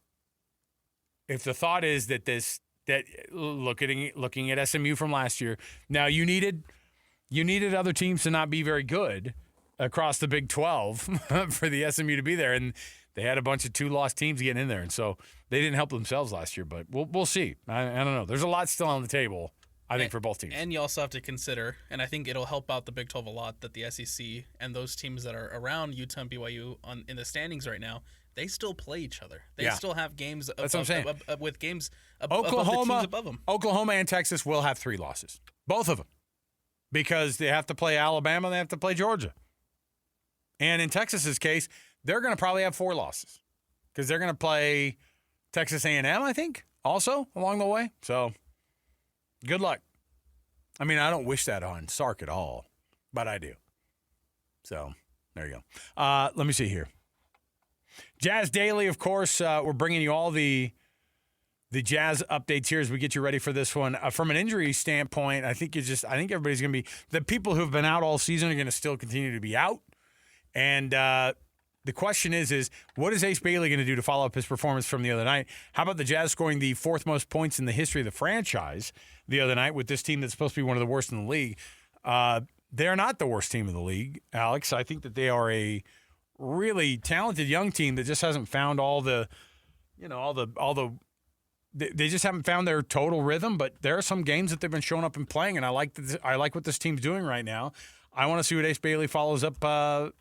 thought is that looking at SMU from last year, now you needed other teams to not be very good across the Big 12 for the SMU to be there, and they had a bunch of 2-loss teams getting in there, and so they didn't help themselves last year. But we'll see. I don't know. There's a lot still on the table, I think, for both teams.
And you also have to consider, and I think it'll help out the Big 12 a lot, that the SEC and those teams that are around Utah and BYU in the standings right now, they still play each other. They still have games.
That's what I'm saying.
With games
Oklahoma,
above the teams above them.
Oklahoma and Texas will have 3 losses, both of them, because they have to play Alabama, they have to play Georgia. And in Texas's case, they're going to probably have 4 losses because they're going to play Texas A&M, I think, also along the way. So good luck. I mean, I don't wish that on Sark at all, but I do. So there you go. Let me see here. Jazz Daily, of course, we're bringing you all the Jazz updates here as we get you ready for this one. From an injury standpoint, I think everybody's going to be – the people who have been out all season are going to still continue to be out. And the question is what is Ace Bailey going to do to follow up his performance from the other night? How about the Jazz scoring the 4th most points in the history of the franchise the other night with this team that's supposed to be one of the worst in the league? They're not the worst team in the league, Alex. I think that they are a really talented young team that just hasn't found they just haven't found their total rhythm, but there are some games that they've been showing up and playing, and I like what this team's doing right now. I want to see what Ace Bailey follows up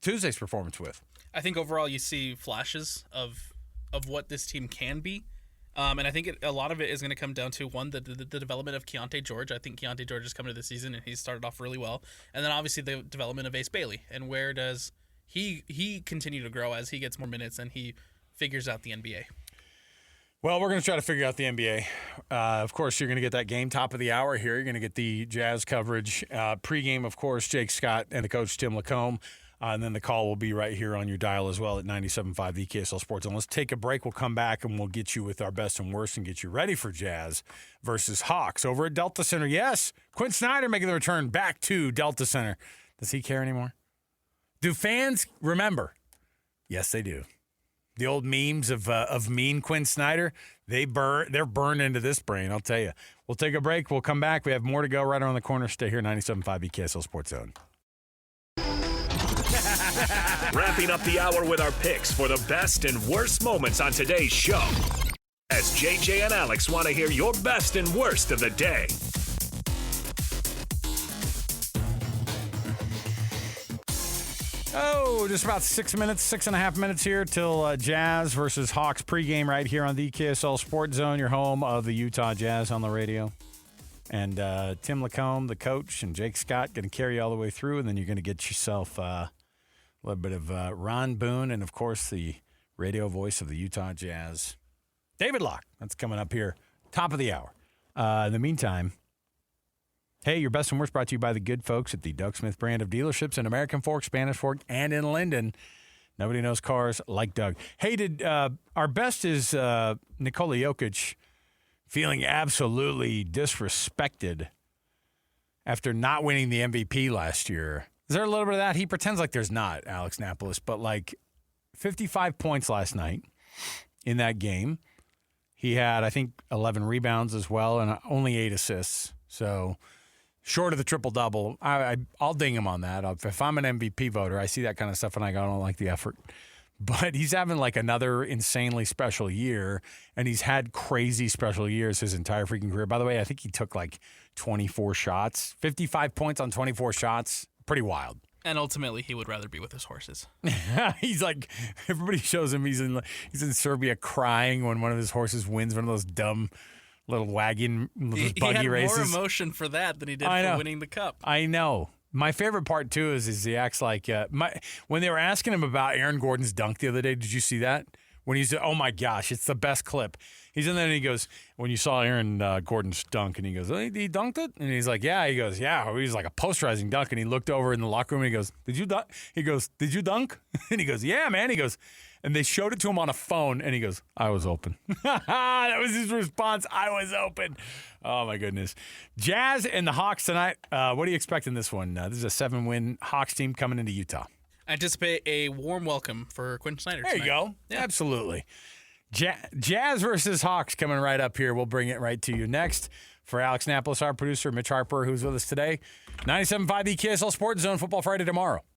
Tuesday's performance with.
I think overall you see flashes of what this team can be. And I think a lot of it is going to come down to, one, the development of Keontae George. I think Keontae George is coming to the season, and he's started off really well. And then obviously the development of Ace Bailey. And where does he continue to grow as he gets more minutes and he figures out the NBA?
Well, we're going to try to figure out the NBA. Of course, you're going to get that game top of the hour here. You're going to get the Jazz coverage. Pregame, of course, Jake Scott and the coach, Tim Lacombe. And then the call will be right here on your dial as well at 97.5 the KSL Sports Zone. Let's take a break. We'll come back and we'll get you with our best and worst and get you ready for Jazz versus Hawks over at Delta Center. Yes, Quinn Snyder making the return back to Delta Center. Does he care anymore? Do fans remember? Yes, they do. The old memes of mean Quinn Snyder, they're burned into this brain, I'll tell you. We'll take a break. We'll come back. We have more to go right around the corner. Stay here, 97.5 KSL Sports Zone.
Wrapping up the hour with our picks for the best and worst moments on today's show. As JJ and Alex want to hear your best and worst of the day.
Oh, just about 6.5 minutes here till Jazz versus Hawks pregame right here on the KSL Sports Zone, your home of the Utah Jazz on the radio. And Tim Lacombe, the coach, and Jake Scott going to carry you all the way through, and then you're going to get yourself a little bit of Ron Boone and, of course, the radio voice of the Utah Jazz, David Locke. That's coming up here, top of the hour. In the meantime, hey, your best and worst brought to you by the good folks at the Doug Smith brand of dealerships in American Fork, Spanish Fork, and in Linden. Nobody knows cars like Doug. Hey, our best is Nikola Jokic feeling absolutely disrespected after not winning the MVP last year. Is there a little bit of that? He pretends like there's not, Alex Napolis, but like 55 points last night in that game. He had, I think, 11 rebounds as well and only 8 assists. So short of the triple-double. I'll ding him on that. If I'm an MVP voter, I see that kind of stuff and I go, I don't like the effort. But he's having like another insanely special year, and he's had crazy special years his entire freaking career. By the way, I think he took like 24 shots, 55 points on 24 shots. Pretty wild.
And ultimately, he would rather be with his horses.
He's like, everybody shows him he's in Serbia crying when one of his horses wins one of those dumb
little wagon, those buggy
he had
races.
more emotion for that than he did
I know.
for winning the cup.
I know. My favorite part too is he acts like when they were asking him about Aaron Gordon's dunk the other day. Did you see that? When he's, oh my gosh, it's the best clip. He's in there and he goes, when you saw Aaron Gordon's dunk, and he goes, oh, he dunked it? And he's like, yeah. He goes, yeah. He was like a posterizing dunk, and he looked over in the locker room and he goes, did you dunk? He goes, did you dunk? And he goes, yeah, man. He goes, and they showed it to him on a phone, and he goes, I was open. That was his response. I was open. Oh, my goodness. Jazz and the Hawks tonight. What do you expect in this one? This is a 7-win Hawks team coming into Utah.
I anticipate a warm welcome for Quinn Snyder
There
tonight.
you go. Yeah. Absolutely. Jazz versus Hawks coming right up here. We'll bring it right to you next. For Alex Napolis, our producer, Mitch Harper, who's with us today. 97.5 KSL Sports Zone Football Friday tomorrow.